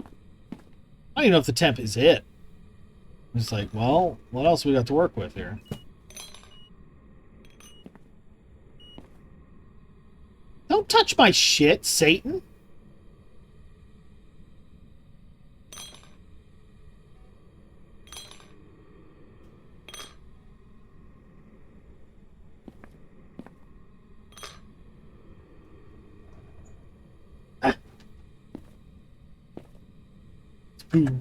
I don't even know if the temp is it. It's like, well, what else we got to work with here? Don't touch my shit, Satan! Boom.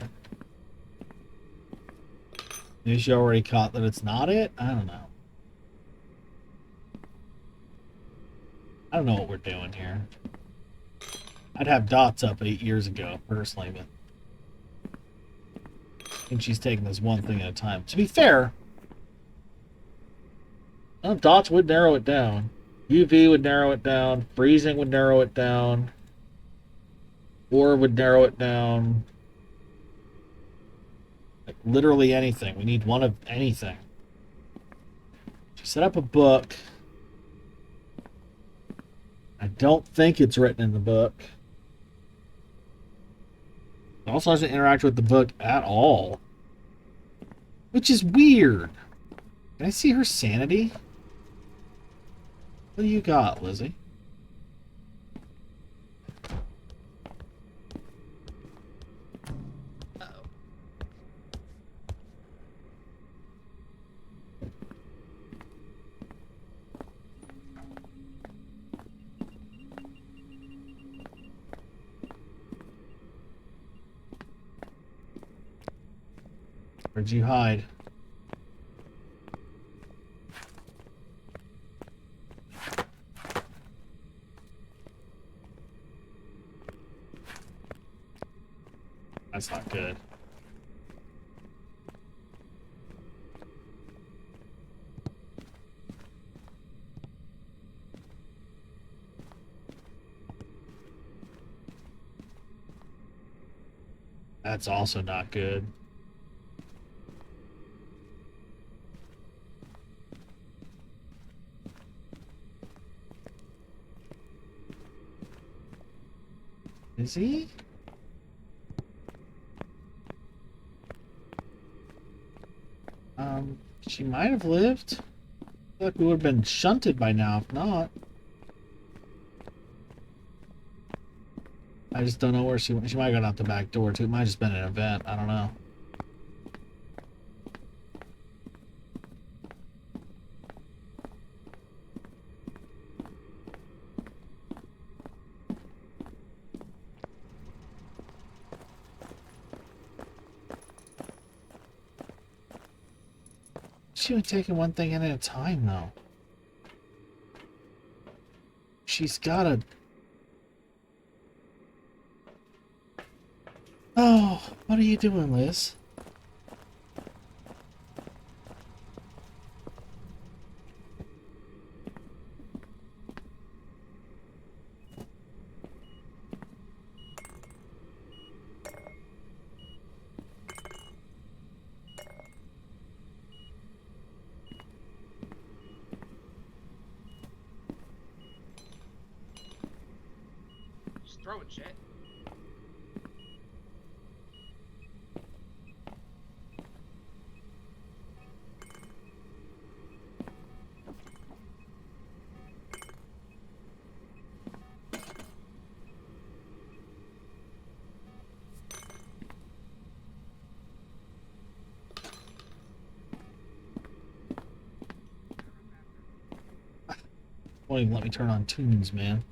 Maybe she already caught that it's not it? I don't know. I don't know what we're doing here. I'd have dots up 8 years ago, personally, but I think she's taking this one thing at a time. To be fair, well, dots would narrow it down. UV would narrow it down. Freezing would narrow it down. Or would narrow it down. Literally anything. We need one of anything. Set up a book. I don't think it's written in the book. It also doesn't interact with the book at all. Which is weird. Can I see her sanity? What do you got, Lizzie? Uh-oh. Where'd you hide? That's not good. That's also not good. Is he? She might have lived. I feel like we would have been shunted by now, if not. I just don't know where she went. She might have gone out the back door, too. It might have just been an event. I don't know. She was taking one thing in at a time, though. She's gotta... Oh, what are you doing, Liz? Just throwing shit. Won't even let me turn on tunes, man.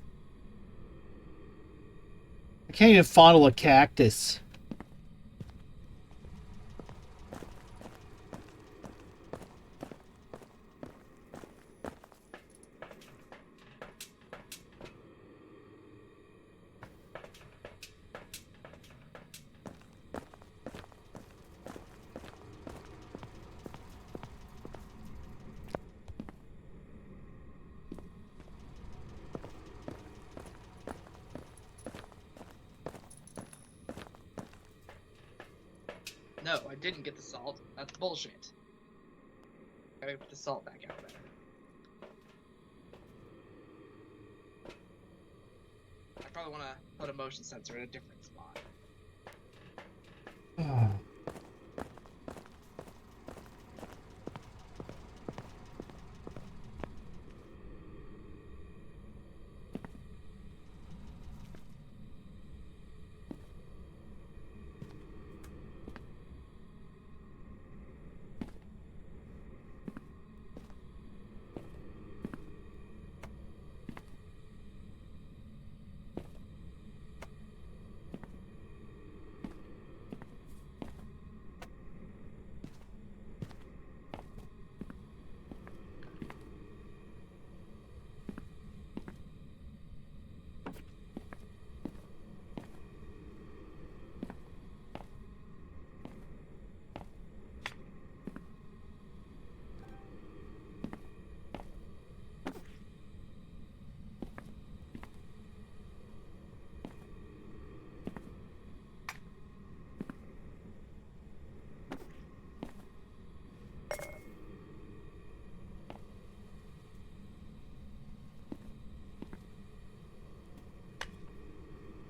I can't even fondle a cactus. No, I didn't get the salt. That's bullshit. I gotta put the salt back out there. I probably want to put a motion sensor in a different spot. Oh.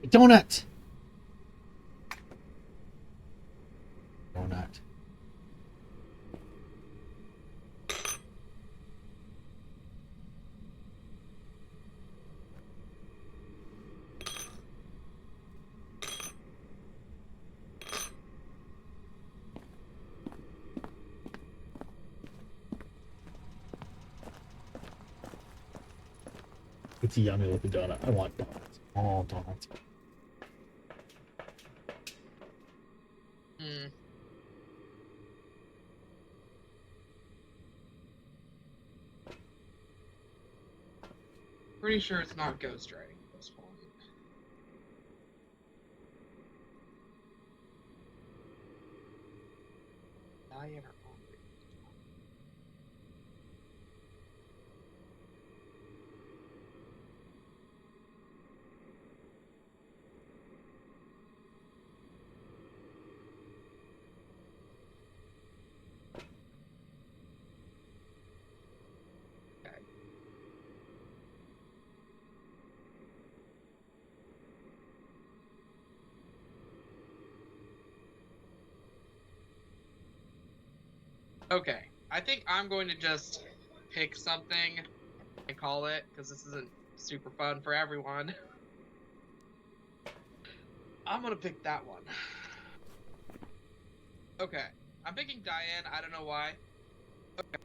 Donut. Donut. It's a yummy looking donut. I want donuts. All donuts. Hmm. Pretty sure it's not ghost writing at this point. Diane or Aubrey? Okay. Okay, I think I'm going to just pick something and call it, because this isn't super fun for everyone. I'm gonna pick that one. Okay, I'm picking Diane, I don't know why. Okay.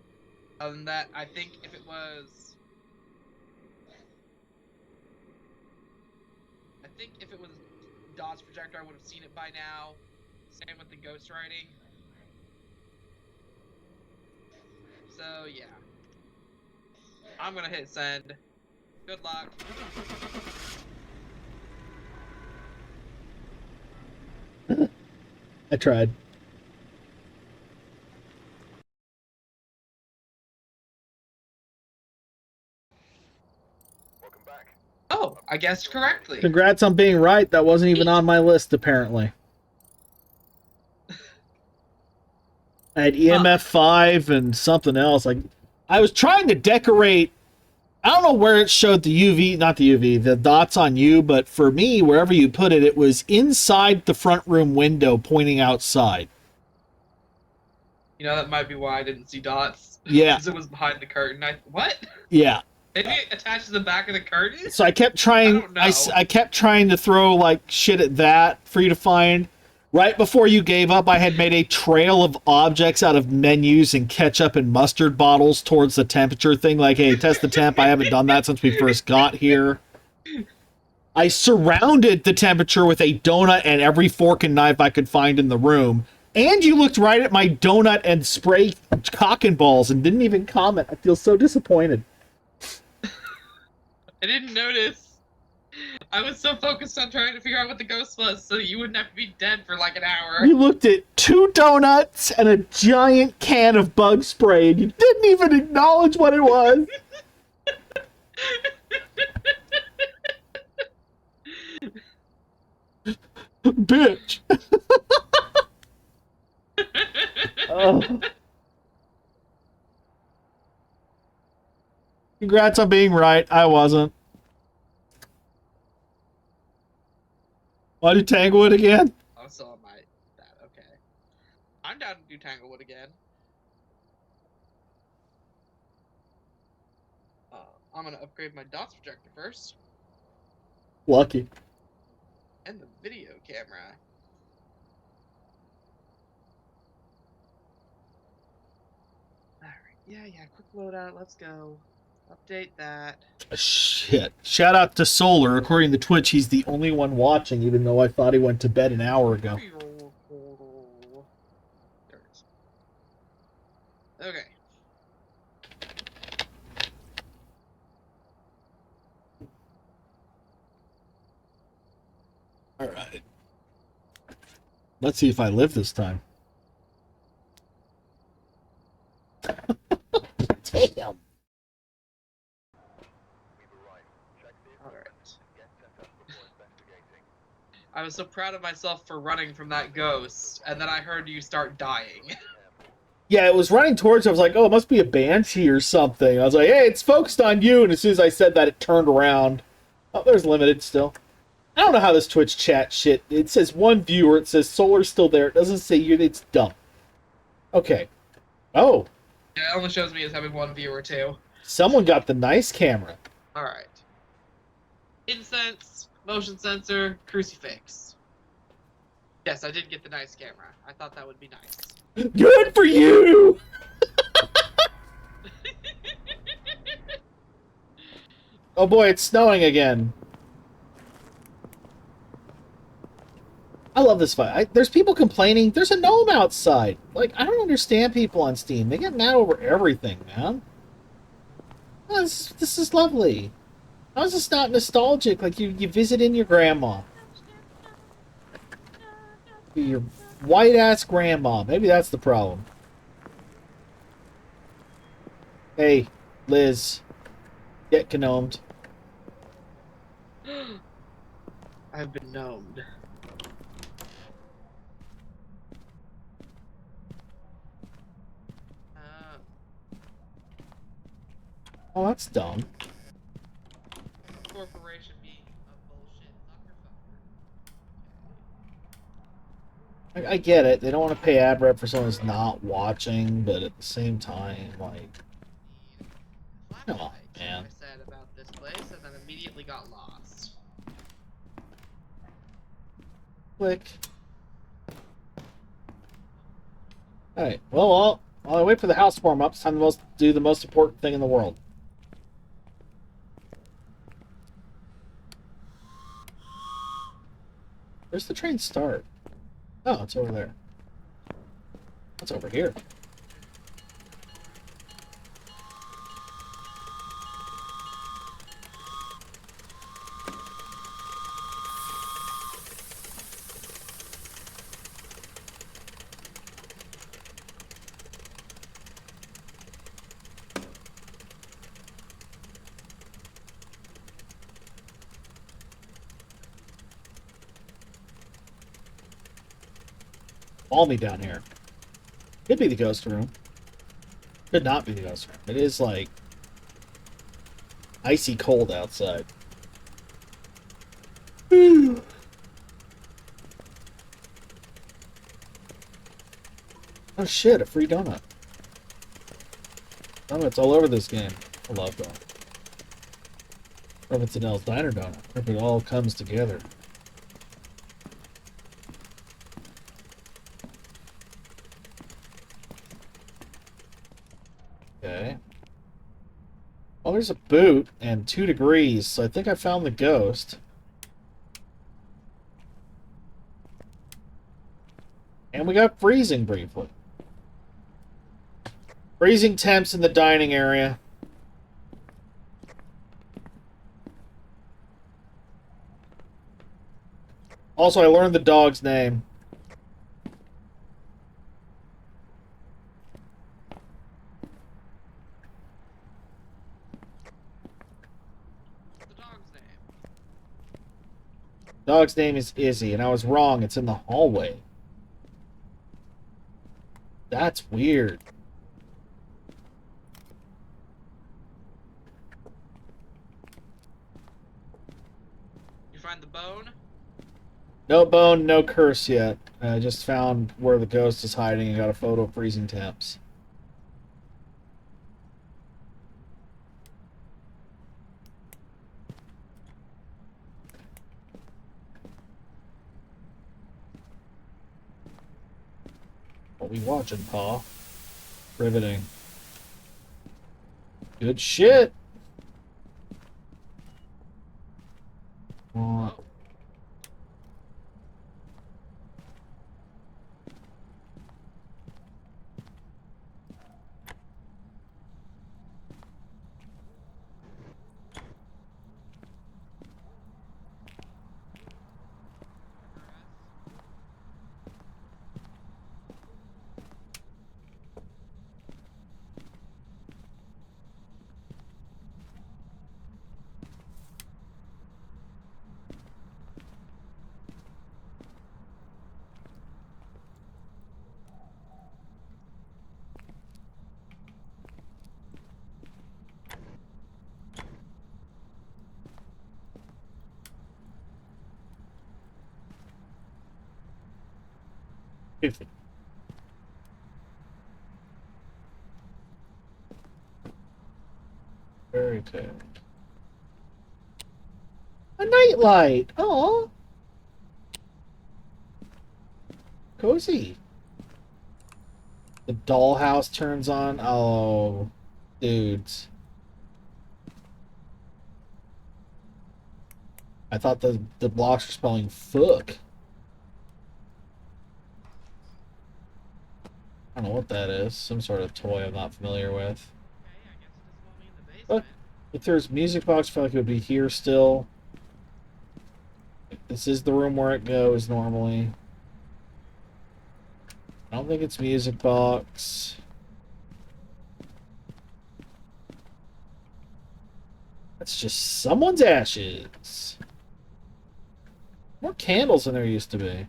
Other than that, I think if it was... Dot's projector, I would have seen it by now. Same with the ghostwriting. So, yeah. I'm gonna hit send. Good luck. I tried. Welcome back. Oh, I guessed correctly. Congrats on being right. That wasn't even on my list, apparently. I had EMF 5 and something else. Like, I was trying to decorate. I don't know where it showed the UV, not the UV, the dots on you, but for me, wherever you put it, it was inside the front room window pointing outside. You know, that might be why I didn't see dots. Yeah. Because it was behind the curtain. What? Yeah. Maybe it attached to the back of the curtain? So I kept trying. I don't know. I kept trying to throw like shit at that for you to find. Right before you gave up, I had made a trail of objects out of menus and ketchup and mustard bottles towards the temperature thing. Like, hey, test the temp. I haven't done that since we first got here. I surrounded the temperature with a donut and every fork and knife I could find in the room. And you looked right at my donut and spray cock and balls and didn't even comment. I feel so disappointed. I didn't notice. I was so focused on trying to figure out what the ghost was so you wouldn't have to be dead for like an hour. You looked at 2 donuts and a giant can of bug spray and you didn't even acknowledge what it was. Bitch. Oh. Congrats on being right. I wasn't. Want to tangle it again? Oh, so am I. That, okay. I'm down to do Tanglewood again. I'm gonna upgrade my dots projector first. Lucky. And the video camera. Alright, yeah, quick loadout, let's go. Update that. Shit. Shout out to Solar. According to Twitch, he's the only one watching, even though I thought he went to bed an hour ago. There it is. Okay. Alright. Let's see if I live this time. Damn. Alright. I was so proud of myself for running from that ghost, and then I heard you start dying. Yeah, it was running towards. I was like, oh, it must be a banshee or something. I was like, hey, it's focused on you. And as soon as I said that, it turned around. Oh, there's limited still. I don't know how this Twitch chat shit. It says one viewer. It says Solar's still there. It doesn't say you. It's dumb. Okay. Oh, Yeah, it only shows me as having one viewer too. someone got the nice camera. All right. Incense, motion sensor, crucifix. Yes, I did get the nice camera. I thought that would be nice. Good for you. Oh boy, it's snowing again. I love this fight. There's people complaining. There's a gnome outside. Like, I don't understand people on Steam. They get mad over everything, man. Oh, this is lovely. How is this not nostalgic? Like, you visit in your grandma. Your white-ass grandma. Maybe that's the problem. Hey, Liz. Get gnomed. I've been gnomed. Oh, that's dumb. Corporation being a bullshit sucker. I get it. They don't want to pay ad rep for someone who's not watching, but at the same time, like, come on, man. I said about this place and then immediately got lost. Click. Alright, well, while I wait for the house to warm up, it's time to do the most important thing in the world. Where's the train start? Oh, it's over there. What's over here? Follow me down here. Could be the ghost room. Could not be the ghost room. It is like icy cold outside. Oh shit, a free donut. Donuts all over this game. I love donut. Or if it's an L's Diner donut. If it all comes together. Okay. Well, there's a boot and 2 degrees, so I think I found the ghost. And we got freezing briefly. Freezing temps in the dining area. Also, I learned the dog's name. What's the dog's name? Dog's name is Izzy, and I was wrong. It's in the hallway. That's weird. You find the bone? No bone, no curse yet. I just found where the ghost is hiding and got a photo of freezing temps. What we watching, Pa? Riveting. Good shit. 50. Very good. A nightlight. Oh, cozy. The dollhouse turns on. Oh, dudes. I thought the blocks were spelling fuck. I don't know what that is. Some sort of toy I'm not familiar with. Okay, I guess it doesn't want me in the What? basement. If there's music box, I feel like it would be here still. This is the room where it goes normally. I don't think it's music box. That's just someone's ashes. More candles than there used to be.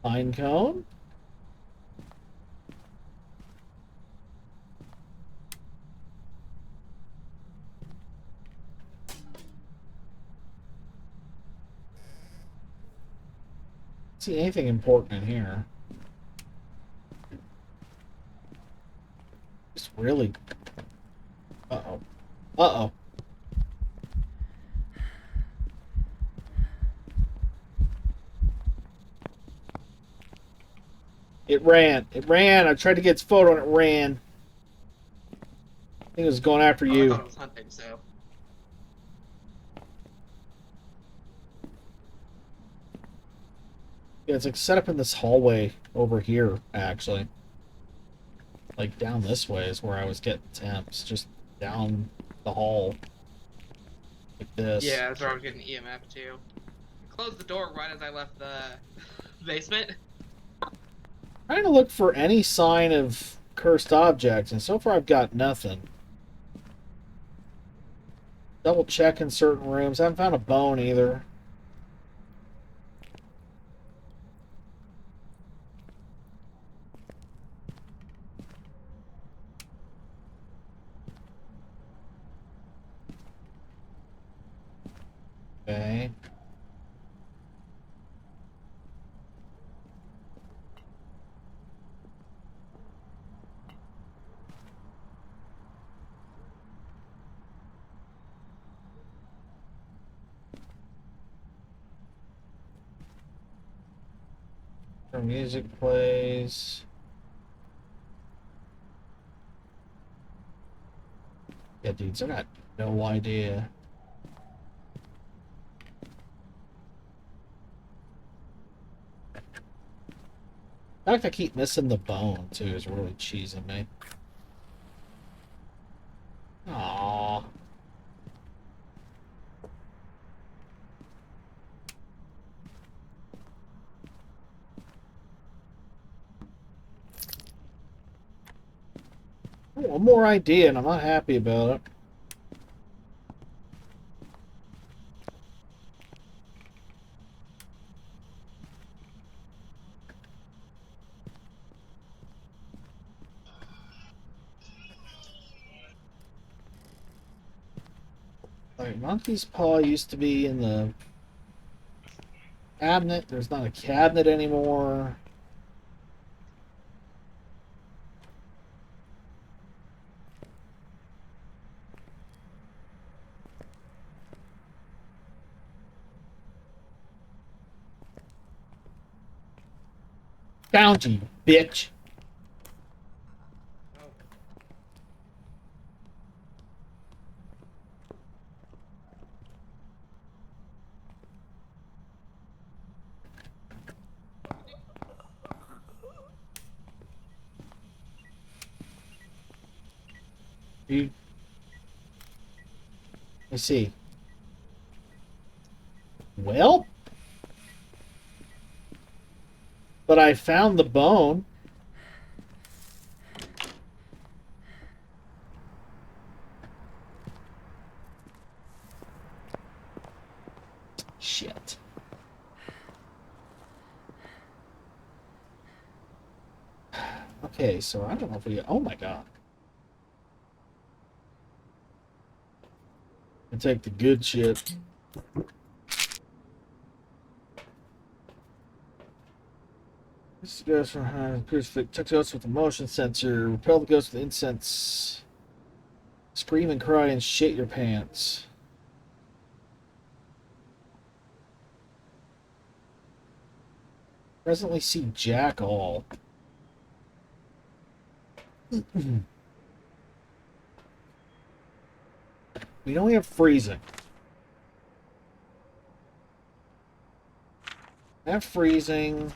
Pine cone? See anything important in here? Just really. Uh-oh. Uh-oh. It ran. It ran. I tried to get its photo and it ran. I think it was going after Oh, I you. thought it was hunting, so. Yeah, it's like set up in this hallway over here, actually. Like down this way is where I was getting temps. Just down the hall. Like this. Yeah, that's where I was getting EMF too. I closed the door right as I left the basement. Trying to look for any sign of cursed objects, and so far I've got nothing. Double check in certain rooms. I haven't found a bone either. Okay. Her music plays. Yeah, dudes, I got no idea. The fact I keep missing the bone, too, is really cheesing me. Aww. One more idea, and I'm not happy about it. Like, Monkey's Paw used to be in the cabinet. There's not a cabinet anymore. Found you, bitch. Oh. You. Let's see. Well, but I found the bone. Shit. Okay, so I don't know if we. Oh my god. I take the good shit. This goes from crucifix. Check the ghost with the motion sensor. Repel the ghost with incense. Scream and cry and shit your pants. Presently see Jack all. We know we have freezing. Have freezing.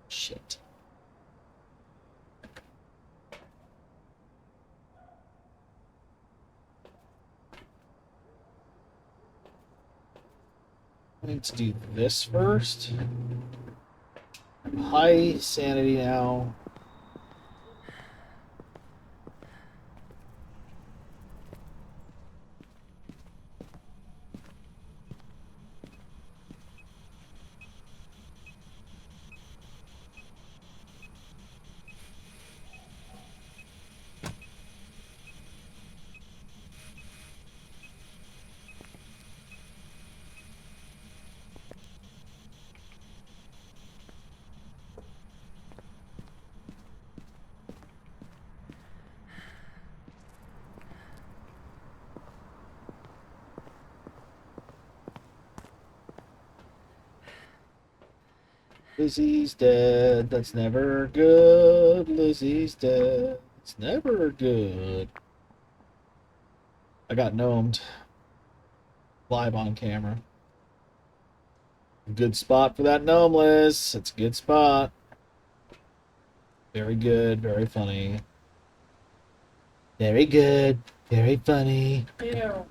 Shit. I need to do this first. I'm high sanity now. Lizzie's dead. That's never good. Lizzie's dead. It's never good. I got gnomed. Live on camera. Good spot for that gnome, Liz. It's a good spot. Very good. Very funny. Very good. Very funny. Ew.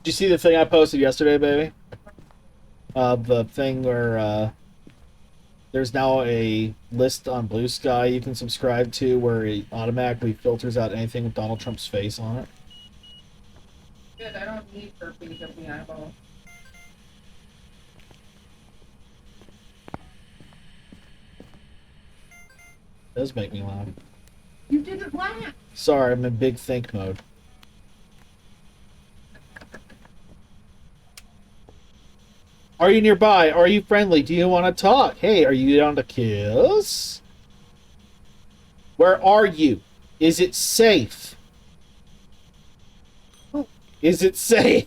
Did you see the thing I posted yesterday, baby? The thing where there's now a list on Blue Sky you can subscribe to where it automatically filters out anything with Donald Trump's face on it. Good, I don't need burpees up the eyeball. It does make me laugh. You didn't laugh. Sorry, I'm in big think mode. Are you nearby? Are you friendly? Do you want to talk? Hey, are you down to kiss? Where are you? Is it safe? Is it safe?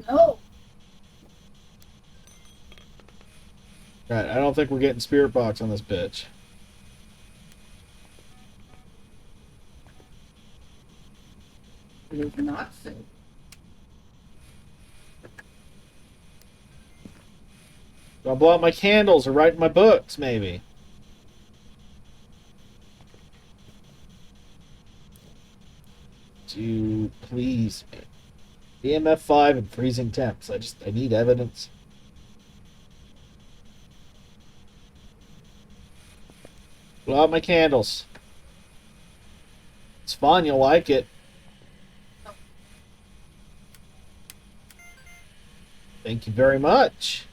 No. Right, I don't think we're getting spirit box on this bitch. It is not safe. Do I blow out my candles or write my books, maybe? Do please. EMF 5 and freezing temps. I need evidence. Blow out my candles. It's fun, you'll like it. Thank you very much.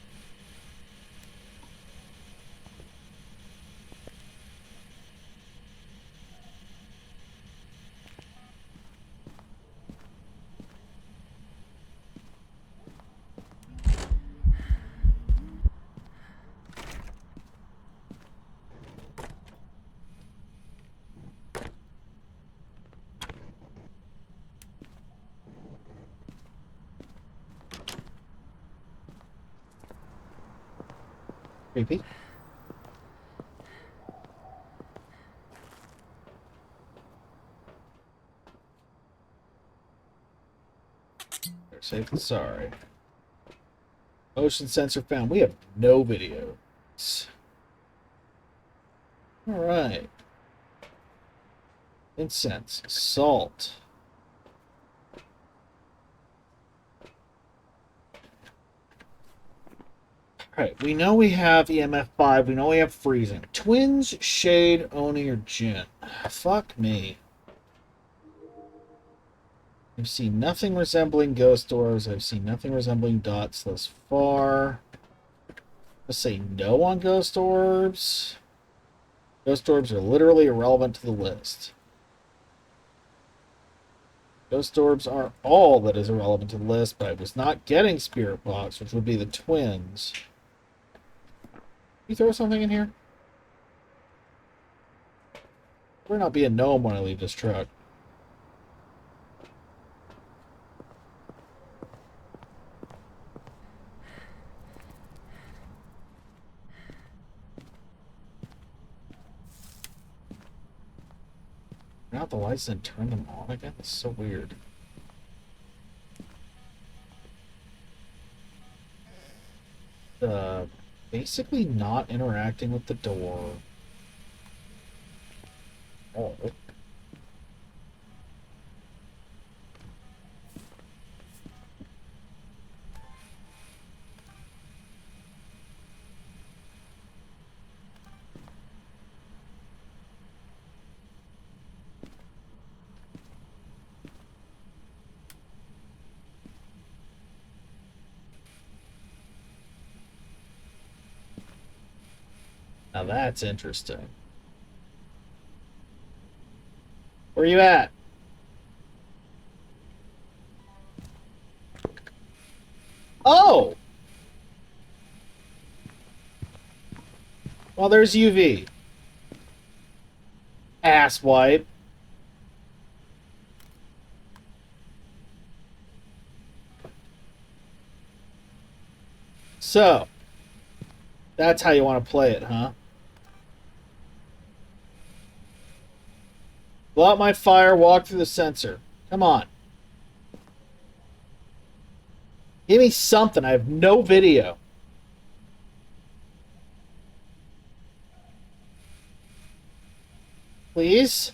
Creepy. They're safe and sorry. Motion sensor found. We have no videos. Alright. Incense. Salt. Alright, we know we have EMF 5. We know we have freezing. Twins, Shade, Oni, or Jin. Fuck me. I've seen nothing resembling ghost doors. I've seen nothing resembling dots thus far. Let's say no on ghost orbs. Ghost orbs are literally irrelevant to the list. Ghost orbs are all that is irrelevant to the list, but I was not getting spirit box, which would be the twins. You throw something in here? Better not be a gnome when I leave this truck. Turn out the lights and turn them on again? It's so weird. Basically not interacting with the door. Oh. Now that's interesting. Where are you at? Oh! Well, there's UV. Asswipe. So, that's how you want to play it, huh? Blow out my fire, walk through the sensor. Come on. Give me something. I have no video. Please?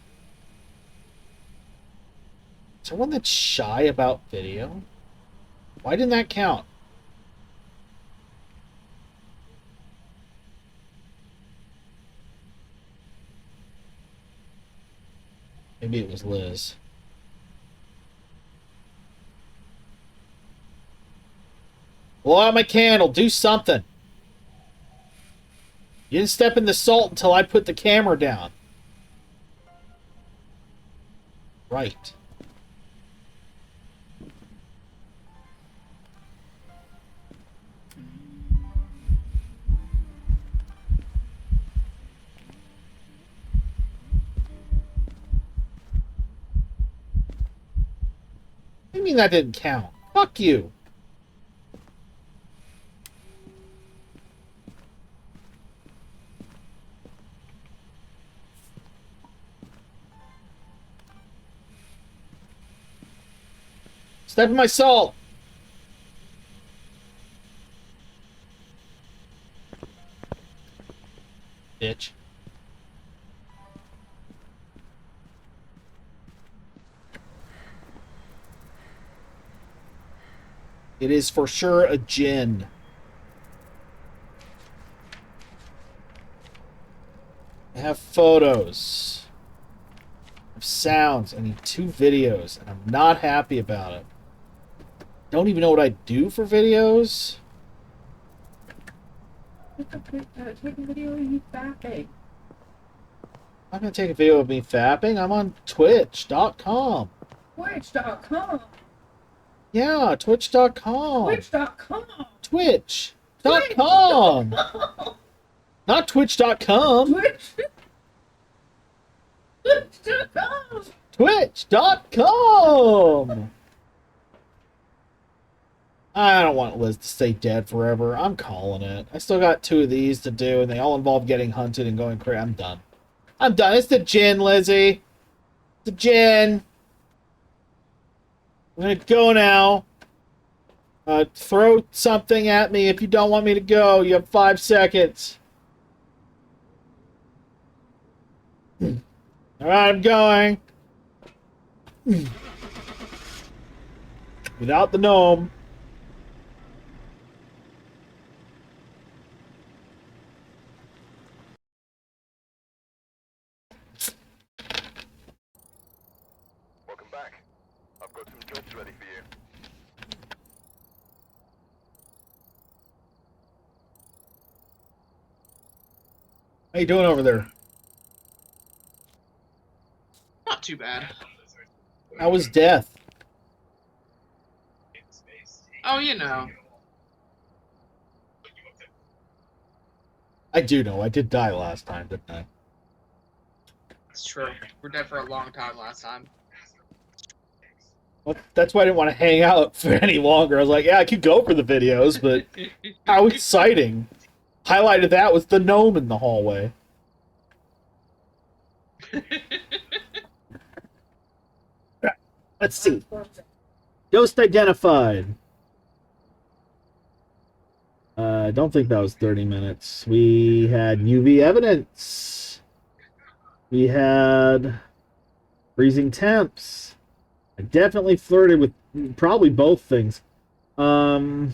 Is there one that's shy about video? Why didn't that count? Maybe it was Liz. Blow out my candle. Do something. You didn't step in the salt until I put the camera down. Right. What do you mean that didn't count? Fuck you. Step in my salt. Bitch. It is for sure a djinn. I have photos. I have sounds. I need 2 videos, and I'm not happy about it. Don't even know what I do for videos. Take a video of you fapping. I'm not gonna take a video of me fapping. I'm on Twitch.com. Twitch.com. Yeah, Twitch.com. Twitch.com. Twitch.com. Not Twitch.com. Twitch. Twitch.com. Twitch.com. I don't want Liz to stay dead forever. I'm calling it. I still got 2 of these to do, and they all involve getting hunted and going crazy. I'm done. I'm done. It's the djinn, Lizzie. The djinn. I'm gonna go now. Throw something at me if you don't want me to go. You have 5 seconds. Alright, I'm going. Without the gnome. Welcome back. I've got some jobs ready for you. How you doing over there? Not too bad. How was death? Oh, you know. I do know. I did die last time, didn't I? It's true. We're dead for a long time last time. Well, that's why I didn't want to hang out for any longer. I was like, yeah, I could go for the videos, but how exciting. Highlight of that was the gnome in the hallway. Let's see. Ghost identified. I don't think that was 30 minutes. We had UV evidence. We had freezing temps. I definitely flirted with probably both things. I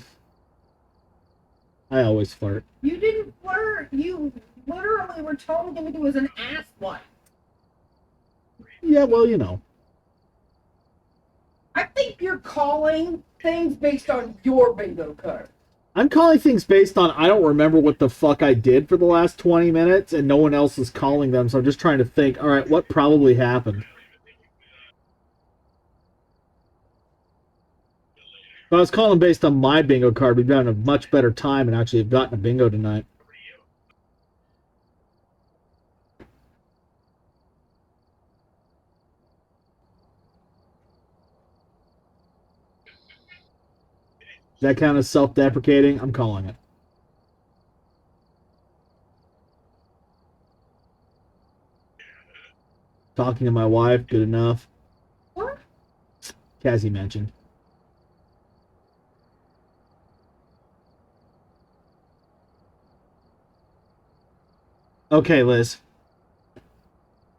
always flirt. You didn't flirt. You literally were told him he was an asswipe. Yeah, well, you know. I think you're calling things based on your bingo card. I'm calling things based on I don't remember what the fuck I did for the last 20 minutes, and no one else is calling them, so I'm just trying to think, all right, what probably happened? If I was calling based on my bingo card, we'd done a much better time and actually have gotten a bingo tonight. Does that count as self-deprecating? I'm calling it. Talking to my wife, good enough. What? Cassie mentioned. Okay, Liz.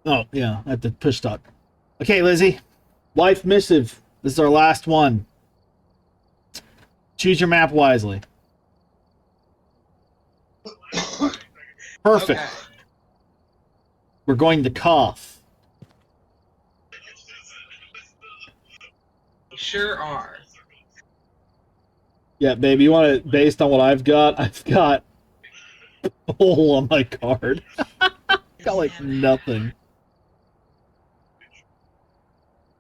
Oh, yeah, at the push stop. Okay, Lizzie. Wife missive. This is our last one. Choose your map wisely. Perfect. Okay. We're going to cough. We sure are. Yeah, baby, you want it based on what I've got? I've got a hole on my card. Got like nothing.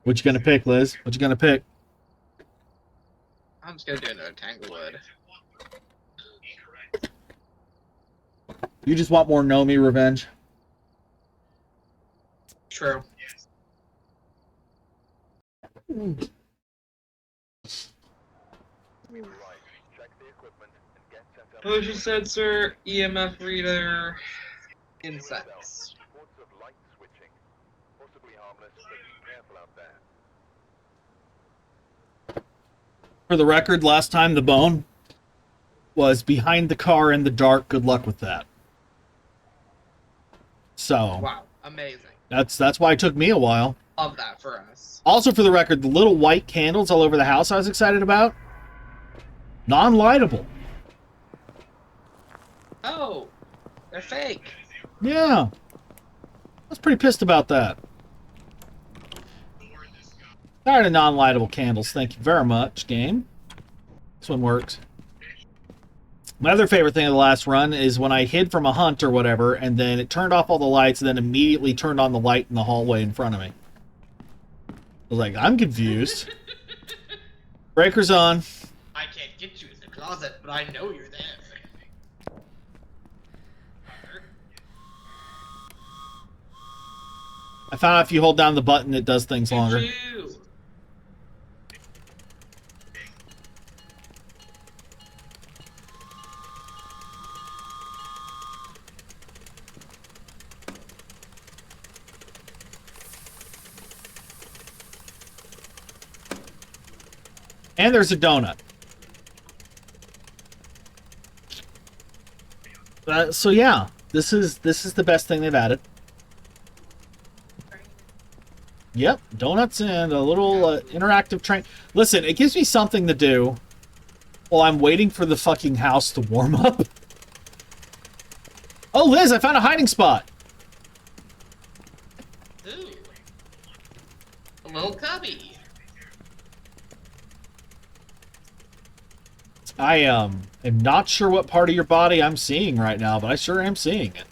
What you gonna pick, Liz? What you gonna pick? I'm just gonna do another Tanglewood. You just want more Nomi revenge? True. Check the equipment and get set up. Motion sensor, EMF reader, insects. Reports of light switching. Possibly harmless, but be careful out there. For the record, last time the bone was behind the car in the dark. Good luck with that. So Wow, amazing. that's why it took me a while. Love that for us. Also, for the record, the little white candles all over the house I was excited about, non-lightable. Oh, they're fake. Yeah. I was pretty pissed about that. Tired of non-lightable candles. Thank you very much, game. This one works. My other favorite thing of the last run is when I hid from a hunt or whatever, and then it turned off all the lights, and then immediately turned on the light in the hallway in front of me. I was like, I'm confused. Breaker's on. I can't get you in the closet, but I know you're there. I found out if you hold down the button, it does things longer. Choo-choo. And there's a donut. So yeah, this is the best thing they've added. Yep, donuts and a little interactive train. Listen, it gives me something to do while I'm waiting for the fucking house to warm up. Oh, Liz, I found a hiding spot. Ooh. A little cubby. I am not sure what part of your body I'm seeing right now, but I sure am seeing it.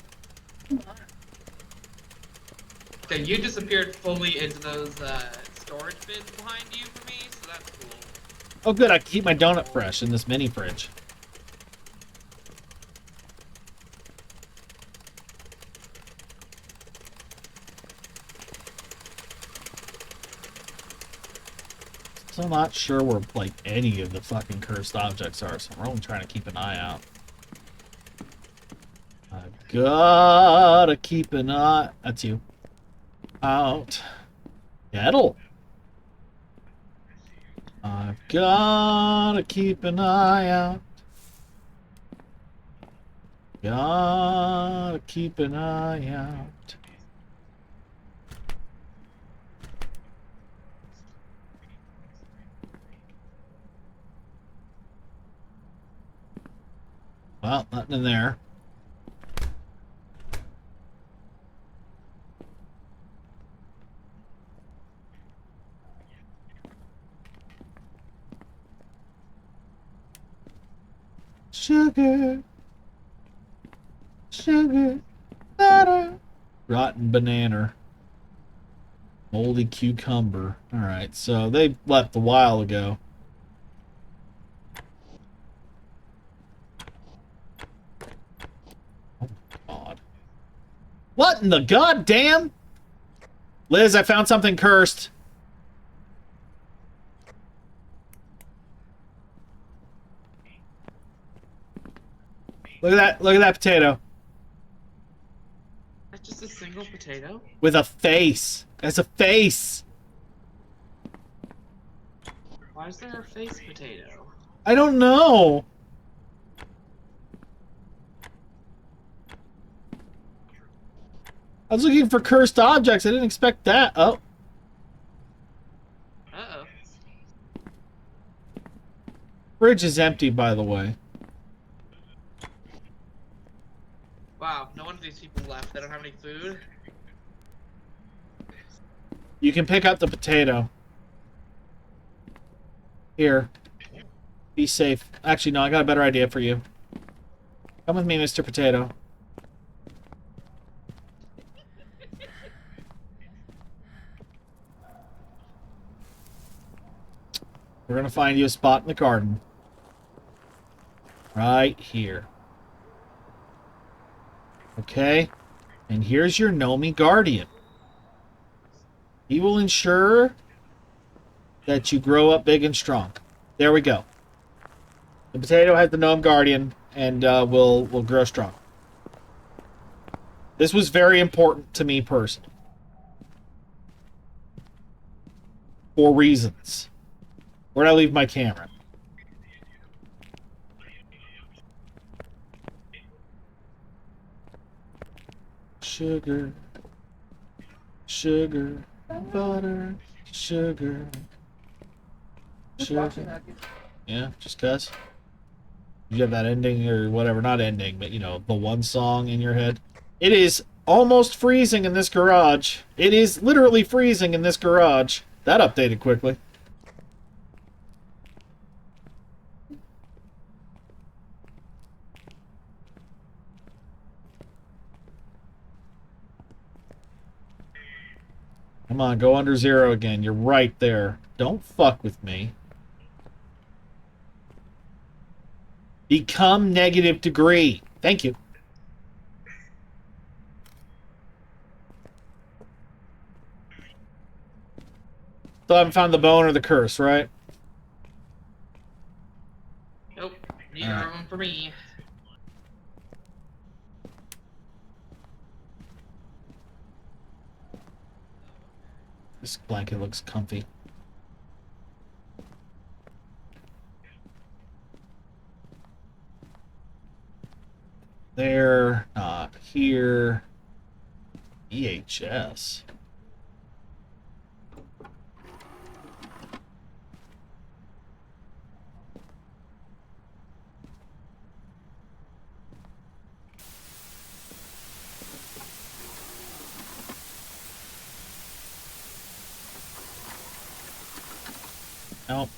Okay, you disappeared fully into those storage bins behind you for me, so that's cool. Oh, good. I can keep my donut fresh in this mini fridge. Still not sure where, like, any of the fucking cursed objects are, so we're only trying to keep an eye out. I gotta keep an eye... That's you. Out. Kettle. I've gotta keep an eye out. Gotta keep an eye out. Well, nothing in there. Sugar. Sugar. Butter. Rotten banana. Moldy cucumber. Alright, so they left a while ago. Oh, God. What in the goddamn? Liz, I found something cursed. Look at that. Look at that potato. That's just a single potato? With a face. As a face. Why is there a face potato? I don't know. I was looking for cursed objects. I didn't expect that. Oh. Uh-oh. Fridge is empty, by the way. Wow, no wonder these people left. They don't have any food. You can pick up the potato. Here. Be safe. Actually, no, I got a better idea for you. Come with me, Mr. Potato. We're gonna find you a spot in the garden. Right here. Okay? And here's your Nomi Guardian. He will ensure that you grow up big and strong. There we go. The potato has the Gnome Guardian, and will grow strong. This was very important to me personally. For reasons. Where'd I leave my camera? Sugar. Sugar. Butter. Sugar. Sugar. Yeah, just cuz. You have that ending or whatever, not ending, but you know, the one song in your head. It is almost freezing in this garage. It is literally freezing in this garage. That updated quickly. Come on, go under 0 again. You're right there. Don't fuck with me. Become -degree. Thank you. Still haven't found the bone or the curse, right? Nope. Neither of them for me. This blanket looks comfy. There, not here. EHS. Nope.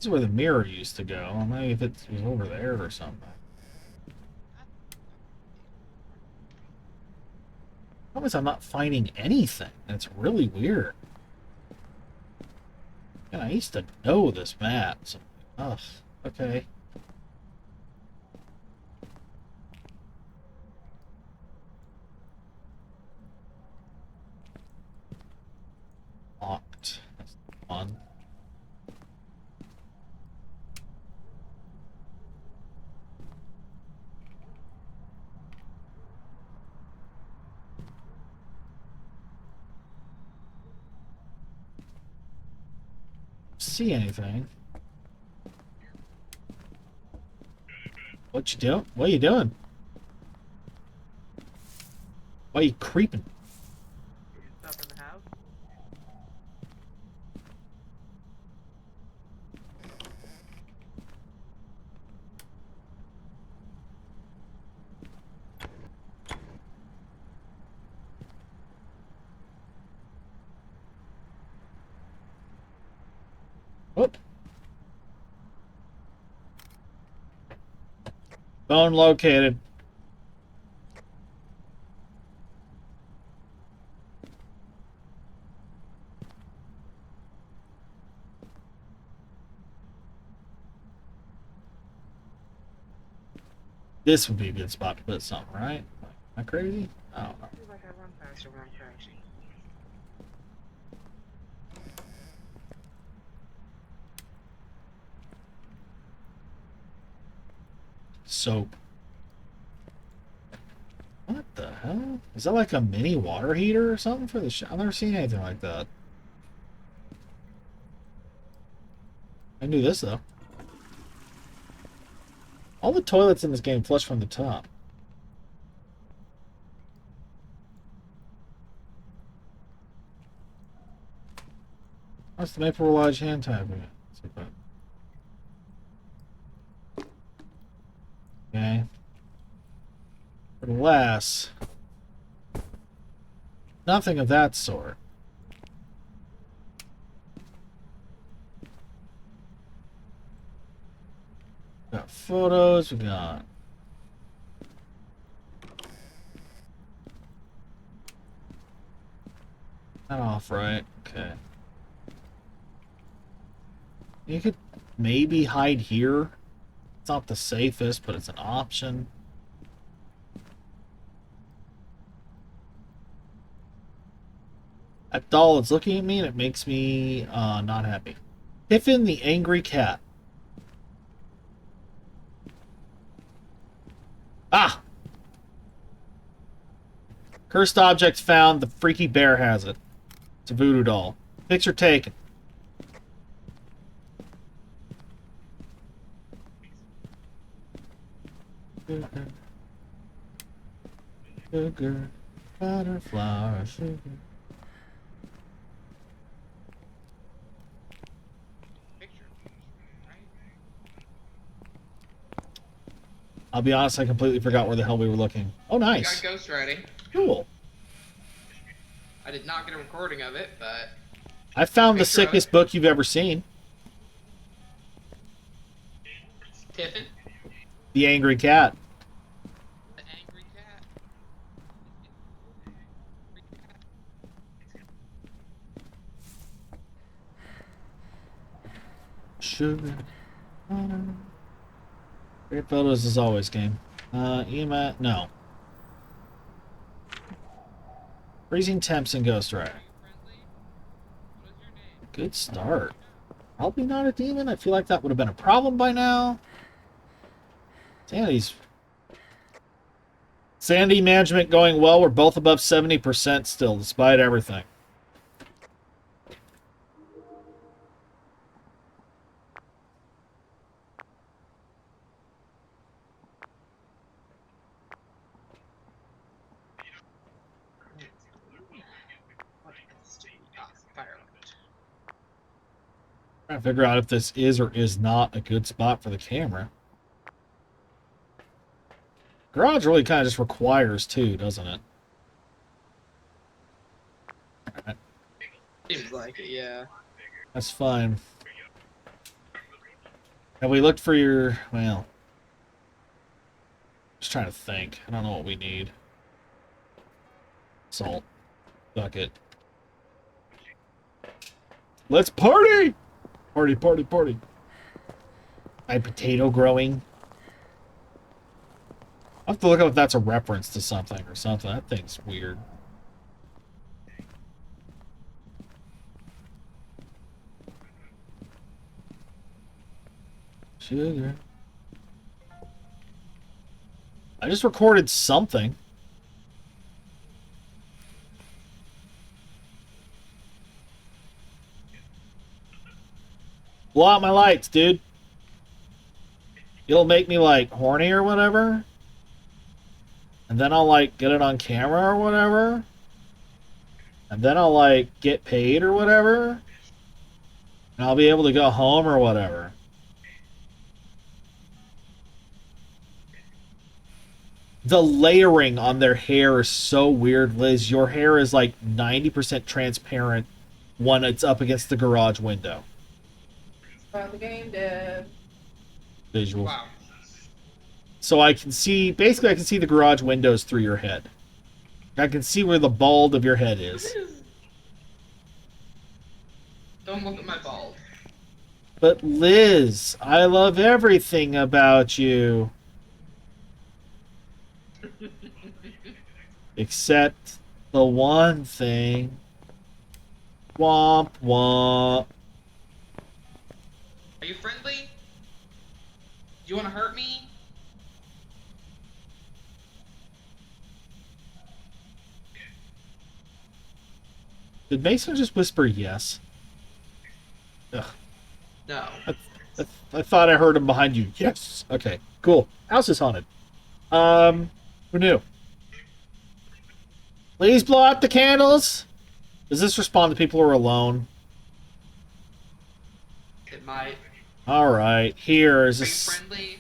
is where the mirror used to go. Maybe if it was over there or something. Problem is I'm not finding anything. That's really weird. And I used to know this map. So, ugh, okay. Locked. That's fun. See anything? What you doing? What are you doing? Why are you creeping? Stuff in the house. Whoop. Phone located. This would be a good spot to put something, right? Am I crazy? I don't know. Like I run faster when I'm crouching. Soap. What the hell? Is that like a mini water heater or something for the shower? I've never seen anything like that. I knew this though. All the toilets in this game flush from the top. That's the Maple Lodge hand tapping. Okay. Unless nothing of that sort. We got photos, we got that off, right? Okay. You could maybe hide here. It's not the safest, but it's an option. That doll is looking at me and it makes me not happy. Tiffin the angry cat. Ah! Cursed object found. The freaky bear has it. It's a voodoo doll. Picture taken. Sugar, sugar, butter, flour, sugar. Picture. Right? I'll be honest, I completely forgot where the hell we were looking. Oh, I nice. got ghost writing. Cool. I did not get a recording of it, but I found the Picture of sickest book you've ever seen. Tiffin, The Angry Cat. the angry cat. Sugar. Great photos as always, game. EMA, no. Freezing temps and Ghost Rider. Good start. Probably not a demon. I feel like that would have been a problem by now. Sandy management going well. We're both above 70% still, despite everything. Trying to figure out if this is or is not a good spot for the camera. Garage really kind of just requires two, doesn't it? Seems like it, yeah. That's fine. Have we looked for your... Well... Just trying to think. I don't know what we need. Salt. Bucket. Let's party! Party, party, party. My potato growing. I'll have to look up if that's a reference to something or something. That thing's weird. Sugar. I just recorded something. Blow out my lights, dude. It'll make me, like, horny or whatever. And then I'll, like, get it on camera or whatever. And then I'll, like, get paid or whatever. And I'll be able to go home or whatever. The layering on their hair is so weird, Liz. Your hair is, like, 90% transparent when it's up against the garage window. About the game dev. Visual. Wow. So I can see, basically I can see the garage windows through your head. I can see where the bald of your head is. Don't look at my bald. But Liz, I love everything about you. Except the one thing. Womp womp. Are you friendly? Do you want to hurt me? Did Mason just whisper yes? Ugh. No. I thought I heard him behind you. Yes. Okay, cool. House is haunted. Who knew? Please blow out the candles. Does this respond to people who are alone? It might. All right. Here is Are you this. friendly?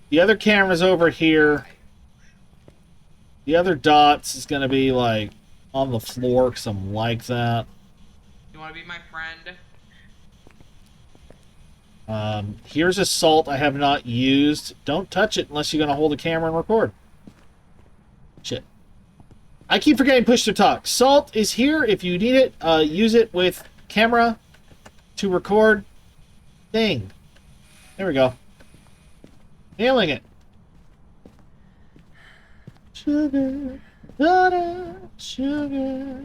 The other camera's over here. The other dots is gonna be like on the floor because I'm like that. You want to be my friend? Here's a salt I have not used. Don't touch it unless you're gonna hold the camera and record. Shit. I keep forgetting push to talk. Salt is here if you need it. Use it with camera to record thing. There we go. Nailing it. Sugar, da-da, sugar.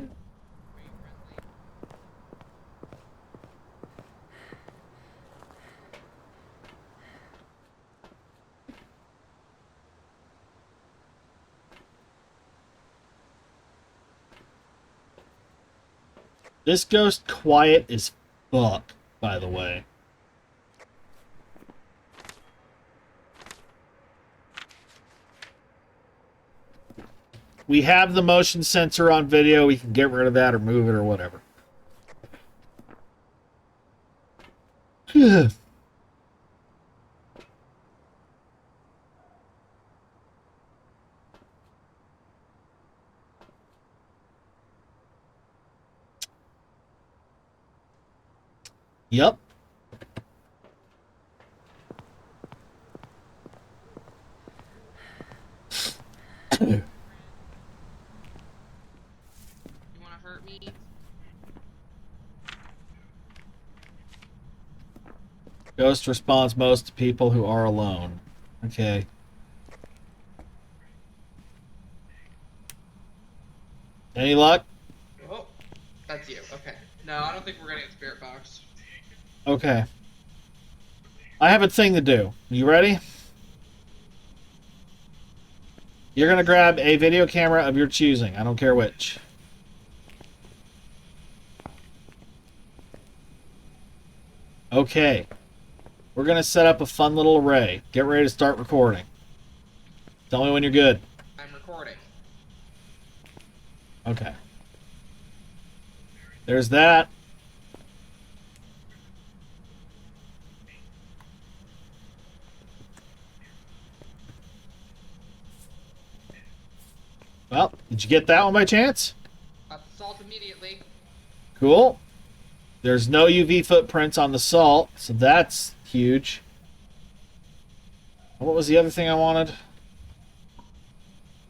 This ghost quiet as fuck, by the way. We have the motion sensor on video. We can get rid of that or move it or whatever. Yep. You want to hurt me? Ghost responds most to people who are alone. Okay. Any luck? Oh, that's you. Okay. No, I don't think we're gonna get spirit box. Okay. I have a thing to do. You ready? You're gonna grab a video camera of your choosing. I don't care which. Okay. We're gonna set up a fun little array. Get ready to start recording. Tell me when you're good. I'm recording. Okay. There's that. Well, did you get that one by chance? Salt immediately. Cool. There's no UV footprints on the salt, so that's huge. What was the other thing I wanted?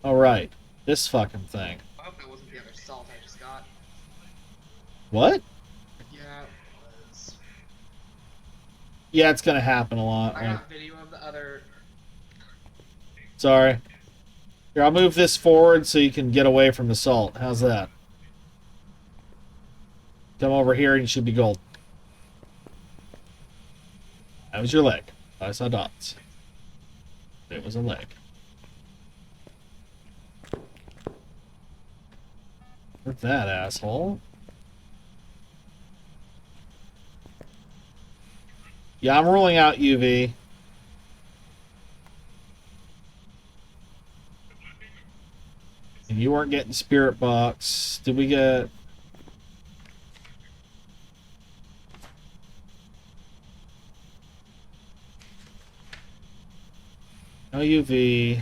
Oh, right. This fucking thing. I hope that wasn't the other salt I just got. What? Yeah, it was. Yeah, it's gonna happen a lot. I got video of the other. Sorry. Here, I'll move this forward so you can get away from the salt. How's that? Come over here and you should be gold. That was your leg. I saw dots. It was a leg. Where's that asshole? Yeah, I'm ruling out UV. And you weren't getting spirit box. Did we get... No UV.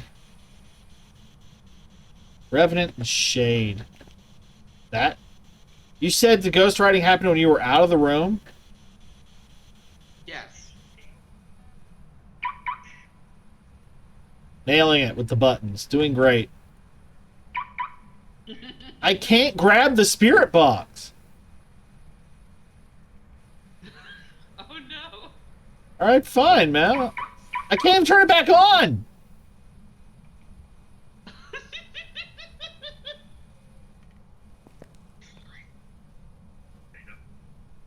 Revenant and Shade. That? You said the ghost writing happened when you were out of the room? Yes. Nailing it with the buttons. Doing great. I can't grab the spirit box. Oh no. Alright, fine, man. I can't even turn it back on.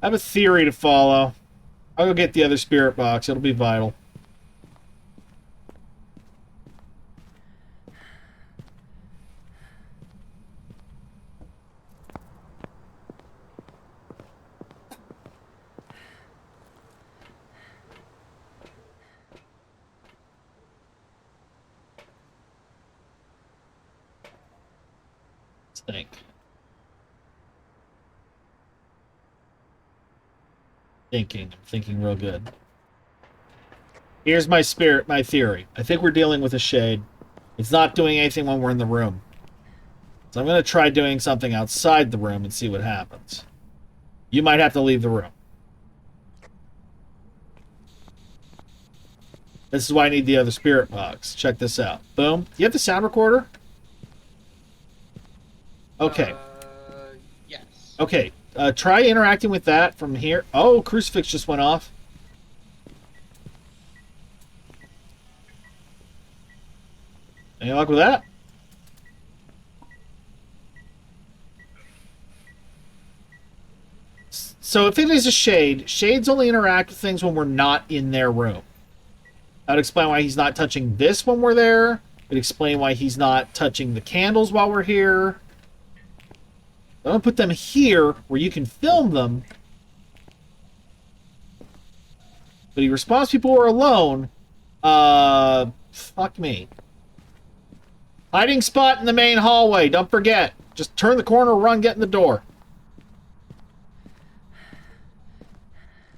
I have a theory to follow. I'll go get the other spirit box. It'll be vital. Let's think. I'm thinking real good. Here's my theory. I think we're dealing with a shade. It's not doing anything when we're in the room. So I'm going to try doing something outside the room and see what happens. You might have to leave the room. This is why I need the other spirit box. Check this out. Boom. Do you have the sound recorder? Okay. Yes. Okay. Try interacting with that from here. Oh, crucifix just went off. Any luck with that? So if it is a shade, shades only interact with things when we're not in their room. That would explain why he's not touching this when we're there. It would explain why he's not touching the candles while we're here. I'm going to put them here where you can film them. But he responds to people who are alone. Fuck me. Hiding spot in the main hallway. Don't forget. Just turn the corner, run, get in the door.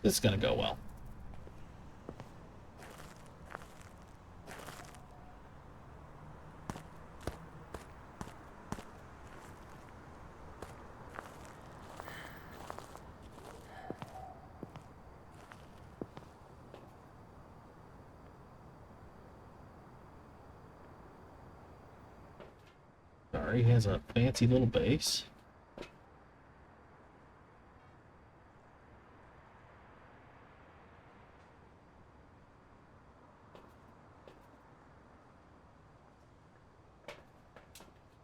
This is going to go well. Sorry, he has a fancy little base.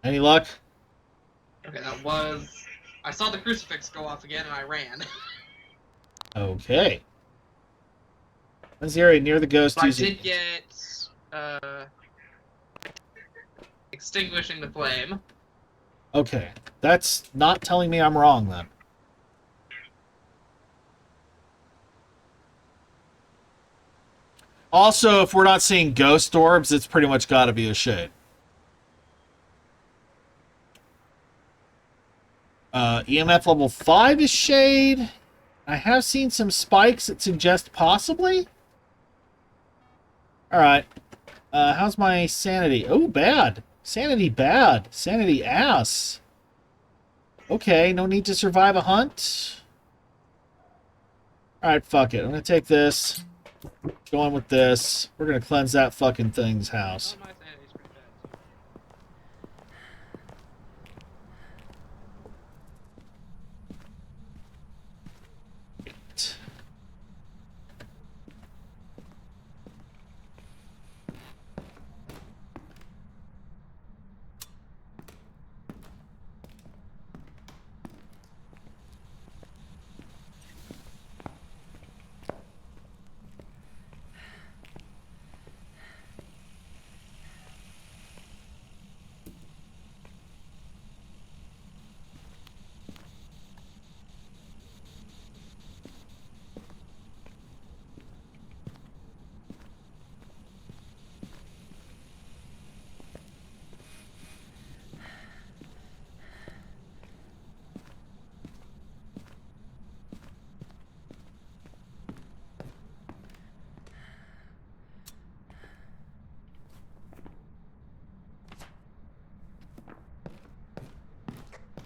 Any luck? Okay, that was. I saw the crucifix go off again and I ran. Okay. When's the area near the ghost So I using... did get. Extinguishing the flame. Okay. That's not telling me I'm wrong, then. Also, if we're not seeing ghost orbs, it's pretty much got to be a shade. EMF level 5 is shade. I have seen some spikes that suggest possibly. Alright. How's my sanity? Oh, bad. Sanity bad. Sanity ass. Okay, no need to survive a hunt. Alright, fuck it. I'm gonna take this. Going with this. We're gonna cleanse that fucking thing's house. Oh, my sanity's pretty bad, too.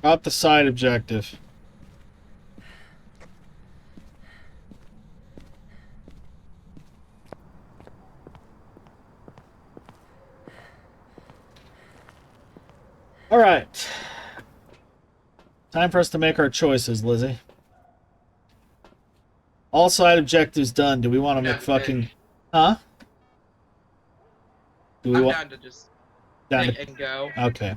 Got the side objective. Alright. Time for us to make our choices, Lizzie. All side objectives done. Do we want to Yeah, make fucking... Huh? Do we I'm want... down to just Down pick to... and go. Okay.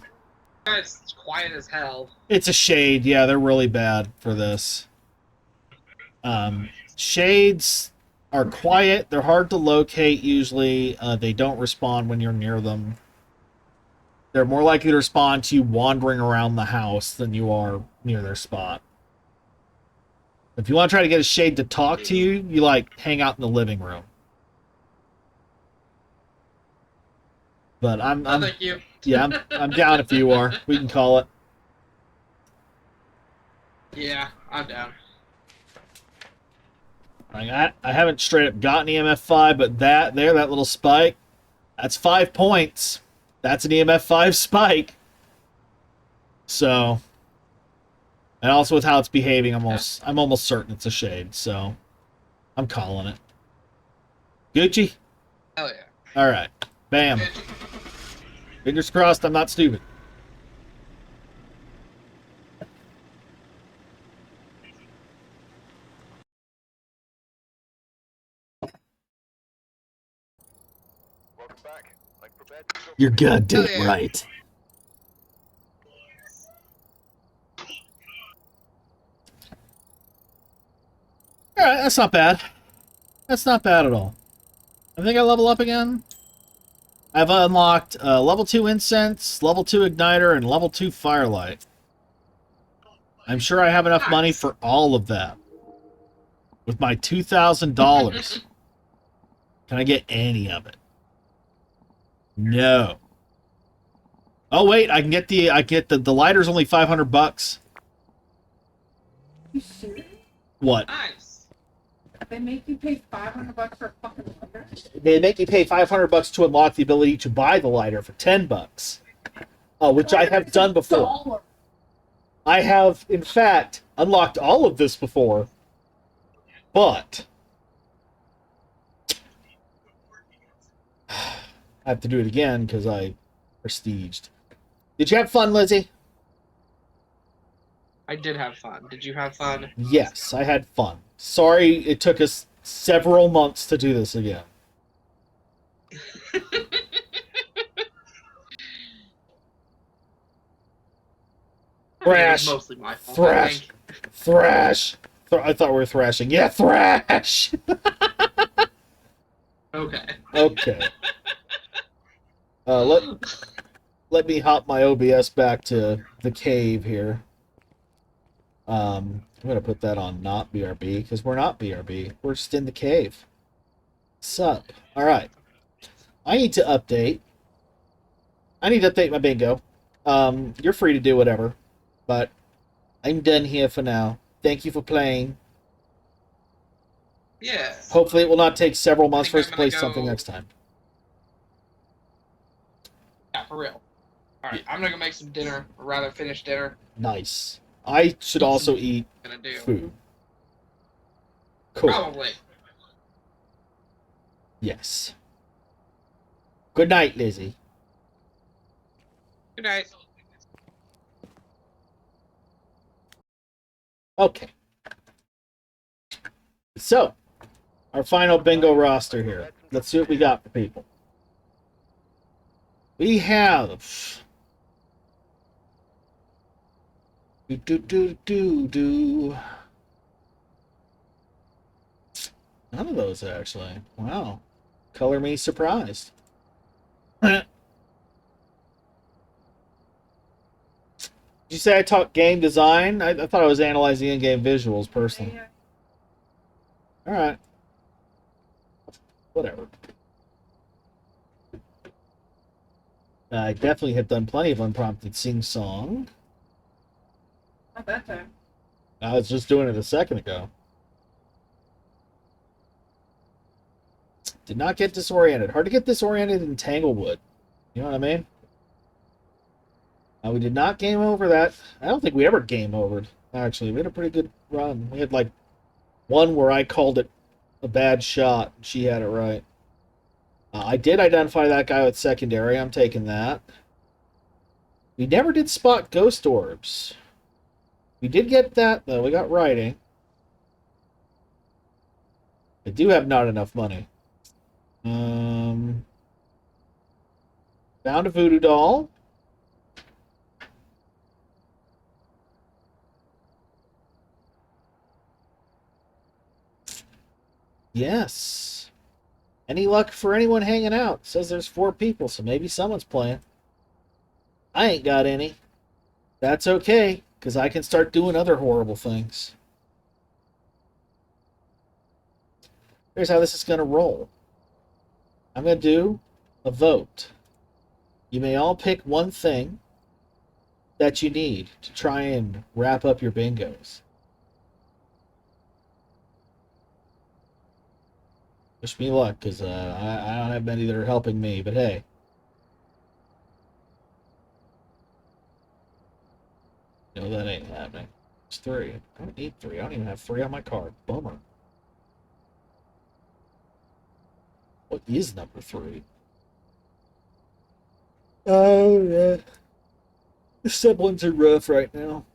It's quiet as hell. It's a shade. Yeah, they're really bad for this. Shades are quiet. They're hard to locate usually. They don't respond when you're near them. They're more likely to respond to you wandering around the house than you are near their spot. If you want to try to get a shade to talk to you, you like hang out in the living room. But I'm Thank you. yeah, I'm down if you are. We can call it. Yeah, I'm down. I haven't straight up gotten EMF 5, but that little spike, that's 5 points. That's an EMF 5 spike. So, and also with how it's behaving, I'm almost certain it's a shade. So, I'm calling it. Gucci. Hell yeah. All right, bam. Fingers crossed. I'm not stupid. Welcome back. I'm prepared to go. You're goddamn Oh, yeah. right. All right, that's not bad. That's not bad at all. I think I level up again. I've unlocked level 2 incense, level 2 igniter, and level 2 firelight. I'm sure I have enough money for all of that. With my $2,000. Can I get any of it? No. Oh wait, I get the lighter's only $500. You serious? What? Nice. They make you pay $500 for a fucking lighter? They make you pay $500 to unlock the ability to buy the lighter for $10. Which I have done before. $1. I have, in fact, unlocked all of this before, but I have to do it again because I prestiged. Did you have fun, Lizzie? I did have fun. Did you have fun? Yes, I had fun. Sorry it took us several months to do this again. Thrash. It was mostly my fault, I Thrash. think. Thrash. I thought we were thrashing. Yeah, thrash. Okay. Okay. Let me hop my OBS back to the cave here. I'm gonna put that on not BRB because we're not BRB. We're just in the cave. Sup? All right. I need to update. I need to update my bingo. You're free to do whatever, but I'm done here for now. Thank you for playing. Yeah. Hopefully, it will not take several months for I us think to I'm play gonna something go- next time. Yeah, for real. Alright, I'm gonna go make some dinner, or rather finish dinner. Nice. I should also eat I'm gonna do. food. Cool. Probably. Yes. Good night, Lizzie. Good night. Okay. So, our final bingo roster here. Let's see what we got for people. We have... Do. None of those, actually. Wow. Color me surprised. Did you say I taught game design? I thought I was analyzing in-game visuals, personally. Alright. Whatever. I definitely have done plenty of unprompted sing-song. Not that time. I was just doing it a second ago. Did not get disoriented. Hard to get disoriented in Tanglewood. You know what I mean? We did not game over that. I don't think we ever game overed, actually. We had a pretty good run. We had, like, one where I called it a bad shot. She had it right. I did identify that guy with secondary. I'm taking that. We never did spot ghost orbs. We did get that, though. We got writing. I do have not enough money. Found a voodoo doll. Yes. Any luck for anyone hanging out? Says there's 4 people, so maybe someone's playing. I ain't got any. That's okay, because I can start doing other horrible things. Here's how this is going to roll. I'm going to do a vote. You may all pick one thing that you need to try and wrap up your bingos. Wish me luck, because I don't have many that are helping me, but hey. No, that ain't happening. It's 3. I don't need 3. I don't even have 3 on my card. Bummer. What is number 3? Oh, yeah. The siblings are rough right now.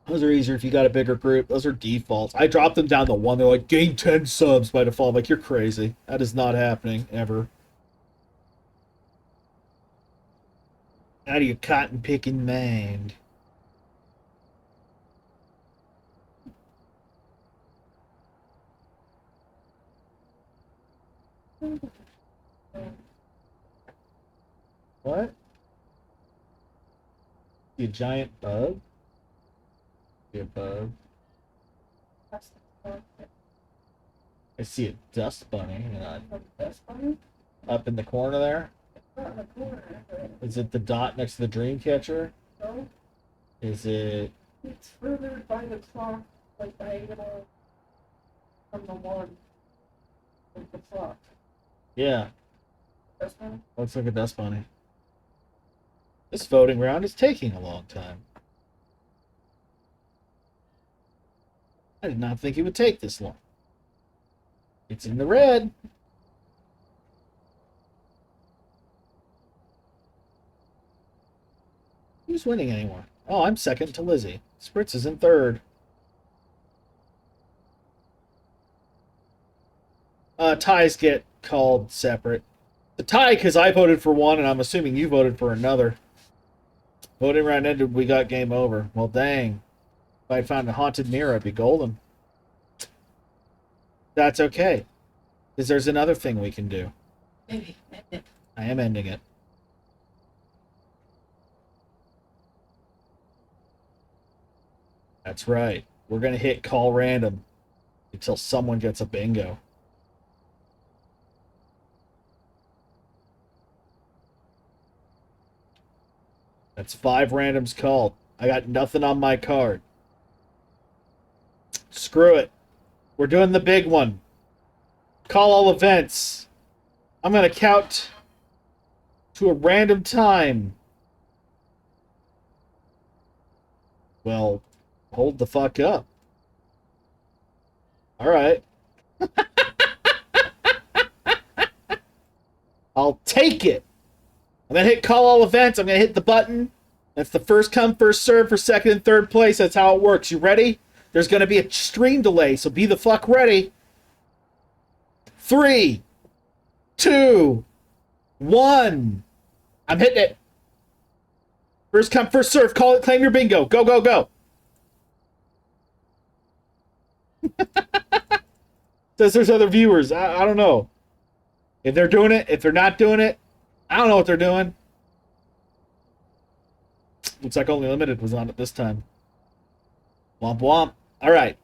Those are easier if you got a bigger group. Those are defaults. I dropped them down to 1. They're like, gain 10 subs by default. I'm like, you're crazy. That is not happening, ever. Out of your cotton-picking mind. What? You giant bug? See a bug. I see a dust bunny. Up in the corner there? Is it the dot next to the dream catcher? No, Is it... it's further by the clock, like diagonal from the one. Like the clock. Yeah, That's one. looks like a dust bunny. This voting round is taking a long time. I did not think it would take this long. It's in the red. Who's winning anymore? Oh, I'm second to Lizzie. Spritz is in third. Ties get called separate. The tie because I voted for one, and I'm assuming you voted for another. Voting round ended, we got game over. Well, dang. If I found a haunted mirror, I'd be golden. That's okay. Because there's another thing we can do. Maybe. I am ending it. That's right. We're going to hit call random until someone gets a bingo. That's 5 randoms called. I got nothing on my card. Screw it. We're doing the big one. Call all events. I'm going to count to a random time. Well, hold the fuck up. All right. I'll take it. I'm going to hit call all events. I'm going to hit the button. That's the first come, first serve for second and third place. That's how it works. You ready? There's going to be a stream delay, so be the fuck ready. 3, 2, 1. I'm hitting it. First come, first serve. Call it, claim your bingo. Go, go, go. Says there's other viewers. I don't know. If they're doing it, if they're not doing it, I don't know what they're doing. Looks like only limited was on it this time. Womp womp. All right.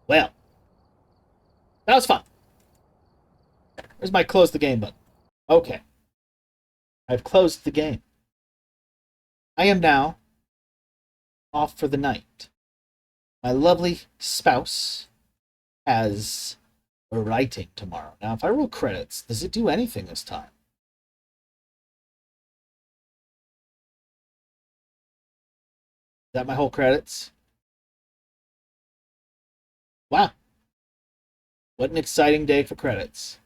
Well, that was fun. Where's my close the game button? Okay. I've closed the game. I am now off for the night. My lovely spouse has a writing tomorrow. Now, if I roll credits, does it do anything this time? Is that my whole credits? Wow. What an exciting day for credits.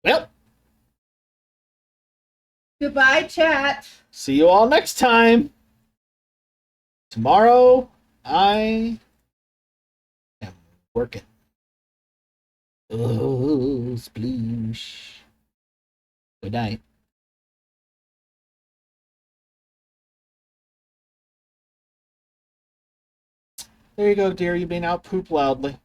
Well, Goodbye, chat. see you all next time. Tomorrow, I am working. Oh, sploosh. Good night. There you go, dear. You've been out poop loudly.